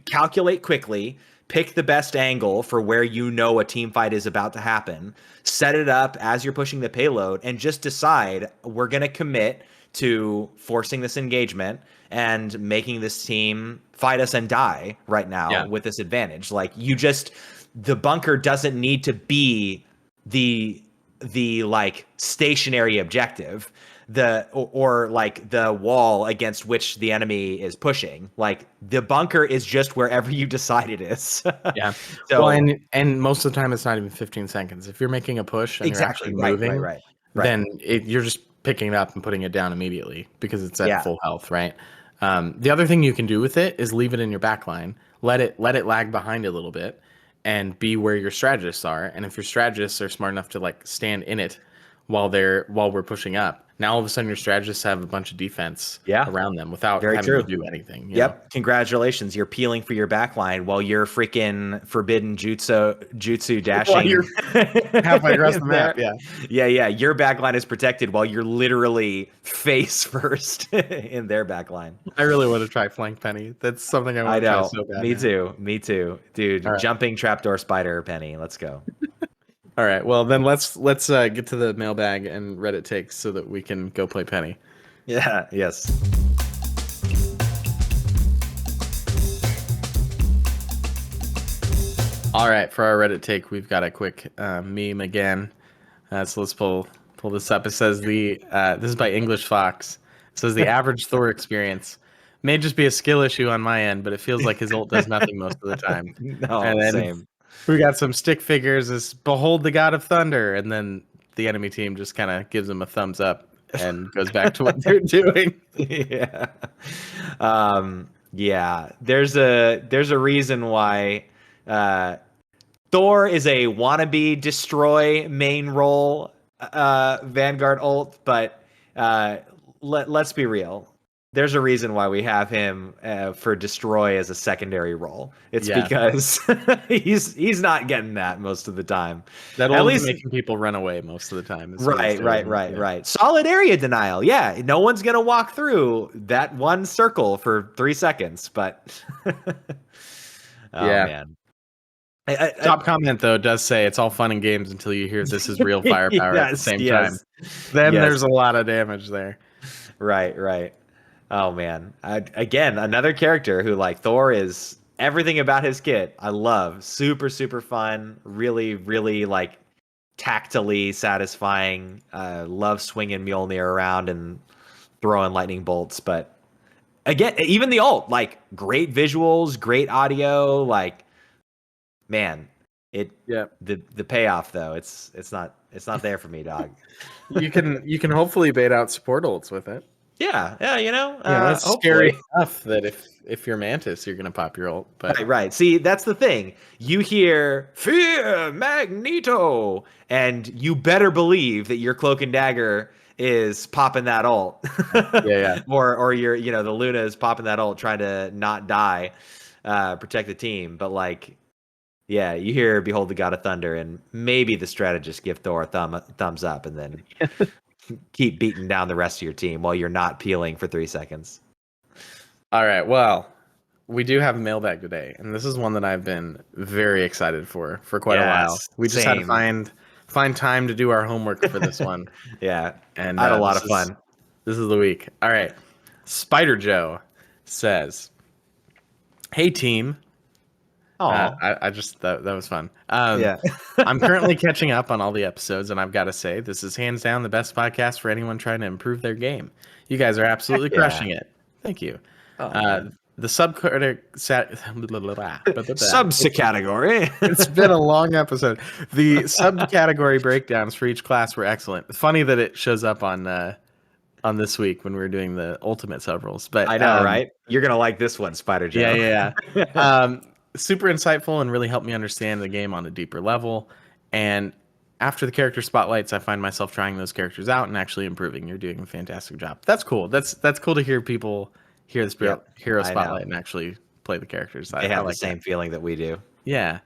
calculate quickly, pick the best angle for where a team fight is about to happen, set it up as you're pushing the payload, and just decide we're going to commit to forcing this engagement and making this team fight us and die right now with this advantage. Like the bunker doesn't need to be the like stationary objective, or like the wall against which the enemy is pushing. Like the bunker is just wherever you decide it is. So, well, and most of the time it's not even 15 seconds. If you're making a push and you're actually moving, then you're just picking it up and putting it down immediately because it's at full health, right? The other thing you can do with it is leave it in your backline, let it lag behind a little bit, and be where your strategists are. And if your strategists are smart enough to like stand in it while we're pushing up, now all of a sudden your strategists have a bunch of defense around them without having to do anything. Congratulations, you're peeling for your backline while you're freaking forbidden jutsu dashing. While you're halfway across the map. Your backline is protected while you're literally face first in their backline. I really want to try flank Penny. That's something I want to try so bad. Me too, dude. Right. Jumping trapdoor spider Penny. Let's go. All right, well then let's get to the mailbag and Reddit takes so that we can go play Penny. Yes. All right, for our Reddit take, we've got a quick meme again. So let's pull this up. It says this is by English Fox. It says the average Thor experience may just be a skill issue on my end, but it feels like his ult does nothing most of the time. Same. We got some stick figures as Behold the God of Thunder, and then the enemy team just kind of gives them a thumbs up and goes back to what they're doing. There's a reason why Thor is a wannabe destroy main role Vanguard ult, but let's be real. there's a reason why we have him for destroy as a secondary role. It's Yeah. because he's not getting that most of the time. That At old least making people run away most of the time. Is what he's right, doing. Yeah. right. Solid area denial. Yeah, no one's gonna walk through that one circle for 3 seconds. But oh Yeah. man. Top comment though does say it's all fun and games until you hear this is real firepower at the same time. Then there's a lot of damage there. Right. Oh man. Again, another character who like Thor is everything about his kit. I love. Super fun. Really like tactily satisfying. Love swinging Mjolnir around and throwing lightning bolts. But again, even the ult, like great visuals, great audio. Like, man, the payoff though, it's not there for me, dog. You can hopefully bait out support ults with it. Yeah, It's scary enough that if you're Mantis, you're gonna pop your ult. But right. See, that's the thing. You hear Fear Magneto, and you better believe that your Cloak and Dagger is popping that ult. Yeah. or your, the Luna is popping that ult, trying to not die, protect the team. But like, yeah, you hear Behold the God of Thunder, and maybe the strategists give Thor a thumbs up, and then keep beating down the rest of your team while you're not peeling for 3 seconds. All right. Well, we do have a mailbag today, and this is one that I've been very excited for quite a while. We just had to find time to do our homework for this one. Yeah, and I had a lot of fun. This is the week. All right. Spider Joe says, "Hey team." I just that was fun. Yeah. I'm currently catching up on all the episodes, and I've got to say, this is hands down the best podcast for anyone trying to improve their game. You guys are absolutely crushing it. Thank you. The subcategory. It's been a long episode. The subcategory breakdowns for each class were excellent. Funny that it shows up on this week when we were doing the ultimate subroles. But I know, right? You're gonna like this one, Spider Joe. Yeah. Super insightful and really helped me understand the game on a deeper level. And after the character spotlights, I find myself trying those characters out and actually improving. You're doing a fantastic job. That's cool. That's cool to hear people hear the hero spotlight and actually play the characters. They have the same feeling that we do. Yeah.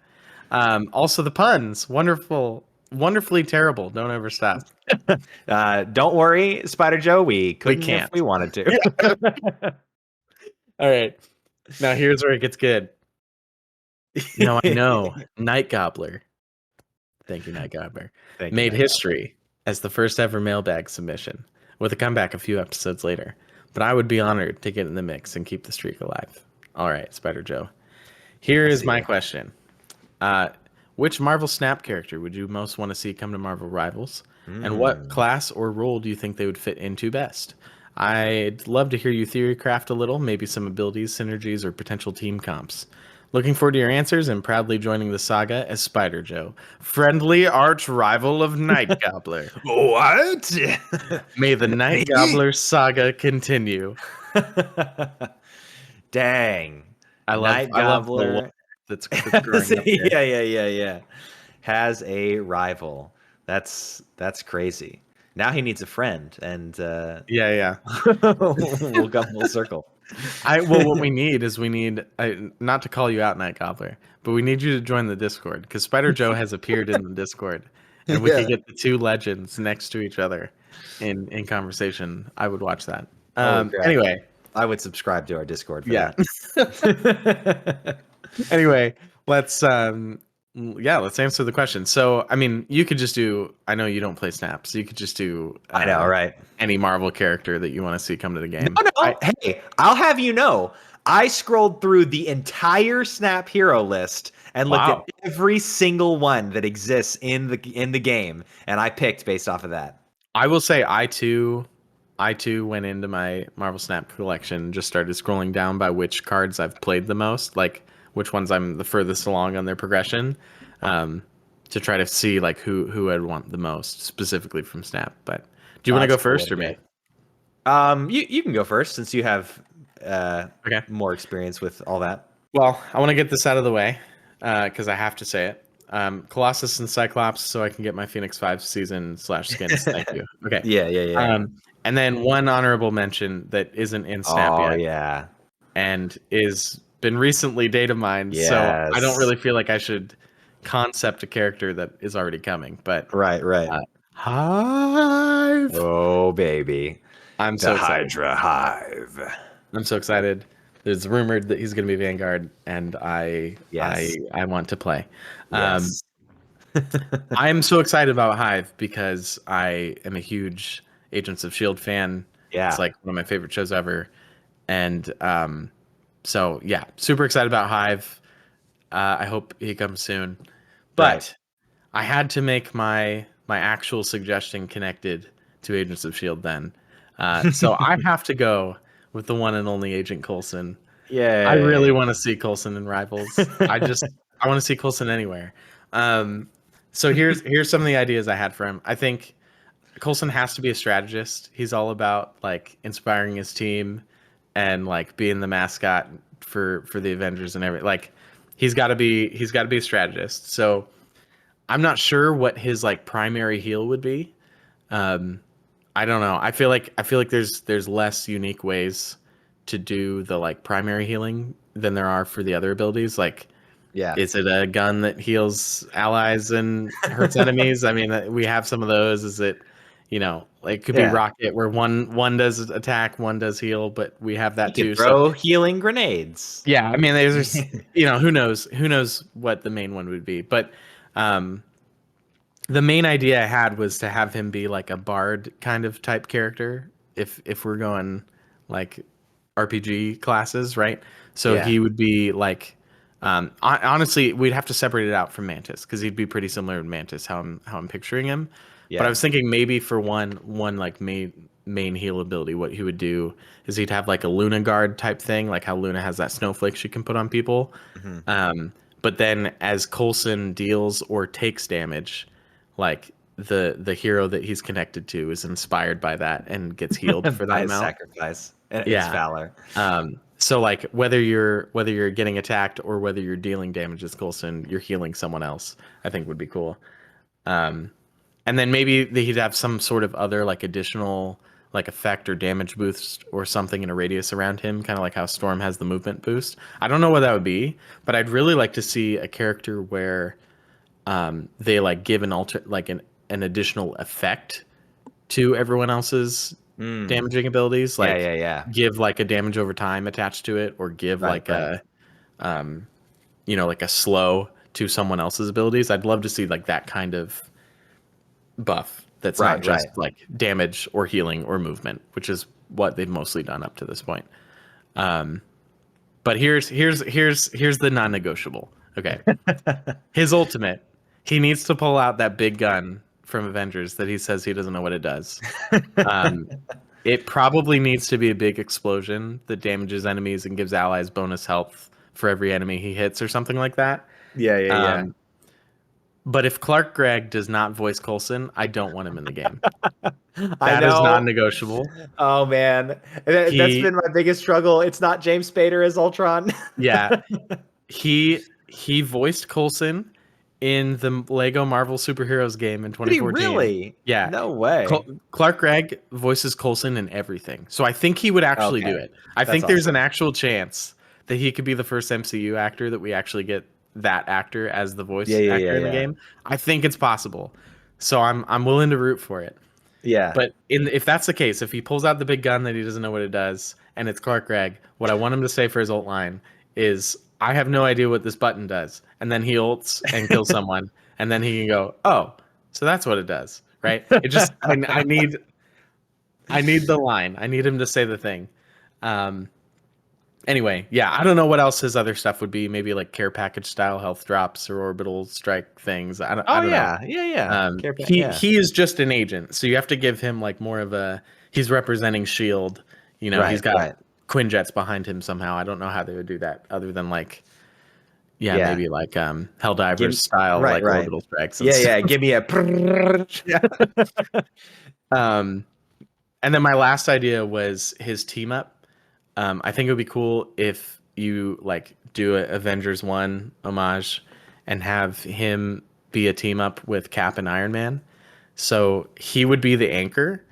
Also the puns, wonderfully terrible. Don't ever stop. Don't worry, Spider Joe. We can't if we wanted to. All right. Now here's where it gets good. No, I know. NightGobbler. Thank you, NightGobbler. Made history as the first ever mailbag submission, with a comeback a few episodes later. But I would be honored to get in the mix and keep the streak alive. All right, Spider Joe. Here is my question. Which Marvel Snap character would you most want to see come to Marvel Rivals? And what class or role do you think they would fit into best? I'd love to hear you theory craft a little, maybe some abilities, synergies, or potential team comps. Looking forward to your answers and proudly joining the saga as Spider Joe, friendly arch rival of NightGobbler. What? May the NightGobbler saga continue. Dang. I love the look that's growing up here. Yeah. Has a rival. That's crazy. Now he needs a friend, and yeah. We'll come full circle. What we need is not to call you out, NightGobbler, but we need you to join the Discord, because Spider Joe has appeared in the Discord, and we could get the two legends next to each other in conversation. I would watch that. Anyway, I would subscribe to our Discord. For that. Anyway, let's answer the question. So, I mean, you could just do. I know you don't play Snap, so you could just do. I know, right? Any Marvel character that you want to see come to the game. No. Hey, I'll have you know, I scrolled through the entire Snap hero list and looked at every single one that exists in the game, and I picked based off of that. I will say, I too went into my Marvel Snap collection, just started scrolling down by which cards I've played the most, like which ones I'm the furthest along on their progression, to try to see like who I'd want the most specifically from Snap. But do you want to go first or me? You can go first since you have more experience with all that. Well, I want to get this out of the way because I have to say it. Colossus and Cyclops, so I can get my Phoenix 5 season /skins. Thank you. Okay. Yeah. And then one honorable mention that isn't in Snap Oh yet yeah. and is been recently data mined. So I don't Yes. really feel like I should concept a character that is already coming. But Right. Hive. Oh baby. I'm The so excited. Hydra Hive. I'm so excited. There's rumored that he's going to be Vanguard, and Yes. I want to play. Yes. I am so excited about Hive because I am a huge Agents of Shield fan. It's Yeah. like one of my favorite shows ever, and so yeah, super excited about Hive. I hope he comes soon. But Right. I had to make my actual suggestion connected to Agents of Shield then. So I have to go with the one and only Agent Coulson. I really Yay. want to see Coulson in Rivals. I want to see Coulson anywhere. So here's some of the ideas I had for him. I think Coulson has to be a strategist. He's all about like inspiring his team and like being the mascot for the Avengers and everything. Like he's got to be a strategist. So I'm not sure what his like primary heal would be. Um, I don't know. I feel like there's less unique ways to do the like primary healing than there are for the other abilities. Like, Yeah. is it a gun that heals allies and hurts enemies? I mean, we have some of those. Is it, like it could be Yeah. rocket where one does attack, one does heal, but we have that You too. can So throw healing grenades. yeah, I mean, there's who knows what the main one would be, but um, the main idea I had was to have him be like a bard kind of type character if we're going like RPG classes, right? So Yeah. he would be like honestly, we'd have to separate it out from Mantis because he'd be pretty similar to Mantis how I'm picturing him. But I Yeah. was thinking maybe for one like main heal ability, what he would do is he'd have like a Luna guard type thing, like how Luna has that snowflake she can put on people. Mhm. But then as Coulson deals or takes damage, like the hero that he's connected to is inspired by that and gets healed for By that his amount. sacrifice and his Yeah. valor. So like whether you're getting attacked or whether you're dealing damage as Coulson, you're healing someone else, I think would be cool. And then maybe he'd have some sort of other like additional like effect or damage boost or something in a radius around him, kind of like how Storm has the movement boost. I don't know what that would be, but I'd really like to see a character where they like give an additional effect to everyone else's damaging abilities, like Yeah. give like a damage over time attached to it, or give Right. a like a slow to someone else's abilities. I'd love to see like that kind of buff that's not just like damage or healing or movement, which is what they've mostly done up to this point. But here's the non-negotiable. Okay. His ultimate, he needs to pull out that big gun from Avengers that he says he doesn't know what it does. It probably needs to be a big explosion that damages enemies and gives allies bonus health for every enemy he hits or something like that. Yeah. But if Clark Gregg does not voice Coulson, I don't want him in the game. I That is know. non-negotiable. Oh man, that's been my biggest struggle. It's not James Spader as Ultron. Yeah, he voiced Coulson in the Lego Marvel Superheroes game in 2014. Did he really? Yeah. No way. Clark Gregg voices Coulson in everything, so I think he would actually do it. I think there's an actual chance that he could be the first MCU actor that we actually get that actor as the voice actor in the game. I think it's possible, so I'm willing to root for it. Yeah. But if that's the case, if he pulls out the big gun that he doesn't know what it does, and it's Clark Gregg, what I want him to say for his ult line is, "I have no idea what this button does," and then he ults and kills someone, and then he can go, "Oh, so that's what it does," right? It just I need the line. I need him to say the thing. Anyway, yeah, I don't know what else his other stuff would be. Maybe like care package style health drops or orbital strike things. I don't know. Yeah. He is just an agent, so you have to give him like more of a. He's representing Shield. He's got Quinjets behind him somehow. I don't know how they would do that other than like, maybe like Helldivers style like orbital strikes. And give me a. And then my last idea was his team up. I think it would be cool if you like do a Avengers 1 homage and have him be a team up with Cap and Iron Man. So he would be the anchor,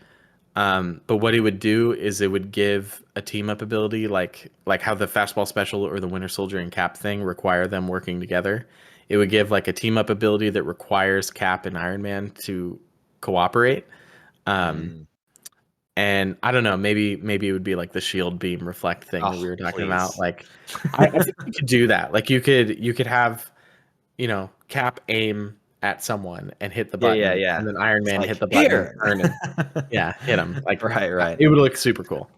But what it would do is it would give a team up ability, like how the fastball special or the Winter Soldier and Cap thing require them working together. It would give like a team up ability that requires Cap and Iron Man to cooperate. Um, Mm. and I don't know, maybe it would be like the shield beam reflect thing that we Oh, were talking about. please. Like, I think you could do that. Like you could have, Cap aim at someone and hit the Yeah, button, and yeah. then Iron It's Man like, hit the button and here. turn and hit him. Like Right. it would look super cool.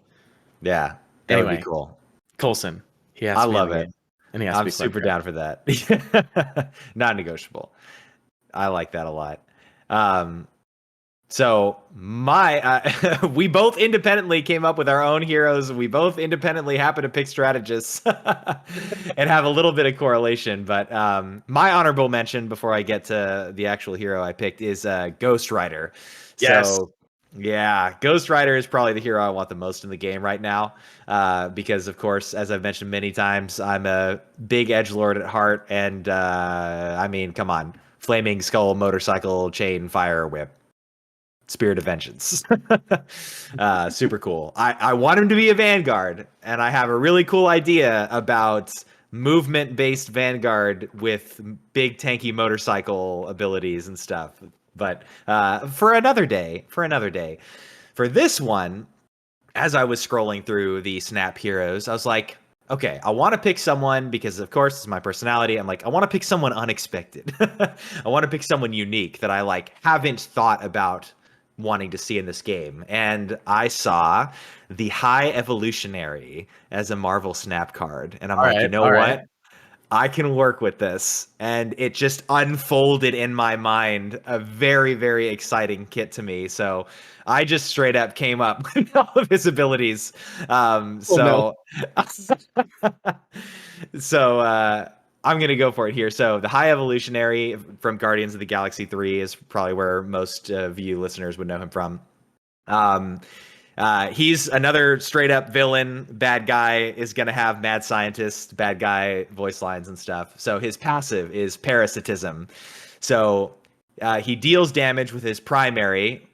Yeah, that would be Anyway, cool. Coulson, he has I to be in love the it. game, and he has to I'm be super Flamethrower. down for that. Not negotiable. I like that a lot. So we both independently came up with our own heroes. We both independently happen to pick strategists and have a little bit of correlation. But my honorable mention before I get to the actual hero I picked is Ghost Rider. Yes. So yeah, Ghost Rider is probably the hero I want the most in the game right now. Because of course, as I've mentioned many times, I'm a big edgelord at heart, and I mean, come on, flaming skull, motorcycle, chain, fire, whip. Spirit of Vengeance. Super cool. I want him to be a Vanguard, and I have a really cool idea about movement-based Vanguard with big tanky motorcycle abilities and stuff. But for another day, For this one, as I was scrolling through the Snap Heroes, I was like, okay, I want to pick someone because, of course, it's my personality. I'm like, I want to pick someone unexpected. I want to pick someone unique that I haven't thought about wanting to see in this game. And I saw the High Evolutionary as a Marvel Snap card, and I'm All like, you right. know All right. what? I can work with this. And it just unfolded in my mind a very, very exciting kit to me. So I just straight up came up with all of his abilities. Oh no. So I'm going to go for it here. So the High Evolutionary from Guardians of the Galaxy 3 is probably where most of you listeners would know him from. He's another straight up villain. Bad guy is going to have mad scientist, bad guy voice lines and stuff. So his passive is parasitism. So he deals damage with his primary,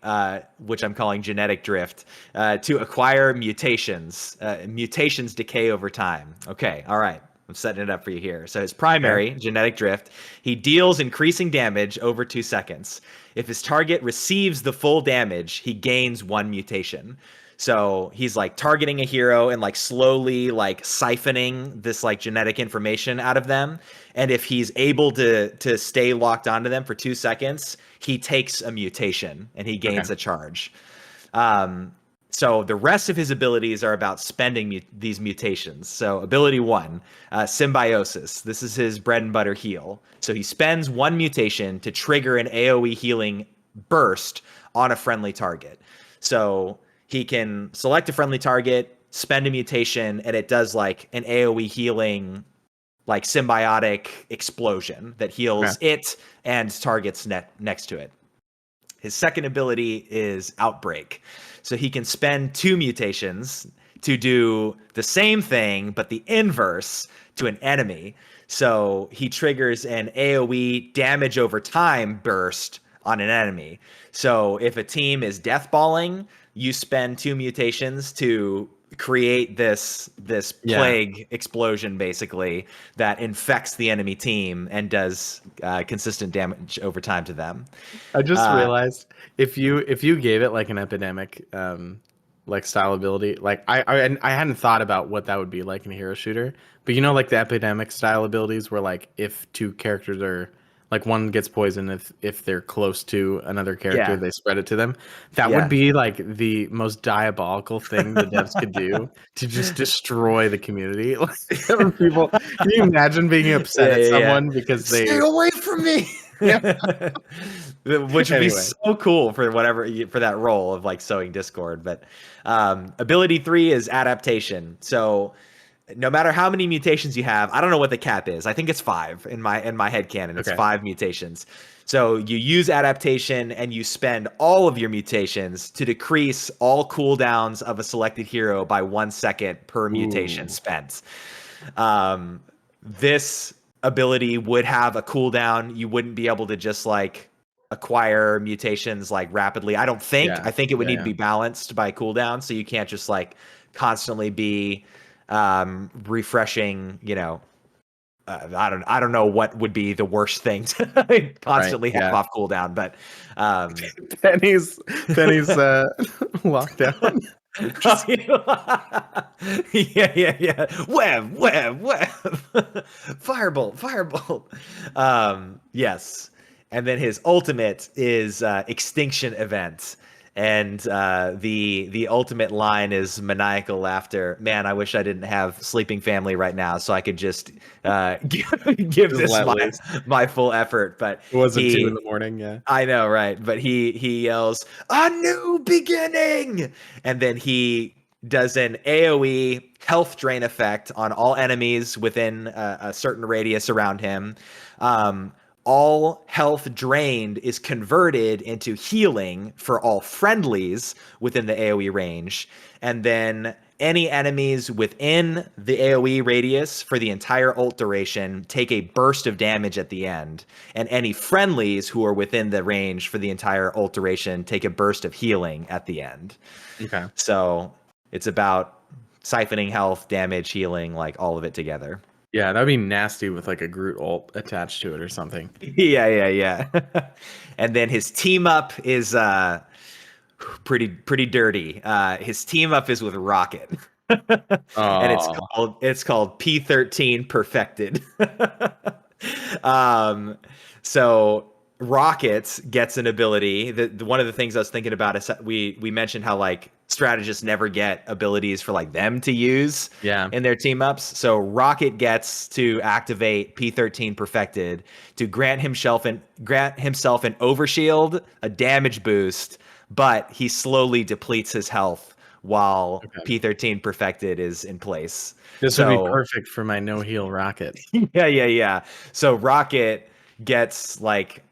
which I'm calling genetic drift, to acquire mutations. Mutations decay over time. Okay, all right. I'm setting it up for you here. So his primary, genetic drift, he deals increasing damage over 2 seconds. If his target receives the full damage, he gains 1 mutation. So he's targeting a hero and slowly siphoning this genetic information out of them. And if he's able to stay locked onto them for 2 seconds, he takes a mutation and he gains a charge. So the rest of his abilities are about spending these mutations. So ability 1, symbiosis. This is his bread and butter heal. So he spends 1 mutation to trigger an AoE healing burst on a friendly target. So he can select a friendly target, spend a mutation, and it does an AoE healing symbiotic explosion that heals it and targets next to it. His second ability is Outbreak. So he can spend 2 mutations to do the same thing, but the inverse to an enemy. So he triggers an AoE damage over time burst on an enemy. So if a team is deathballing, you spend 2 mutations to create this plague explosion basically that infects the enemy team and does consistent damage over time to them. I just realized if you gave it an epidemic style ability, I hadn't thought about what that would be like in a hero shooter, but the epidemic style abilities where if 2 characters are one gets poisoned, if they're close to another character, they spread it to them. That would be the most diabolical thing the devs could do to just destroy the community. People, can you imagine being upset at someone because they stay away from me? Which would be so cool for that role of sowing discord. But ability 3 is adaptation. So no matter how many mutations you have, I don't know what the cap is. I think it's 5 in my headcanon. It's 5 mutations. So you use adaptation and you spend all of your mutations to decrease all cooldowns of a selected hero by 1 second per mutation spent. This ability would have a cooldown. You wouldn't be able to just acquire mutations like rapidly. I don't think. Yeah. I think it would Yeah, need to be balanced by cooldown, so you can't just like constantly be refreshing. I don't know what would be the worst thing to constantly have off cooldown, but Penny's lockdown. yeah. Web. Firebolt. Yes. And then his ultimate is extinction event. And the ultimate line is maniacal laughter. Man, I wish I didn't have sleeping family right now, so I could just give this my full effort. But it wasn't 2 a.m. Yeah, I know, right? But he yells, "A new beginning!" And then he does an AoE health drain effect on all enemies within a certain radius around him. All health drained is converted into healing for all friendlies within the AoE range. And then any enemies within the AoE radius for the entire ult duration take a burst of damage at the end. And any friendlies who are within the range for the entire ult duration take a burst of healing at the end. Okay. So it's about siphoning health, damage, healing, like all of it together. Yeah, that'd be nasty with like a Groot ult attached to it or something. Yeah. And then his team up is pretty dirty. His team up is with Rocket. And it's called P13 Perfected. So Rocket gets an ability. One of the things I was thinking about is that we mentioned how like strategists never get abilities for like them to use in their team ups. So Rocket gets to activate P13 Perfected to grant himself an overshield, a damage boost, but he slowly depletes his health while P13 Perfected is in place. This would be perfect for my no heal Rocket. Yeah. So Rocket gets like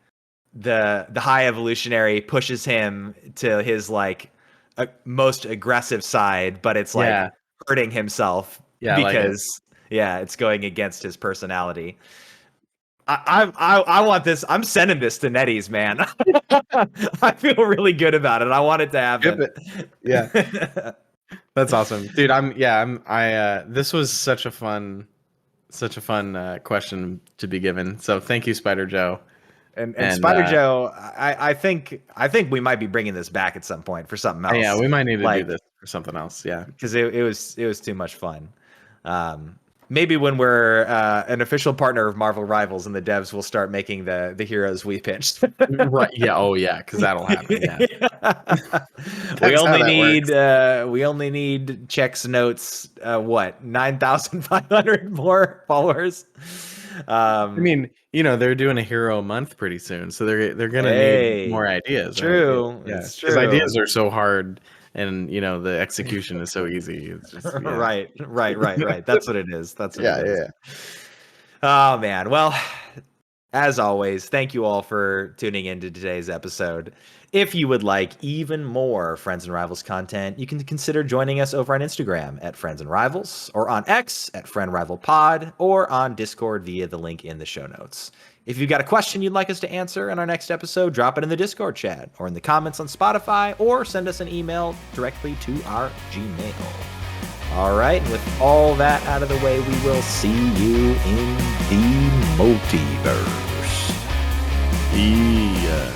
the high evolutionary pushes him to his like most aggressive side, but it's like hurting himself because it's going against his personality. I want this. I'm sending this to Netties, man. I feel really good about it. I want it to happen. Yeah. That's awesome. Dude, this was such a fun question to be given. So thank you, Spider Joe. And Spider Joe, I think we might be bringing this back at some point for something else. Yeah, we might need to do this for something else. Yeah, because it was too much fun. Maybe when we're an official partner of Marvel Rivals and the devs will start making the heroes we pitched. Right. Yeah. Oh yeah. Because that'll happen. Yeah. We only need checks notes. 9,500 more followers. I mean, they're doing a hero a month pretty soon, so they're gonna need more ideas. True. Right? Yeah. It's true. Because ideas are so hard, and the execution is so easy. It's just, Right. That's what it is. Yeah. Oh man. Well, as always, thank you all for tuning into today's episode. If you would like even more Friends and Rivals content, you can consider joining us over on Instagram at Friends and Rivals, or on X at Friend Rival Pod, or on Discord via the link in the show notes. If you've got a question you'd like us to answer in our next episode, drop it in the Discord chat, or in the comments on Spotify, or send us an email directly to our Gmail. All right, and with all that out of the way, we will see you in the multiverse. Yeah.